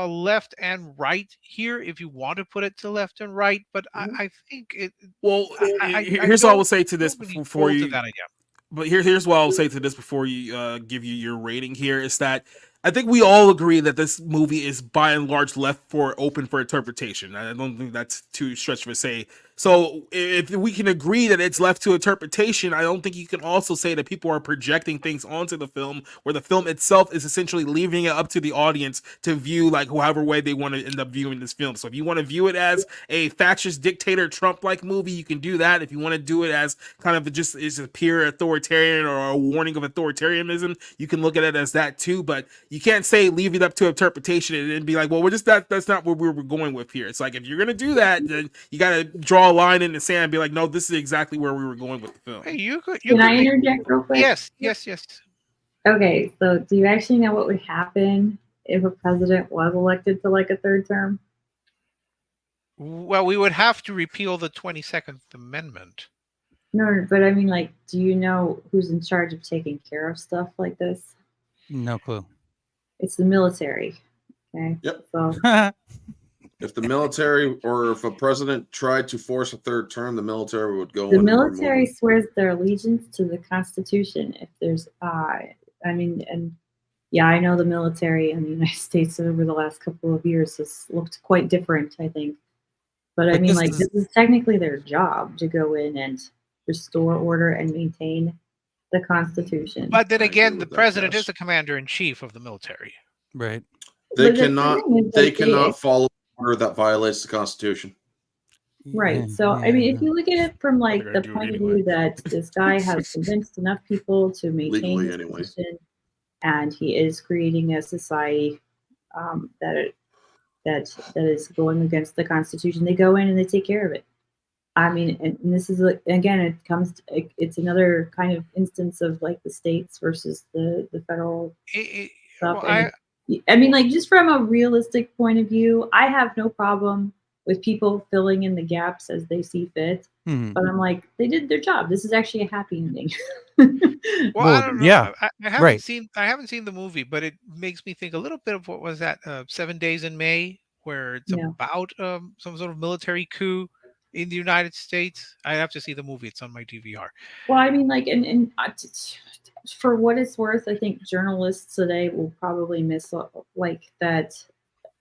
left and right here. If you want to put it to left and right, but I think it. Well, I here's what I will say to this don't really before hold to you. that idea. But here's what I'll say to this before you give you your rating here is that I think we all agree that this movie is by and large left for open for interpretation. I don't think that's too stretch to say. So if we can agree that it's left to interpretation, I don't think you can also say that people are projecting things onto the film where the film itself is essentially leaving it up to the audience to view like however way they want to end up viewing this film. So if you want to view it as a fascist dictator Trump-like movie, you can do that. If you want to do it as kind of just is a pure authoritarian or a warning of authoritarianism, you can look at it as that too. But you can't say leave it up to interpretation and be like, well, we're just that's not what we're going with here. It's like if you're gonna do that, then you gotta draw a line in the sand and be like, no, this is exactly where we were going with the film. Hey, you Can I interject real quick? Yes. Okay, so do you actually know what would happen if a president was elected to like a third term? Well, we would have to repeal the 22nd Amendment. No, but I mean, like, do you know who's in charge of taking care of stuff like this? No clue. It's the military. Okay. Yep. So If the military or if a president tried to force a third term, the military would go the in. military swears their allegiance to the Constitution. If there's, I know the military in the United States over the last couple of years has looked quite different, I think. But I mean, this is technically their job to go in and restore order and maintain the Constitution. But then again, the president is the commander in chief of the military. Right. They cannot follow order that violates the Constitution. Right. So, I mean, if you look at it from like the point of view that this guy has convinced enough people to maintain his position, and he is creating a society that is going against the Constitution, they go in and they take care of it. I mean, and this is again, it's another kind of instance of like the states versus the federal stuff. I mean, like just from a realistic point of view, I have no problem with people filling in the gaps as they see fit. Mm-hmm. But I'm like, they did their job. This is actually a happy ending. Well, I don't know. Yeah, I haven't seen the movie, but it makes me think a little bit of what was that 7 Days in May, where it's about some sort of military coup in the United States. I have to see the movie. It's on my DVR. Well, I mean, like, and for what it's worth, I think journalists today will probably miss like that.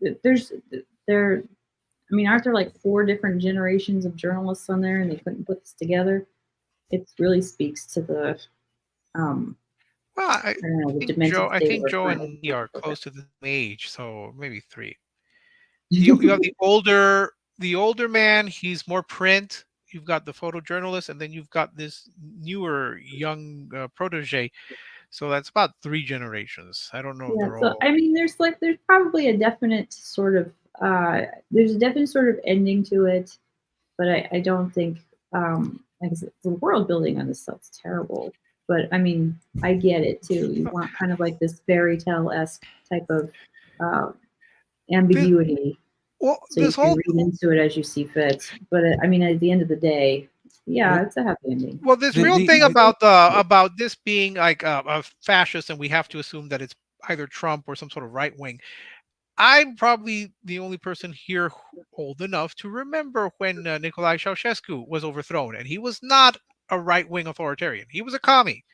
I mean, aren't there like 4 different generations of journalists on there, and they couldn't put this together? It really speaks to the. I think Joe and me are close to the same age, so maybe 3. You have the older man. He's more print. You've got the photojournalist, and then you've got this newer young protege. So that's about 3 generations. I don't know. Yeah, so I mean, there's probably a definite sort of ending to it, but I don't think like I said, the world building on this stuff's terrible. But I mean, I get it too. You want kind of like this fairy tale-esque type of ambiguity. So you can read into it as you see fit. But I mean, at the end of the day, yeah, it's a happy ending. Well, this real thing about this being like a fascist, and we have to assume that it's either Trump or some sort of right wing. I'm probably the only person here old enough to remember when Nicolae Ceausescu was overthrown, and he was not a right-wing authoritarian. He was a commie.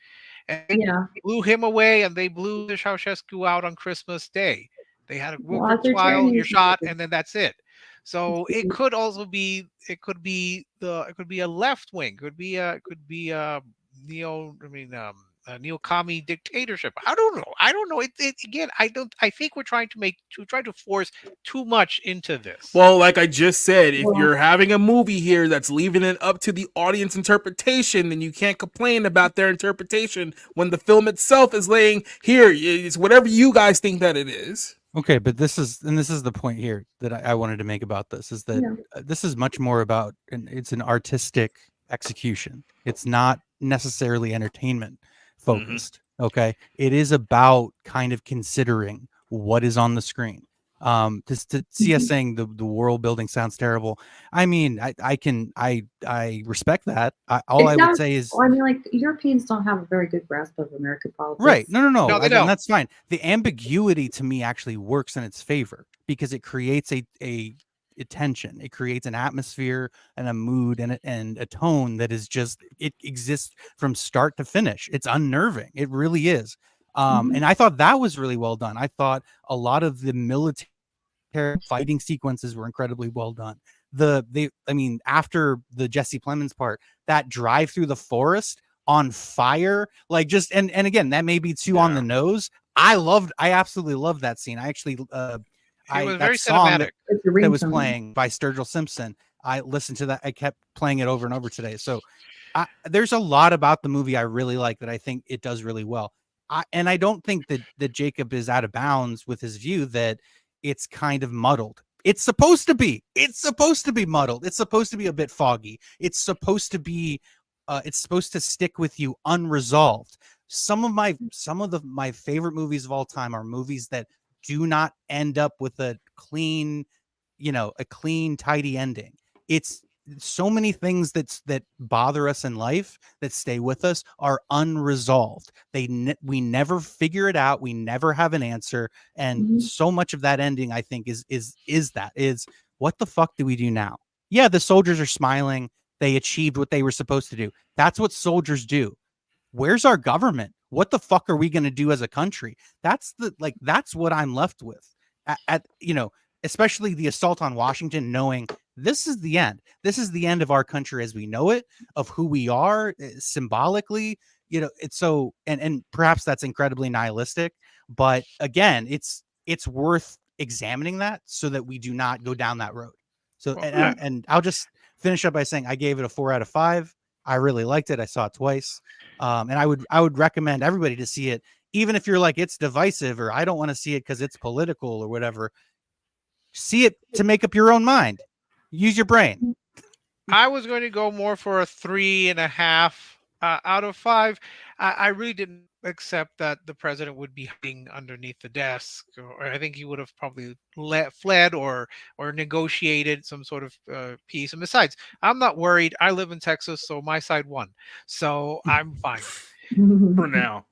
And they blew him away, and they blew the Ceausescu out on Christmas Day. They had a while, you're shot, and then that's it. So it could also be a left wing, it could be a neo-commie dictatorship. I don't know. I think we're trying to force too much into this. Well, like I just said, if you're having a movie here that's leaving it up to the audience interpretation, then you can't complain about their interpretation when the film itself is laying here. It's whatever you guys think that it is. Okay, but this is the point here that I wanted to make about this is that this is much more about, and it's an artistic execution. It's not necessarily entertainment focused. Okay, it is about kind of considering what is on the screen. To see us saying the world building sounds terrible. I mean, I respect that. All I would say is, I mean, like Europeans don't have a very good grasp of American politics. right. No. No, they Again, don't. that's fine. The ambiguity to me actually works in its favor because it creates a tension. It creates an atmosphere and a mood and a tone that is just, it exists from start to finish. It's unnerving. It really is. And I thought that was really well done. I thought a lot of the military fighting sequences were incredibly well done. I mean, after the Jesse Plemons part, that drive through the forest on fire, like just and again, that may be too on the nose. I absolutely loved that scene. I actually It was that very song cinematic. that was playing by Sturgill Simpson, I listened to that. I kept playing it over and over today. So there's a lot about the movie I really like that I think it does really well. And I don't think that Jacob is out of bounds with his view that it's kind of muddled. It's supposed to be. It's supposed to be muddled. It's supposed to be a bit foggy. It's supposed to be. It's supposed to stick with you unresolved. Some of my favorite movies of all time are movies that do not end up with a clean, tidy ending. It's so many things that bother us in life that stay with us are unresolved. We never figure it out. We never have an answer. And so much of that ending, I think, is what the fuck do we do now? Yeah, the soldiers are smiling. They achieved what they were supposed to do. That's what soldiers do. Where's our government? What the fuck are we going to do as a country? That's what I'm left with. Especially the assault on Washington, knowing this is the end. This is the end of our country as we know it, of who we are symbolically. It's so, and perhaps that's incredibly nihilistic, but again, it's worth examining that so that we do not go down that road. So, and I'll just finish up by saying I gave it a 4 out of 5. I really liked it. I saw it twice. And I would recommend everybody to see it, even if you're like, it's divisive or I don't want to see it because it's political or whatever. See it to make up your own mind. Use your brain. I was going to go more for a 3.5 out of 5. I really didn't accept that the president would be hiding underneath the desk, or I think he would have probably fled or negotiated some sort of peace. And besides, I'm not worried. I live in Texas, so my side won, so I'm fine for now.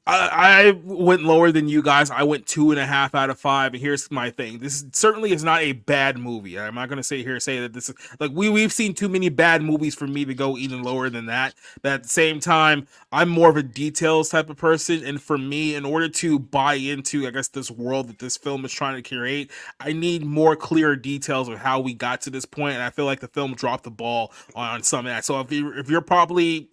I went lower than you guys. I went 2.5 out of 5. And here's my thing: this certainly is not a bad movie. I'm not going to say that this is like we've seen too many bad movies for me to go even lower than that. But at the same time, I'm more of a details type of person, and for me, in order to buy into, I guess, this world that this film is trying to create, I need more clear details of how we got to this point. And I feel like the film dropped the ball on some of that. So if you're probably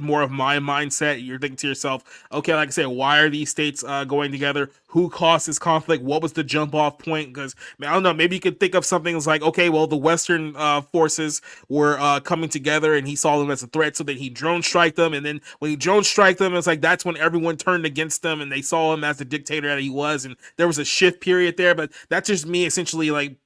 more of my mindset, you're thinking to yourself, okay, like I said, why are these states going together? Who caused this conflict? What was the jump off point? Because I don't know, maybe you could think of something that's like, okay, well, the Western forces were coming together and he saw them as a threat, so that he drone strike them. And then when he drone strike them, it's like that's when everyone turned against them and they saw him as the dictator that he was. And there was a shift period there. But that's just me essentially like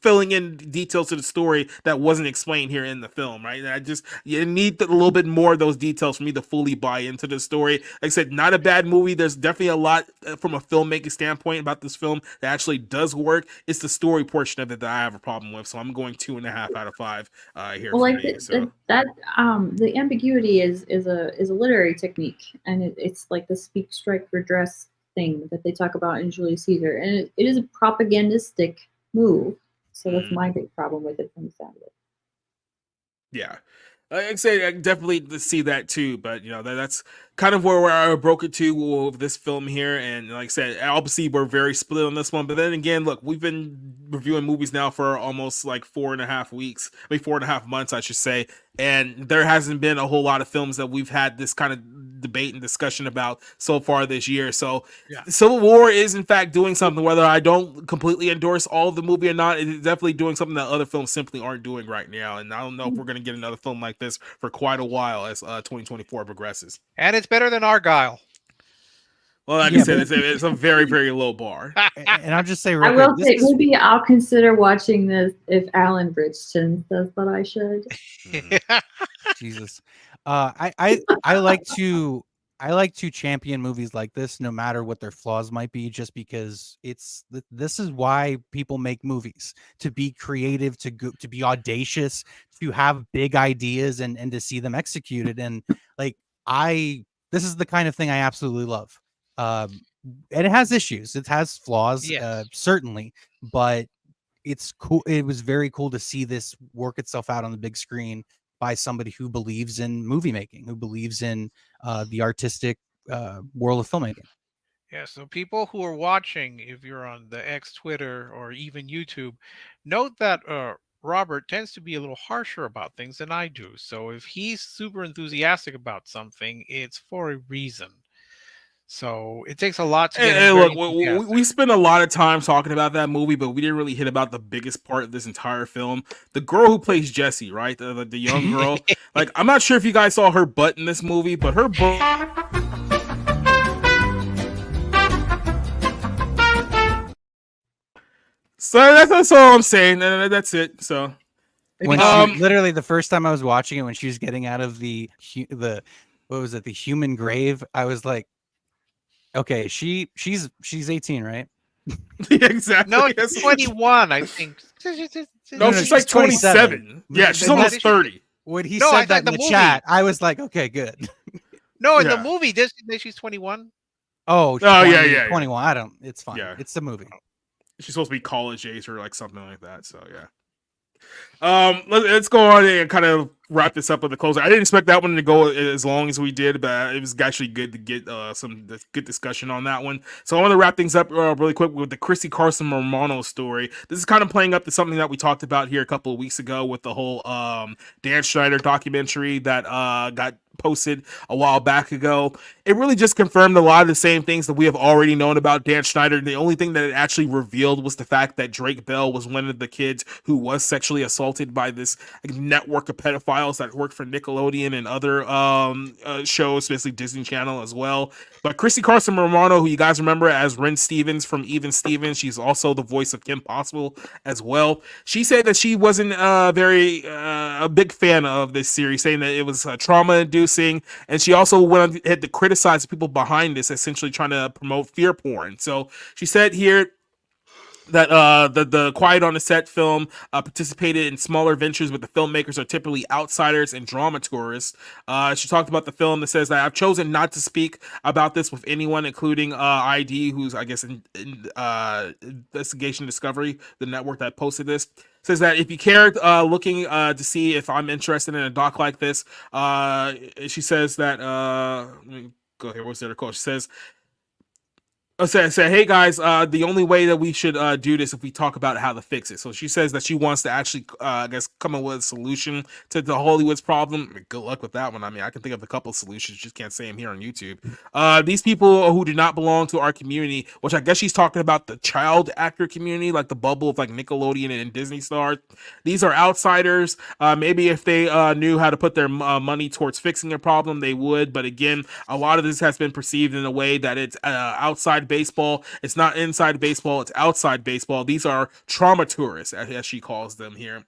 filling in details to the story that wasn't explained here in the film, right? And you need a little bit more of those details for me to fully buy into the story. Like I said, not a bad movie. There's definitely a lot from a filmmaking standpoint about this film that actually does work. It's the story portion of it that I have a problem with. So I'm going 2.5 out of 5 here. Well, like the ambiguity is a literary technique, and it's like the speak, strike, redress thing that they talk about in Julius Caesar, and it is a propagandistic move. So that's my big problem with it from the sound of it. Yeah. Like I say, I definitely see that too, but that's kind of where I broke it to with this film here. And like I said, obviously we're very split on this one, but then again, look, we've been reviewing movies now for almost like 4.5 months, I should say. And there hasn't been a whole lot of films that we've had this kind of debate and discussion about so far this year. So Civil War is in fact doing something, whether I don't completely endorse all of the movie or not. It's definitely doing something that other films simply aren't doing right now. And I don't know if we're going to get another film like this for quite a while as 2024 progresses. And it's better than Argyle. Well, like I said, it's a very, very low bar. And I'll just say, I will say, maybe I'll consider watching this if Alan Ritchson says that I should. Jesus. I like to I like to champion movies like this, no matter what their flaws might be, just because this is why people make movies, to be creative, to be audacious, to have big ideas and to see them executed. And like this is the kind of thing I absolutely love. And it has issues, it has flaws, certainly, but it's cool. It was very cool to see this work itself out on the big screen by somebody who believes in movie making, who believes in the artistic world of filmmaking. Yeah, so people who are watching, if you're on the X, Twitter, or even YouTube, note that Robert tends to be a little harsher about things than I do. So if he's super enthusiastic about something, it's for a reason. So it takes a lot to get. Hey, look, we spent a lot of time talking about that movie, but we didn't really hit about the biggest part of this entire film. The girl who plays Jessie, right? The young girl. Like, I'm not sure if you guys saw her butt in this movie, but her butt. So that's all I'm saying, and that's it. So when literally the first time I was watching it, when she was getting out of the what was it, the human grave, I was like, okay, she's 18, right? Yeah, exactly. No, it's 21, I think. No, she's like 27. Yeah, she's almost 30. When he said that in the chat, I was like, okay, good. No, in the movie, does she say she's 21? Oh, 20, yeah. 21. I don't. It's fine. Yeah. It's the movie. She's supposed to be college age or like something like that. So yeah. Let's go on and kind of wrap this up with a closer. I didn't expect that one to go as long as we did, but it was actually good to get some good discussion on that one. So I want to wrap things up really quick with the Christy Carlson-Romano story. This is kind of playing up to something that we talked about here a couple of weeks ago with the whole Dan Schneider documentary that got posted a while back ago. It really just confirmed a lot of the same things that we have already known about Dan Schneider. The only thing that it actually revealed was the fact that Drake Bell was one of the kids who was sexually assaulted by this network of pedophiles that worked for Nickelodeon and other shows, especially Disney Channel as well. But Christy Carlson-Romano, who you guys remember as Ren Stevens from Even Stevens, she's also the voice of Kim Possible as well. She said that she wasn't a big fan of this series, saying that it was trauma-inducing, and she also went ahead to criticize the people behind this, essentially trying to promote fear porn. So she said here that the Quiet on the Set film participated in smaller ventures, but the filmmakers are typically outsiders and drama tourists. She talked about the film that says that I've chosen not to speak about this with anyone, including ID, who's I guess in Investigation Discovery, the network that posted this. Says that if you care looking to see if I'm interested in a doc like this, she says that let me go here. What's the other quote? She says, hey guys, the only way that we should do this if we talk about how to fix it. So she says that she wants to actually I guess come up with a solution to the Hollywood's problem. I mean, good luck with that one. I mean, I can think of a couple of solutions, just can't say them here on YouTube. These people who do not belong to our community, which I guess she's talking about the child actor community, like the bubble of like Nickelodeon and Disney stars. These are outsiders. Maybe if they knew how to put their money towards fixing a problem, they would. But again, a lot of this has been perceived in a way that it's outside baseball. It's not inside baseball, it's outside baseball. These are trauma tourists, as she calls them here.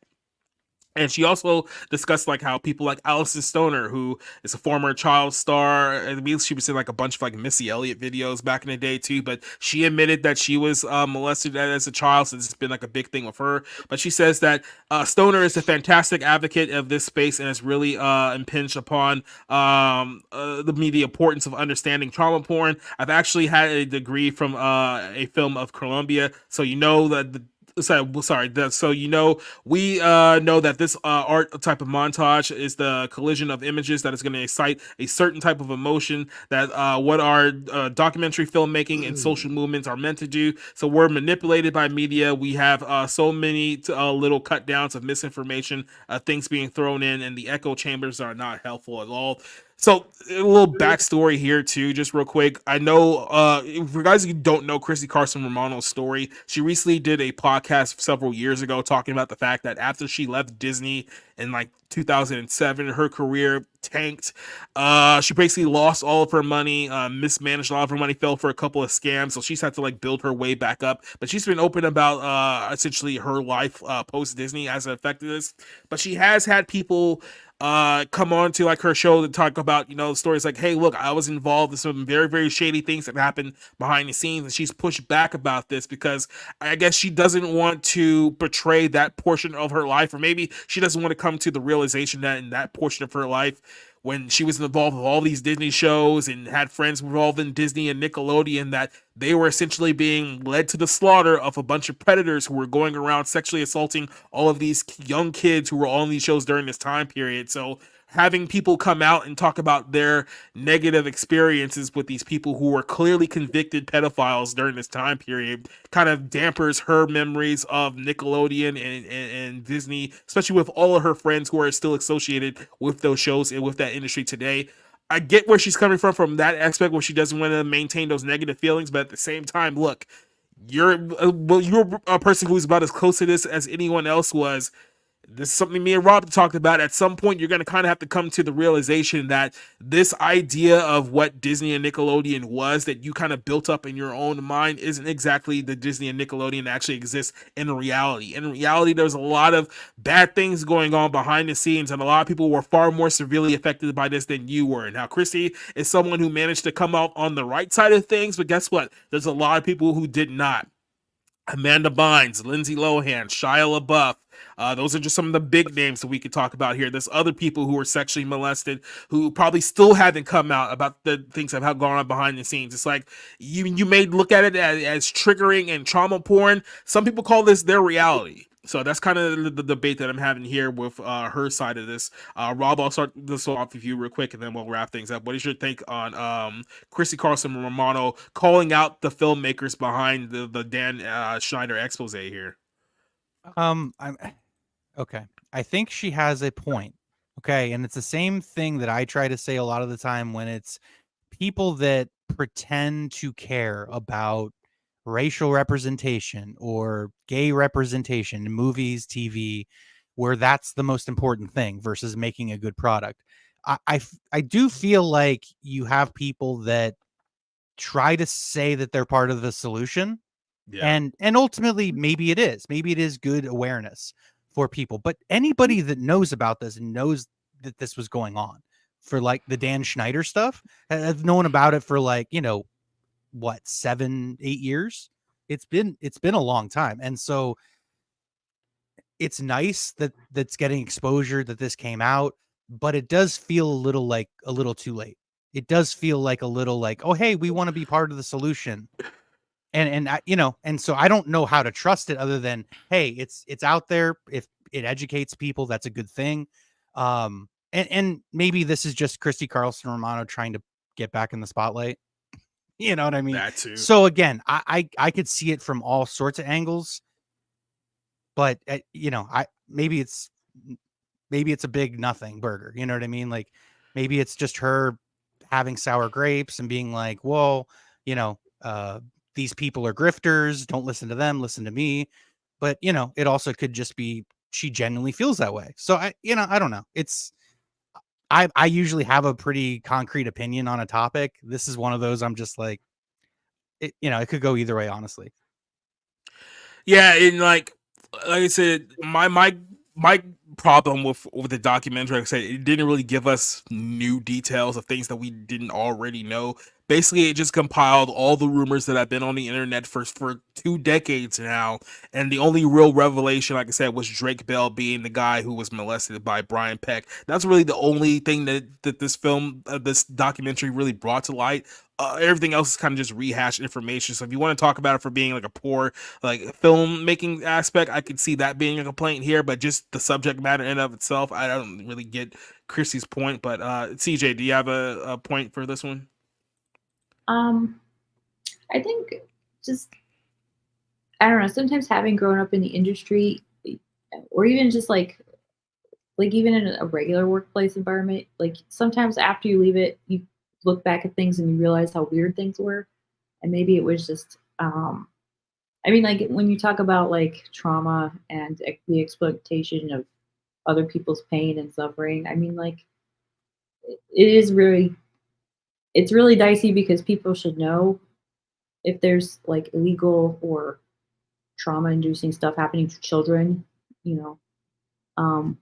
And she also discussed like how people like Allison Stoner, who is a former child star, I mean, she was in like a bunch of like Missy Elliott videos back in the day too, but she admitted that she was molested as a child, so this has been like a big thing with her. But she says that Stoner is a fantastic advocate of this space and has really impinged upon the importance of understanding trauma porn. I've actually had a degree from a film of Columbia, so you know that so you know we know that this art type of montage is the collision of images that is going to excite a certain type of emotion that what our documentary filmmaking and social movements are meant to do. So we're manipulated by media. We have so many little cut downs of misinformation, things being thrown in, and the echo chambers are not helpful at all. So a little backstory here too, just real quick. I know for guys who don't know Christy Carlson-Romano's story, she recently did a podcast several years ago talking about the fact that after she left Disney in like 2007, her career tanked. She basically lost all of her money, mismanaged a lot of her money, fell for a couple of scams, so she's had to like build her way back up. But she's been open about essentially her life post Disney as it affected this. But she has had people come on to like her show to talk about, you know, stories like, hey, look, I was involved in some very, very shady things that happened behind the scenes, and she's pushed back about this because I guess she doesn't want to betray that portion of her life, or maybe she doesn't want to come to the realization that in that portion of her life, when she was involved with all these Disney shows and had friends involved in Disney and Nickelodeon, that they were essentially being led to the slaughter of a bunch of predators who were going around sexually assaulting all of these young kids who were on these shows during this time period. So having people come out and talk about their negative experiences with these people who were clearly convicted pedophiles during this time period kind of dampers her memories of Nickelodeon and Disney, especially with all of her friends who are still associated with those shows and with that industry today. I get where she's coming from that aspect, where she doesn't want to maintain those negative feelings, but at the same time, look, you're a person who's about as close to this as anyone else was. This is something me and Rob talked about. At some point, you're going to kind of have to come to the realization that this idea of what Disney and Nickelodeon was, that you kind of built up in your own mind, isn't exactly the Disney and Nickelodeon that actually exists in reality. In reality, there's a lot of bad things going on behind the scenes, and a lot of people were far more severely affected by this than you were. Now, Christy is someone who managed to come out on the right side of things, but guess what? There's a lot of people who did not. Amanda Bynes, Lindsay Lohan, Shia LaBeouf. Those are just some of the big names that we could talk about here. There's other people who were sexually molested who probably still haven't come out about the things that have gone on behind the scenes. It's like you may look at it as triggering and trauma porn. Some people call this their reality. So that's kind of the debate that I'm having here with her side of this. Rob, I'll start this off with you real quick, and then we'll wrap things up. What is your take on Christy Carlson Ramano calling out the filmmakers behind the Dan Schneider expose here? I'm okay. I think she has a point. Okay, and it's the same thing that I try to say a lot of the time when it's people that pretend to care about racial representation or gay representation in movies, TV, where that's the most important thing versus making a good product. I do feel like you have people that try to say that they're part of the solution. Yeah. And ultimately maybe it is good awareness for people, but anybody that knows about this and knows that this was going on for like the Dan Schneider stuff, I've known about it for like, you know, what, 7-8 years. It's been a long time. And so it's nice that that's getting exposure, that this came out, but it does feel a little too late. It does feel like a little like, oh, hey, we want to be part of the solution. And I, you know, and so I don't know how to trust it other than, hey, it's out there. If it educates people, that's a good thing. And maybe this is just Christy Carlson Romano trying to get back in the spotlight. You know what I mean? That too. So again, I could see it from all sorts of angles, but you know, maybe it's a big nothing burger. You know what I mean? Like maybe it's just her having sour grapes and being like, well, you know, these people are grifters. Don't listen to them. Listen to me. But, you know, it also could just be she genuinely feels that way. So, I don't know. I usually have a pretty concrete opinion on a topic. This is one of those I'm just like, it could go either way, honestly. Yeah. And like I said, my problem with the documentary, like I said, it didn't really give us new details of things that we didn't already know. Basically, it just compiled all the rumors that have been on the internet for 2 decades now, and the only real revelation, like I said, was Drake Bell being the guy who was molested by Brian Peck. That's really the only thing that this documentary really brought to light. Everything else is kind of just rehashed information. So if you want to talk about it for being like a poor like filmmaking aspect, I could see that being a complaint here. But just the subject matter in and of itself, I don't really get Christy's point. But CJ, do you have a point for this one? I think just, I don't know, sometimes having grown up in the industry, or even just like even in a regular workplace environment, like sometimes after you leave it, you look back at things and you realize how weird things were. And maybe it was just, I mean, like when you talk about like trauma and the exploitation of other people's pain and suffering, I mean, like it's really dicey because people should know if there's like illegal or trauma inducing stuff happening to children, you know.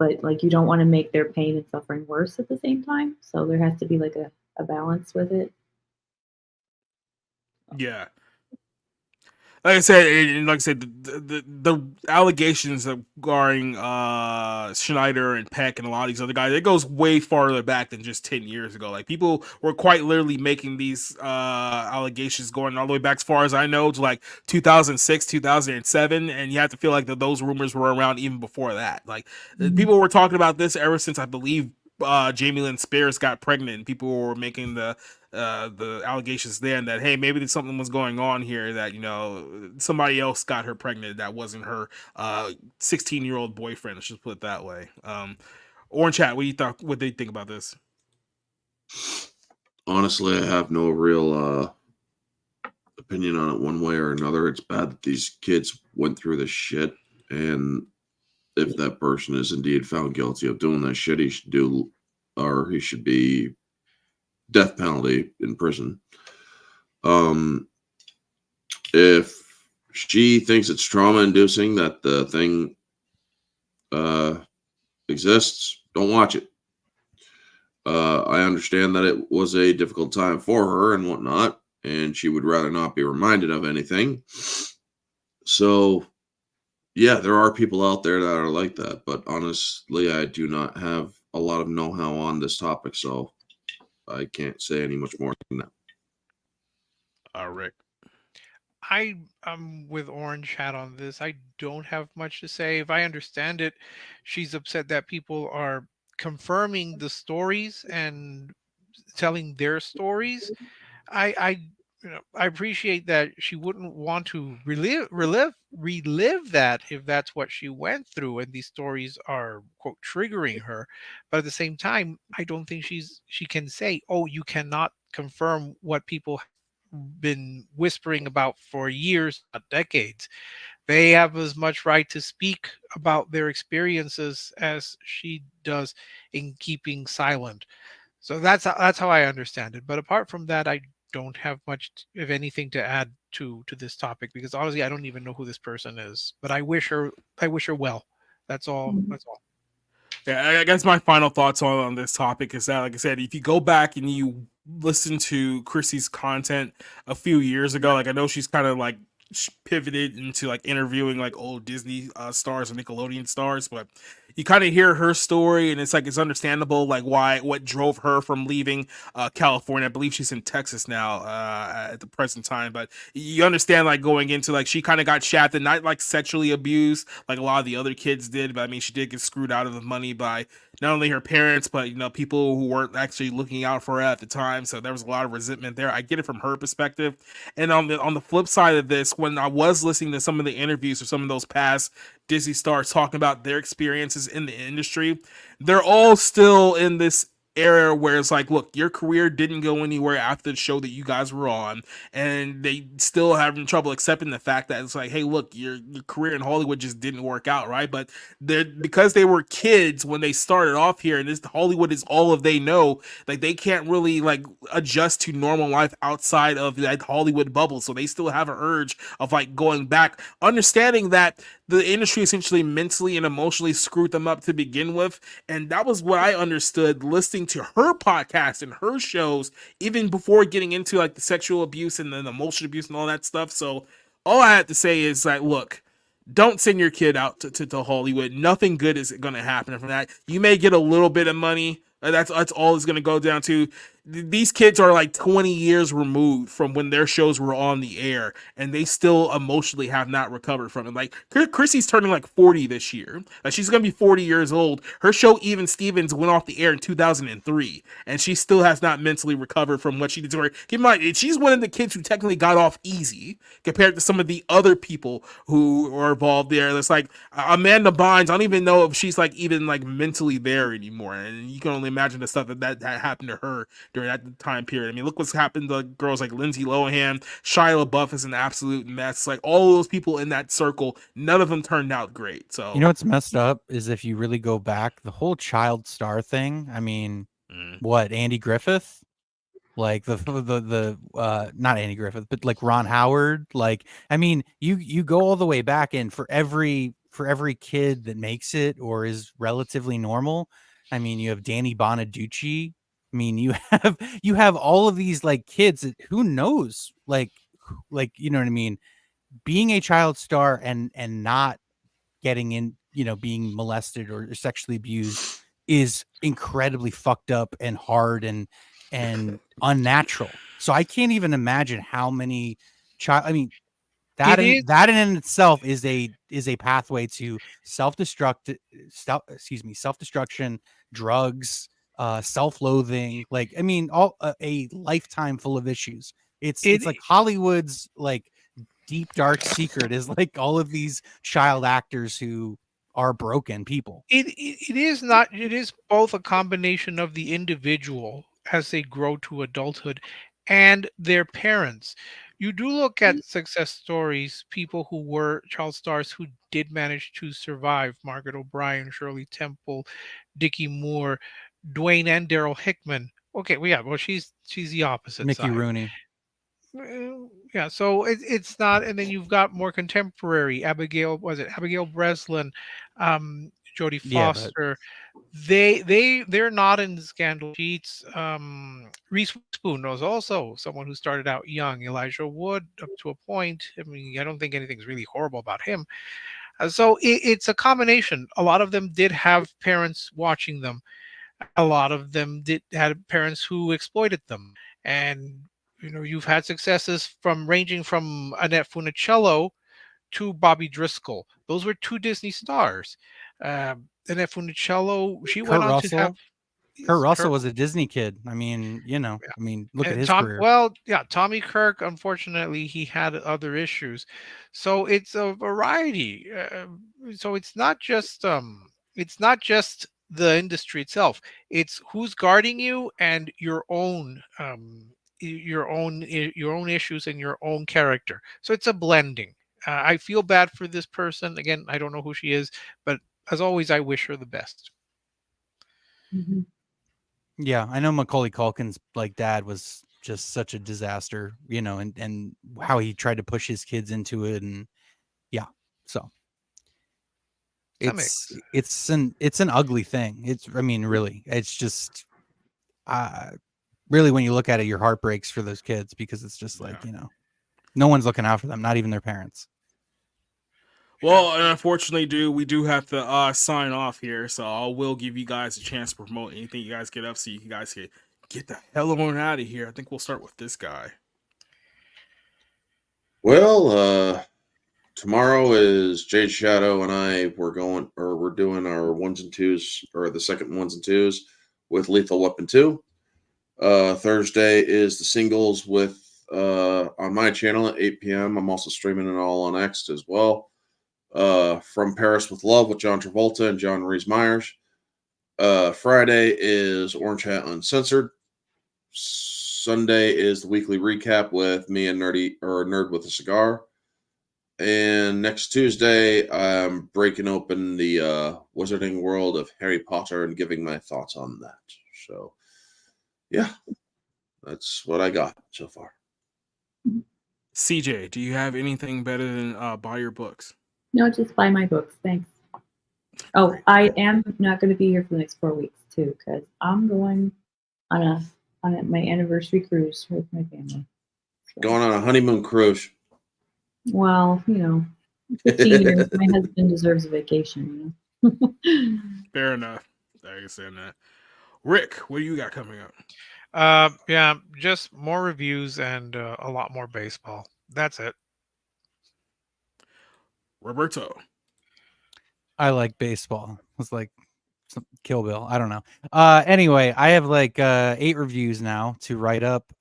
but like you don't want to make their pain and suffering worse at the same time. So there has to be like a balance with it. Yeah. Like I said, the allegations regarding Schneider and Peck and a lot of these other guys, it goes way farther back than just 10 years ago. Like people were quite literally making these allegations going all the way back, as far as I know, to like 2006, 2007, and you have to feel like those rumors were around even before that. Like people were talking about this ever since, I believe, Jamie Lynn Spears got pregnant, and people were making the allegations then that, hey, maybe something was going on here, that, you know, somebody else got her pregnant that wasn't her 16-year-old boyfriend. Let's just put it that way. Orange Chat, what do you think about this? Honestly, I have no real opinion on it one way or another. It's bad that these kids went through this shit, and if that person is indeed found guilty of doing that shit, he should be death penalty in prison. If she thinks it's trauma inducing that the thing exists, don't watch it. I understand that it was a difficult time for her and whatnot, and she would rather not be reminded of anything. So yeah, there are people out there that are like that, but honestly, I do not have a lot of know-how on this topic, so I can't say any much more than that. Rick. I'm with Orange Hat on this. I don't have much to say. If I understand it, she's upset that people are confirming the stories and telling their stories. I appreciate that she wouldn't want to relive that if that's what she went through and these stories are, quote, triggering her. But at the same time, I don't think she can say, oh, you cannot confirm what people have been whispering about for years, not decades. They have as much right to speak about their experiences as she does in keeping silent. So that's how I understand it. But apart from that, I don't have much, if anything, to add to this topic, because honestly, I don't even know who this person is. But I wish her well. That's all. That's all. Yeah, I guess my final thoughts on this topic is that, like I said, if you go back and you listen to Chrissy's content a few years ago, like I know she's kind of like pivoted into like interviewing like old Disney stars and Nickelodeon stars, but you kind of hear her story, and it's like it's understandable like what drove her from leaving California. I believe she's in Texas now at the present time, but you understand like going into like she kind of got shafted, not like sexually abused like a lot of the other kids did, but I mean she did get screwed out of the money by not only her parents, but you know, people who weren't actually looking out for her at the time. So there was a lot of resentment there. I get it from her perspective. And on the flip side of this, when I was listening to some of the interviews or some of those past Disney stars talking about their experiences in the industry, they're all still in this era where it's like, look, your career didn't go anywhere after the show that you guys were on, and they still having trouble accepting the fact that it's like, hey, look, your career in Hollywood just didn't work out, right? But because they were kids when they started off here, and this Hollywood is all of they know, like they can't really like adjust to normal life outside of that Hollywood bubble, so they still have an urge of like going back, understanding that the industry essentially mentally and emotionally screwed them up to begin with. And that was what I understood listening to her podcast and her shows, even before getting into like the sexual abuse and then the emotional abuse and all that stuff. So all I had to say is like, look, don't send your kid out to Hollywood. Nothing good is going to happen from that. You may get a little bit of money. That's all it's going to go down to. These kids are like 20 years removed from when their shows were on the air, and they still emotionally have not recovered from it. Like Chrissy's turning like 40 this year. Like she's going to be 40 years old. Her show Even Stevens went off the air in 2003, and she still has not mentally recovered from what she did to her. Keep in mind, she's one of the kids who technically got off easy compared to some of the other people who are involved there. It's like Amanda Bynes, I don't even know if she's like even like mentally there anymore, and you can only imagine the stuff that happened to her during that time period. I mean, look what's happened to girls like Lindsay Lohan. Shia LaBeouf is an absolute mess. Like all those people in that circle, none of them turned out great. So you know what's messed up is if you really go back, the whole child star thing. I mean, what, Andy Griffith? Like the not Andy Griffith, but like Ron Howard. Like, I mean, you go all the way back, and for every for every kid that makes it or is relatively normal, I mean, you have Danny Bonaducci. I mean, you have all of these like kids that who knows, like you know what I mean, being a child star and not getting in, you know, being molested or sexually abused is incredibly fucked up and hard and unnatural. So I can't even imagine how many child. I mean, that that in itself is a pathway to self-destruction, drugs, self-loathing. Like, I mean, all a lifetime full of issues. It's like Hollywood's like deep dark secret is like all of these child actors who are broken people. It is not. It is both a combination of the individual as they grow to adulthood and their parents. You do look at success stories, people who were child stars who did manage to survive. Margaret O'Brien, Shirley Temple, Dickie Moore, Dwayne and Daryl Hickman. Okay, well, she's the opposite Mickey side. Rooney. Yeah, so it's not, and then you've got more contemporary Abigail Breslin, Jodie Yeah, Foster. They're not in scandal sheets. Reese Witherspoon was also someone who started out young. Elijah Wood, up to a point. I mean, I don't think anything's really horrible about him. So it's a combination. A lot of them did have parents watching them. A lot of them had parents who exploited them, and you know, you've had successes ranging from Annette Funicello to Bobby Driscoll. Those were two Disney stars. Annette Funicello, she went on to have. Kurt Russell was a Disney kid. I mean, you know, I mean, look at his career. Well, yeah, Tommy Kirk, unfortunately, he had other issues. So it's a variety. So it's not just the industry itself. It's who's guarding you and your own issues and your own character. So it's a blending. I feel bad for this person. Again, I don't know who she is, but as always, I wish her the best. Mm-hmm. Yeah, I know Macaulay Culkin's like dad was just such a disaster, you know, and how he tried to push his kids into it, and yeah, so it's an ugly thing. I mean, really, it's just really, when you look at it, your heart breaks for those kids because it's just like, you know, no one's looking out for them, not even their parents. Well, and unfortunately, we do have to sign off here, so I will give you guys a chance to promote anything you guys get up, so you guys can get the hell on out of here. I think we'll start with this guy. Well, tomorrow is Jade Shadow and I. We're doing our ones and twos, or the second ones and twos with Lethal Weapon 2. Thursday is the singles with on my channel at 8 p.m. I'm also streaming it all on X as well. From Paris with Love with John Travolta and John Rhys Meyers. Friday is Orange Hat Uncensored. Sunday is the weekly recap with me and Nerd with a Cigar. And next Tuesday, I'm breaking open the Wizarding World of Harry Potter and giving my thoughts on that. So, yeah, that's what I got so far. CJ, do you have anything better than buy your books? No, just buy my books. Thanks. Oh, I am not going to be here for the next 4 weeks too, because I'm going on my anniversary cruise with my family. So. Going on a honeymoon cruise. Well, you know, 15 years. My husband deserves a vacation. You know. Fair enough. I understand that. Rick, what do you got coming up? Yeah, just more reviews and a lot more baseball. That's it. Roberto. I like baseball. It's like some Kill Bill. I don't know. Anyway, I have like 8 reviews now to write up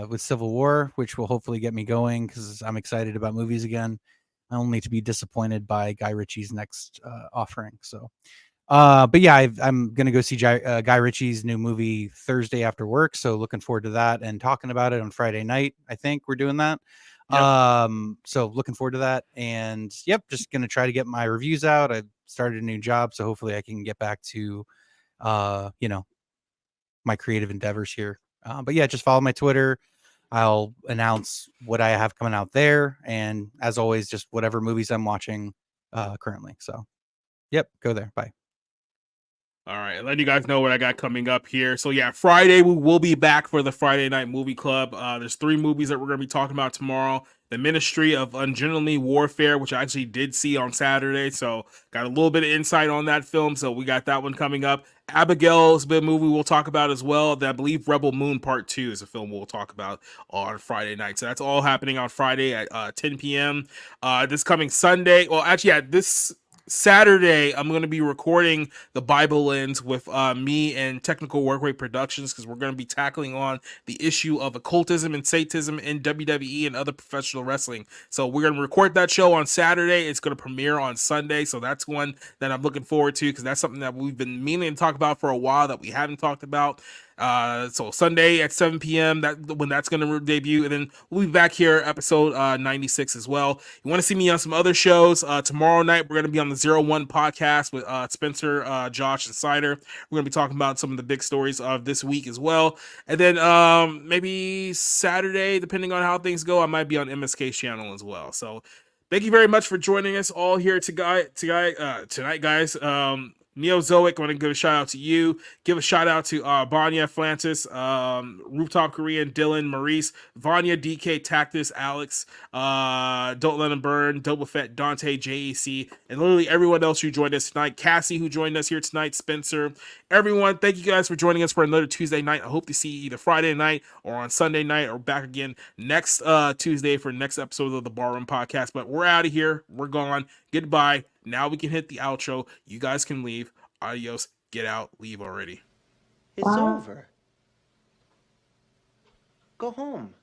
with Civil War, which will hopefully get me going because I'm excited about movies again. Only to be disappointed by Guy Ritchie's next offering. So, but yeah, I'm gonna go see Guy Ritchie's new movie Thursday after work. So looking forward to that and talking about it on Friday night. I think we're doing that. Yep. So looking forward to that, and yep, just gonna try to get my reviews out. I started a new job, so hopefully I can get back to you know, my creative endeavors here. But yeah, just follow my Twitter. I'll announce what I have coming out there, and as always, just whatever movies I'm watching, currently. So, yep, go there. Bye. All right, letting you guys know what I got coming up here. So yeah, Friday we will be back for the Friday Night Movie Club. There's 3 movies that we're going to be talking about tomorrow. The Ministry of Ungentlemanly Warfare, which I actually did see on Saturday, so got a little bit of insight on that film. So we got that one coming up. Abigail's been a movie we'll talk about as well. I believe Rebel Moon Part 2 is a film we'll talk about on Friday night. So that's all happening on Friday at 10 p.m. This coming Sunday. Well, actually, yeah, this Saturday, I'm going to be recording the Bible Lens with me and Technical Workway Productions, because we're going to be tackling on the issue of occultism and Satanism in WWE and other professional wrestling. So we're going to record that show on Saturday. It's going to premiere on Sunday. So that's one that I'm looking forward to, because that's something that we've been meaning to talk about for a while that we haven't talked about. So Sunday at 7 p.m. when that's going to debut, and then we'll be back here episode 96 as well. You want to see me on some other shows? Tomorrow night we're going to be on the 01 podcast with Spencer, Josh, and Cider. We're going to be talking about some of the big stories of this week as well, and then maybe Saturday, depending on how things go, I might be on MSK's channel as well. So thank you very much for joining us all here tonight, guys. Neozoic, I want to give a shout out to you. Give a shout out to Vanya, Francis, Rooftop Korean, Dylan, Maurice, Vanya, DK, Tactus, Alex, Don't Let Him Burn, Double Fett, Dante, JEC, and literally everyone else who joined us tonight. Cassie, who joined us here tonight, Spencer, everyone. Thank you guys for joining us for another Tuesday night. I hope to see you either Friday night or on Sunday night, or back again next Tuesday for the next episode of the Barroom Podcast. But we're out of here. We're gone. Goodbye. Now we can hit the outro. You guys can leave. Adios. Get out. Leave already. It's over. Go home.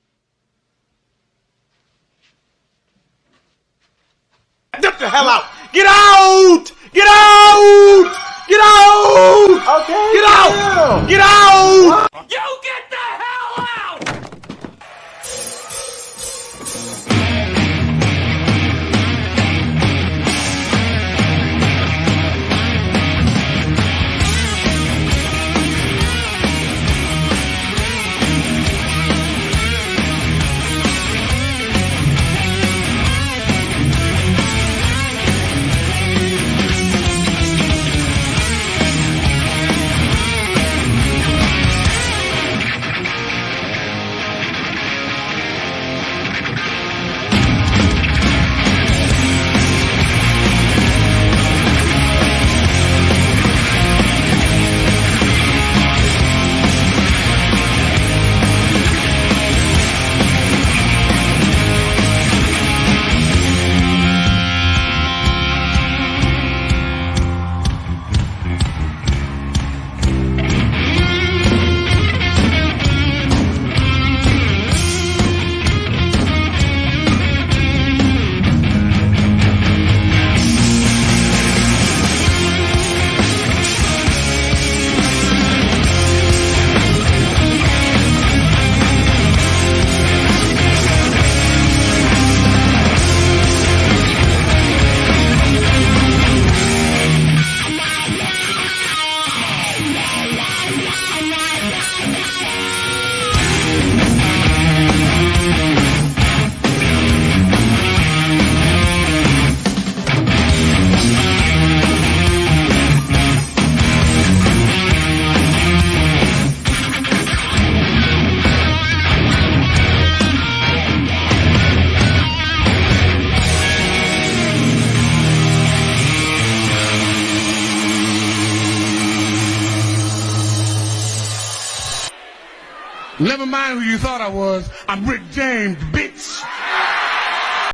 Get the hell out! Get out! Get out! Get out! Okay. Get out! Get out! You get the hell out! Never mind who you thought I was. I'm Rick James, bitch.